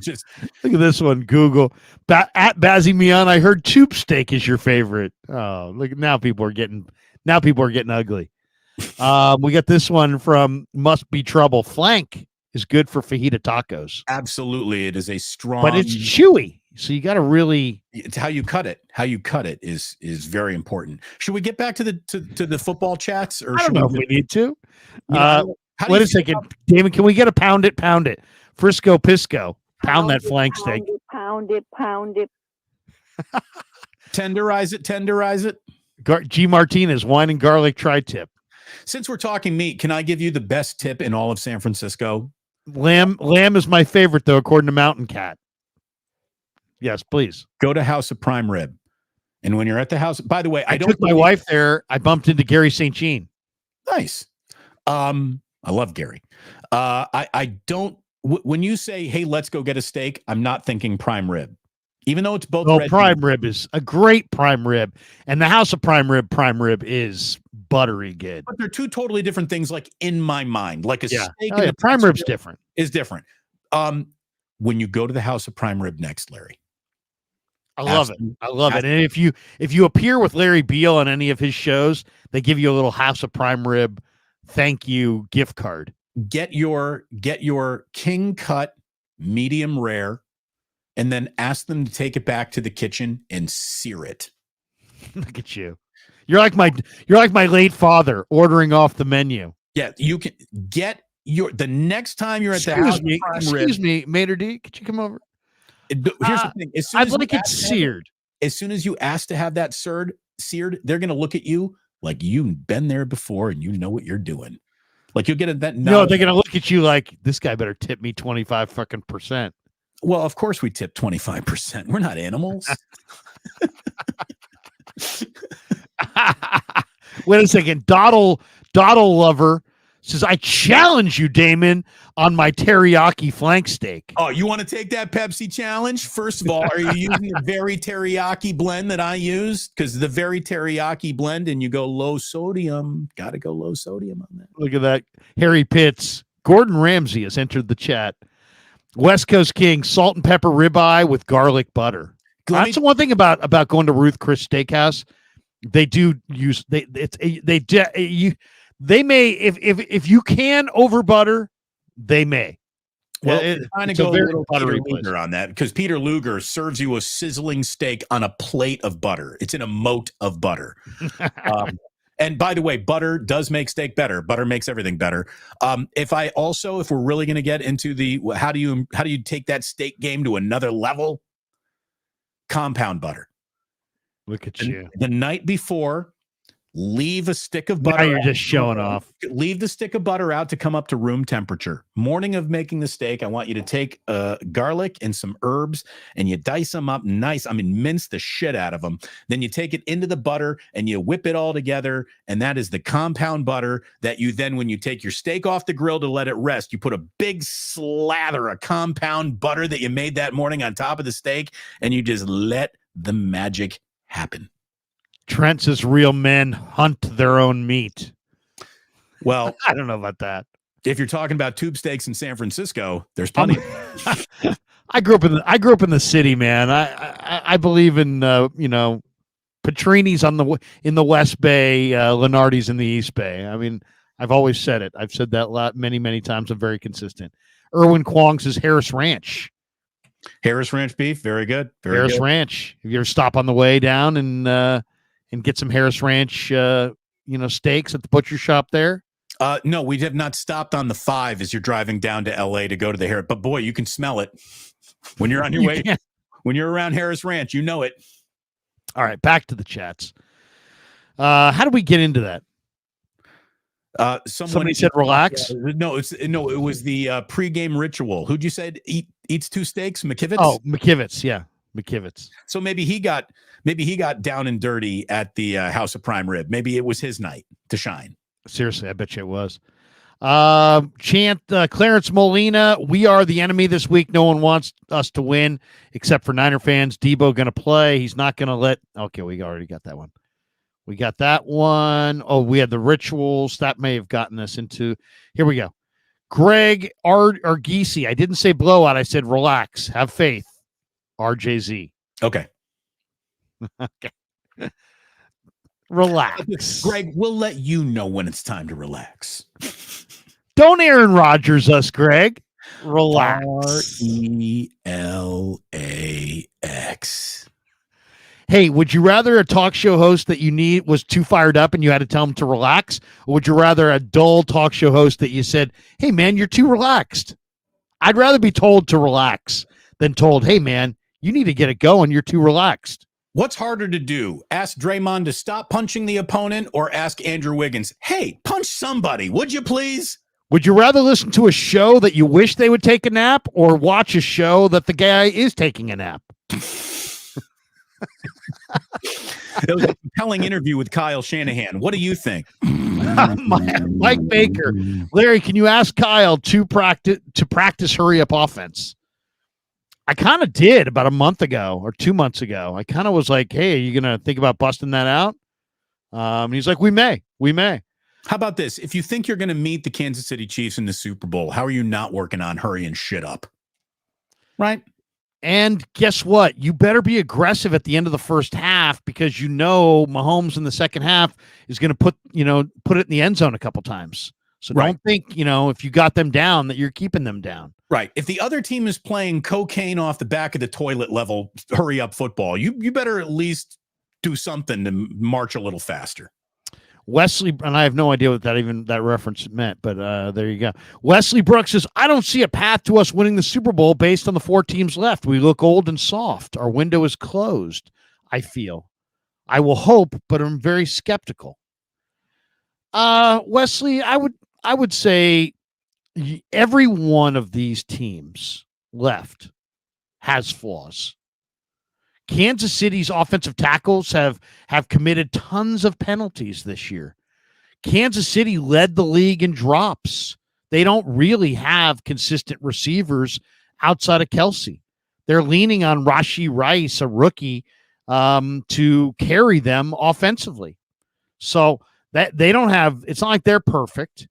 Just look at this one. Google at Bazzi Mian. I heard tube steak is your favorite. Oh, look, now people are getting ugly. We got this one from Must Be Trouble. Flank is good for fajita tacos. Absolutely. It is a strong, but it's chewy. So you got to really, it's how you cut it. How you cut it is very important. Should we get back to the football chats, or I don't know if we need to? Wait a second, Damon. Can we get a pound it? Frisco Pisco. Pound that flank steak. Pound it. Tenderize it. G. Martinez, wine and garlic tri-tip. Since we're talking meat, can I give you the best tip in all of San Francisco? Lamb is my favorite, though, according to Mountain Cat. Yes, please. Go to House of Prime Rib. And when you're at the house, by the way, I took my wife there. I bumped into Gary St. Jean. Nice. I love Gary. I don't, when you say, hey, let's go get a steak, I'm not thinking prime rib. Even though it's both red prime meat. rib is a great prime rib. And the House of Prime Rib is buttery good. But they're two totally different things, like in my mind. Like a steak and a prime rib's different. Is different. When you go to the House of Prime Rib next, Larry. I love it. And if you appear with Larry Beal on any of his shows, they give you a little House of Prime Rib thank you gift card. Get your king cut medium rare, and then ask them to take it back to the kitchen and sear it. Look at you. You're like my late father ordering off the menu. Yeah, you can get the next time you're at the House of Prime Rib. Excuse me, Mater D, could you come over? Here's the thing. I'd like it seared. As soon as you ask to have that seared, they're going to look at you like you've been there before and you know what you're doing. Like you'll get that. No, they're going to look at you like, this guy better tip me 25%. Well, of course we tip 25%. We're not animals. Wait a second. Doddle lover says, I challenge you, Damon, on my teriyaki flank steak. Oh, you want to take that Pepsi challenge? First of all, are you using the very teriyaki blend that I use? Because the very teriyaki blend, and you go low sodium. Got to go low sodium on that. Look at that. Harry Pitts. Gordon Ramsay has entered the chat. West Coast King, salt and pepper ribeye with garlic butter. That's the one thing about going to Ruth Chris Steakhouse. They do use they may if you can over butter, they may. Well, trying to go a little Peter Luger on that, because Peter Luger serves you a sizzling steak on a plate of butter. It's in a moat of butter. And by the way, butter does make steak better. Butter makes everything better. If we're really going to get into the how do you take that steak game to another level? Compound butter. Look at you. The night before, leave a stick of butter. Now you're just showing off. Leave the stick of butter out to come up to room temperature. Morning of making the steak, I want you to take garlic and some herbs, and you dice them up nice. I mean, mince the shit out of them. Then you take it into the butter, and you whip it all together, and that is the compound butter that you then, when you take your steak off the grill to let it rest, you put a big slather of compound butter that you made that morning on top of the steak, and you just let the magic happen. Trent says real men hunt their own meat. Well, I don't know about that. If you're talking about tube steaks in San Francisco, there's plenty. I grew up in the city, man. I believe in Petrini's in the West Bay, Lenardi's in the East Bay. I mean, I've always said it. I've said that many times. I'm very consistent. Erwin Kwong says Harris Ranch. Harris Ranch beef, very good. Harris Ranch. If you ever stop on the way down and get some Harris Ranch, steaks at the butcher shop there? No, we have not stopped on the 5 as you're driving down to LA to go to the Harris. But boy, you can smell it when you're on your way. Can. When you're around Harris Ranch, you know it. All right, back to the chats. How do we get into that? Somebody said relax. No, it was the pregame ritual. Who'd you say eats 2 steaks? McKivitz? Oh, McKivitz, yeah. McKivitz. So maybe he got down and dirty at the House of Prime Rib. Maybe it was his night to shine. Seriously, I bet you it was. Clarence Molina, we are the enemy this week. No one wants us to win except for Niner fans. Deebo going to play. He's not going to let. Okay, we already got that one. We got that one. Oh, we had the rituals. That may have gotten us into. Here we go. Greg Argisi. I didn't say blowout. I said relax. Have faith. RJZ. Okay. Okay. Relax. Greg, we'll let you know when it's time to relax. Don't Aaron Rodgers us, Greg. Relax. RELAX. Hey, would you rather a talk show host that you need was too fired up and you had to tell him to relax? Or would you rather a dull talk show host that you said, hey, man, you're too relaxed? I'd rather be told to relax than told, hey, man, you need to get it going. You're too relaxed. What's harder to do? Ask Draymond to stop punching the opponent or ask Andrew Wiggins, hey, punch somebody, would you please? Would you rather listen to a show that you wish they would take a nap or watch a show that the guy is taking a nap? It was a compelling interview with Kyle Shanahan. What do you think? Mike Baker. Larry, can you ask Kyle to practice hurry-up offense? I kind of did about a month ago or 2 months ago. I kind of was like, hey, are you going to think about busting that out? He's like, we may. How about this? If you think you're going to meet the Kansas City Chiefs in the Super Bowl, how are you not working on hurrying shit up? Right? And guess what? You better be aggressive at the end of the first half because you know Mahomes in the second half is going to put it in the end zone a couple times. So don't think, if you got them down that you're keeping them down. Right. If the other team is playing cocaine off the back of the toilet level, hurry up football, you better at least do something to march a little faster. Wesley, and I have no idea what that reference meant, but there you go. Wesley Brooks says, I don't see a path to us winning the Super Bowl based on the 4 teams left. We look old and soft. Our window is closed, I feel. I will hope, but I'm very skeptical. Wesley, I would say every one of these teams left has flaws. Kansas City's offensive tackles have committed tons of penalties this year. Kansas City led the league in drops. They don't really have consistent receivers outside of Kelsey. They're leaning on Rashee Rice, a rookie, to carry them offensively. So that they don't have, it's not like they're perfect.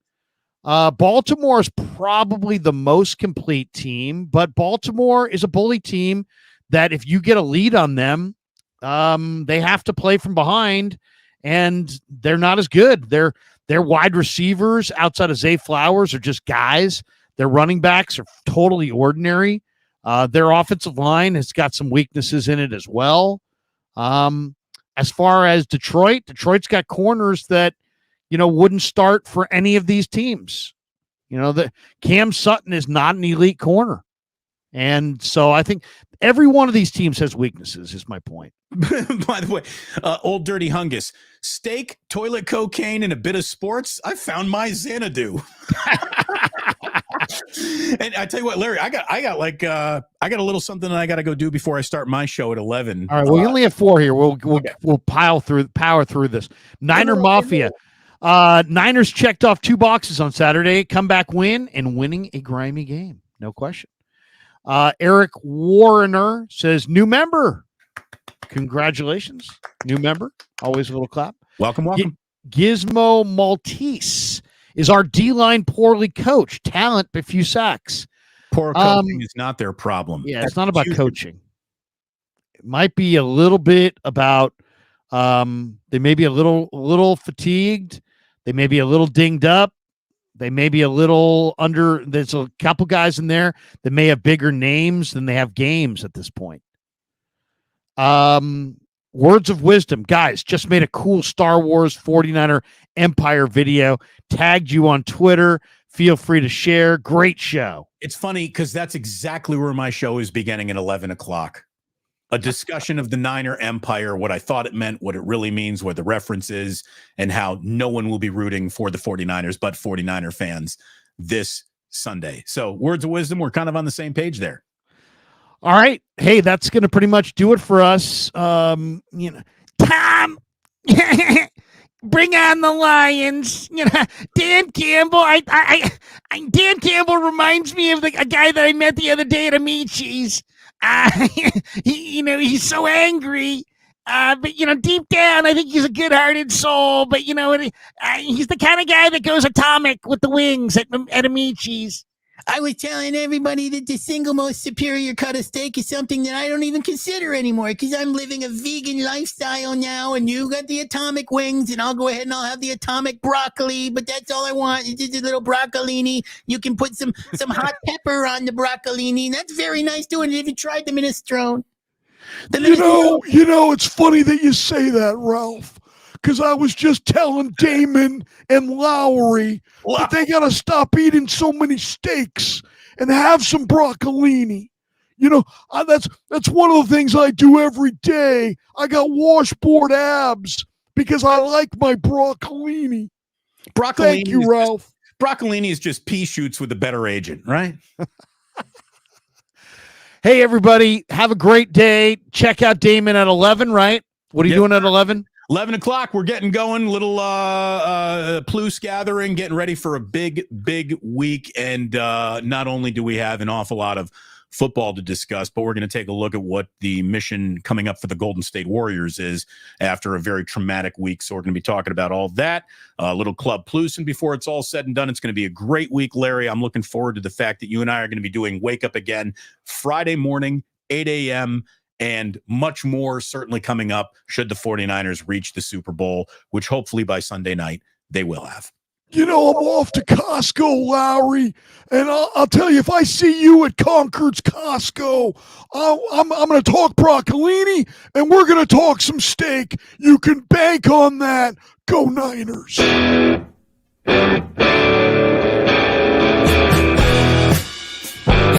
Baltimore is probably the most complete team, but Baltimore is a bully team that if you get a lead on them, they have to play from behind, and they're not as good. Their wide receivers outside of Zay Flowers are just guys. Their running backs are totally ordinary. Their offensive line has got some weaknesses in it as well. As far as Detroit's got corners that, wouldn't start for any of these teams. The Cam Sutton is not an elite corner. And so I think every one of these teams has weaknesses, is my point. By the way, Old Dirty Hungus, steak, toilet cocaine, and a bit of sports. I found my Xanadu. And I tell you what, Larry, I got a little something that I got to go do before I start my show at 11. All right, we only have 4 here. We'll power through this. Niner Mafia. Niners checked off 2 boxes on Saturday. Comeback win and winning a grimy game. No question. Eric Warrener says, new member. Congratulations. New member. Always a little clap. Welcome. Gizmo Maltese. Is our D-line poorly coached? Talent, but few sacks. Poor coaching is not their problem. Yeah, it's not about coaching. It might be a little bit about they may be a little fatigued. They may be a little dinged up. They may be a little under. There's a couple guys in there that may have bigger names than they have games at this point. Words of wisdom. Guys, just made a cool Star Wars 49er Empire video. Tagged you on Twitter. Feel free to share. Great show. It's funny because that's exactly where my show is beginning at 11 o'clock. A discussion of the Niner Empire, what I thought it meant, what it really means, what the reference is, and how no one will be rooting for the 49ers but 49er fans this Sunday. So words of wisdom, we're kind of on the same page there. All right. Hey, that's going to pretty much do it for us. Tom, bring on the Lions. Dan Campbell. Dan Campbell reminds me of a guy that I met the other day at Amici's. He's so angry. But deep down, I think he's a good-hearted soul. But he's the kind of guy that goes atomic with the wings at Amici's. I was telling everybody that the single most superior cut of steak is something that I don't even consider anymore because I'm living a vegan lifestyle now, and you got the atomic wings, and I'll go ahead and I'll have the atomic broccoli, but that's all I want. It's just a little broccolini. You can put some hot pepper on the broccolini. That's very nice doing it if you tried the minestrone. It's funny that you say that, Ralph, because I was just telling Damon and Lowry that they got to stop eating so many steaks and have some broccolini. That's one of the things I do every day. I got washboard abs because I like my broccolini. Thank you, Ralph. Broccolini is just pea shoots with a better agent, right? Hey, everybody, have a great day. Check out Damon at 11, right? What are you doing at 11? 11 o'clock, we're getting going. Little Plus gathering, getting ready for a big week. And not only do we have an awful lot of football to discuss, but we're going to take a look at what the mission coming up for the Golden State Warriors is after a very traumatic week. So we're going to be talking about all that, little Club Plus. And before it's all said and done, it's going to be a great week, Larry. I'm looking forward to the fact that you and I are going to be doing Wake Up Again Friday morning, 8 a.m., and much more certainly coming up should the 49ers reach the Super Bowl, which hopefully by Sunday night they will have. I'm off to Costco, Lowry, and I'll tell you, if I see you at Concord's Costco, I'm going to talk broccolini, and we're going to talk some steak. You can bank on that. Go Niners.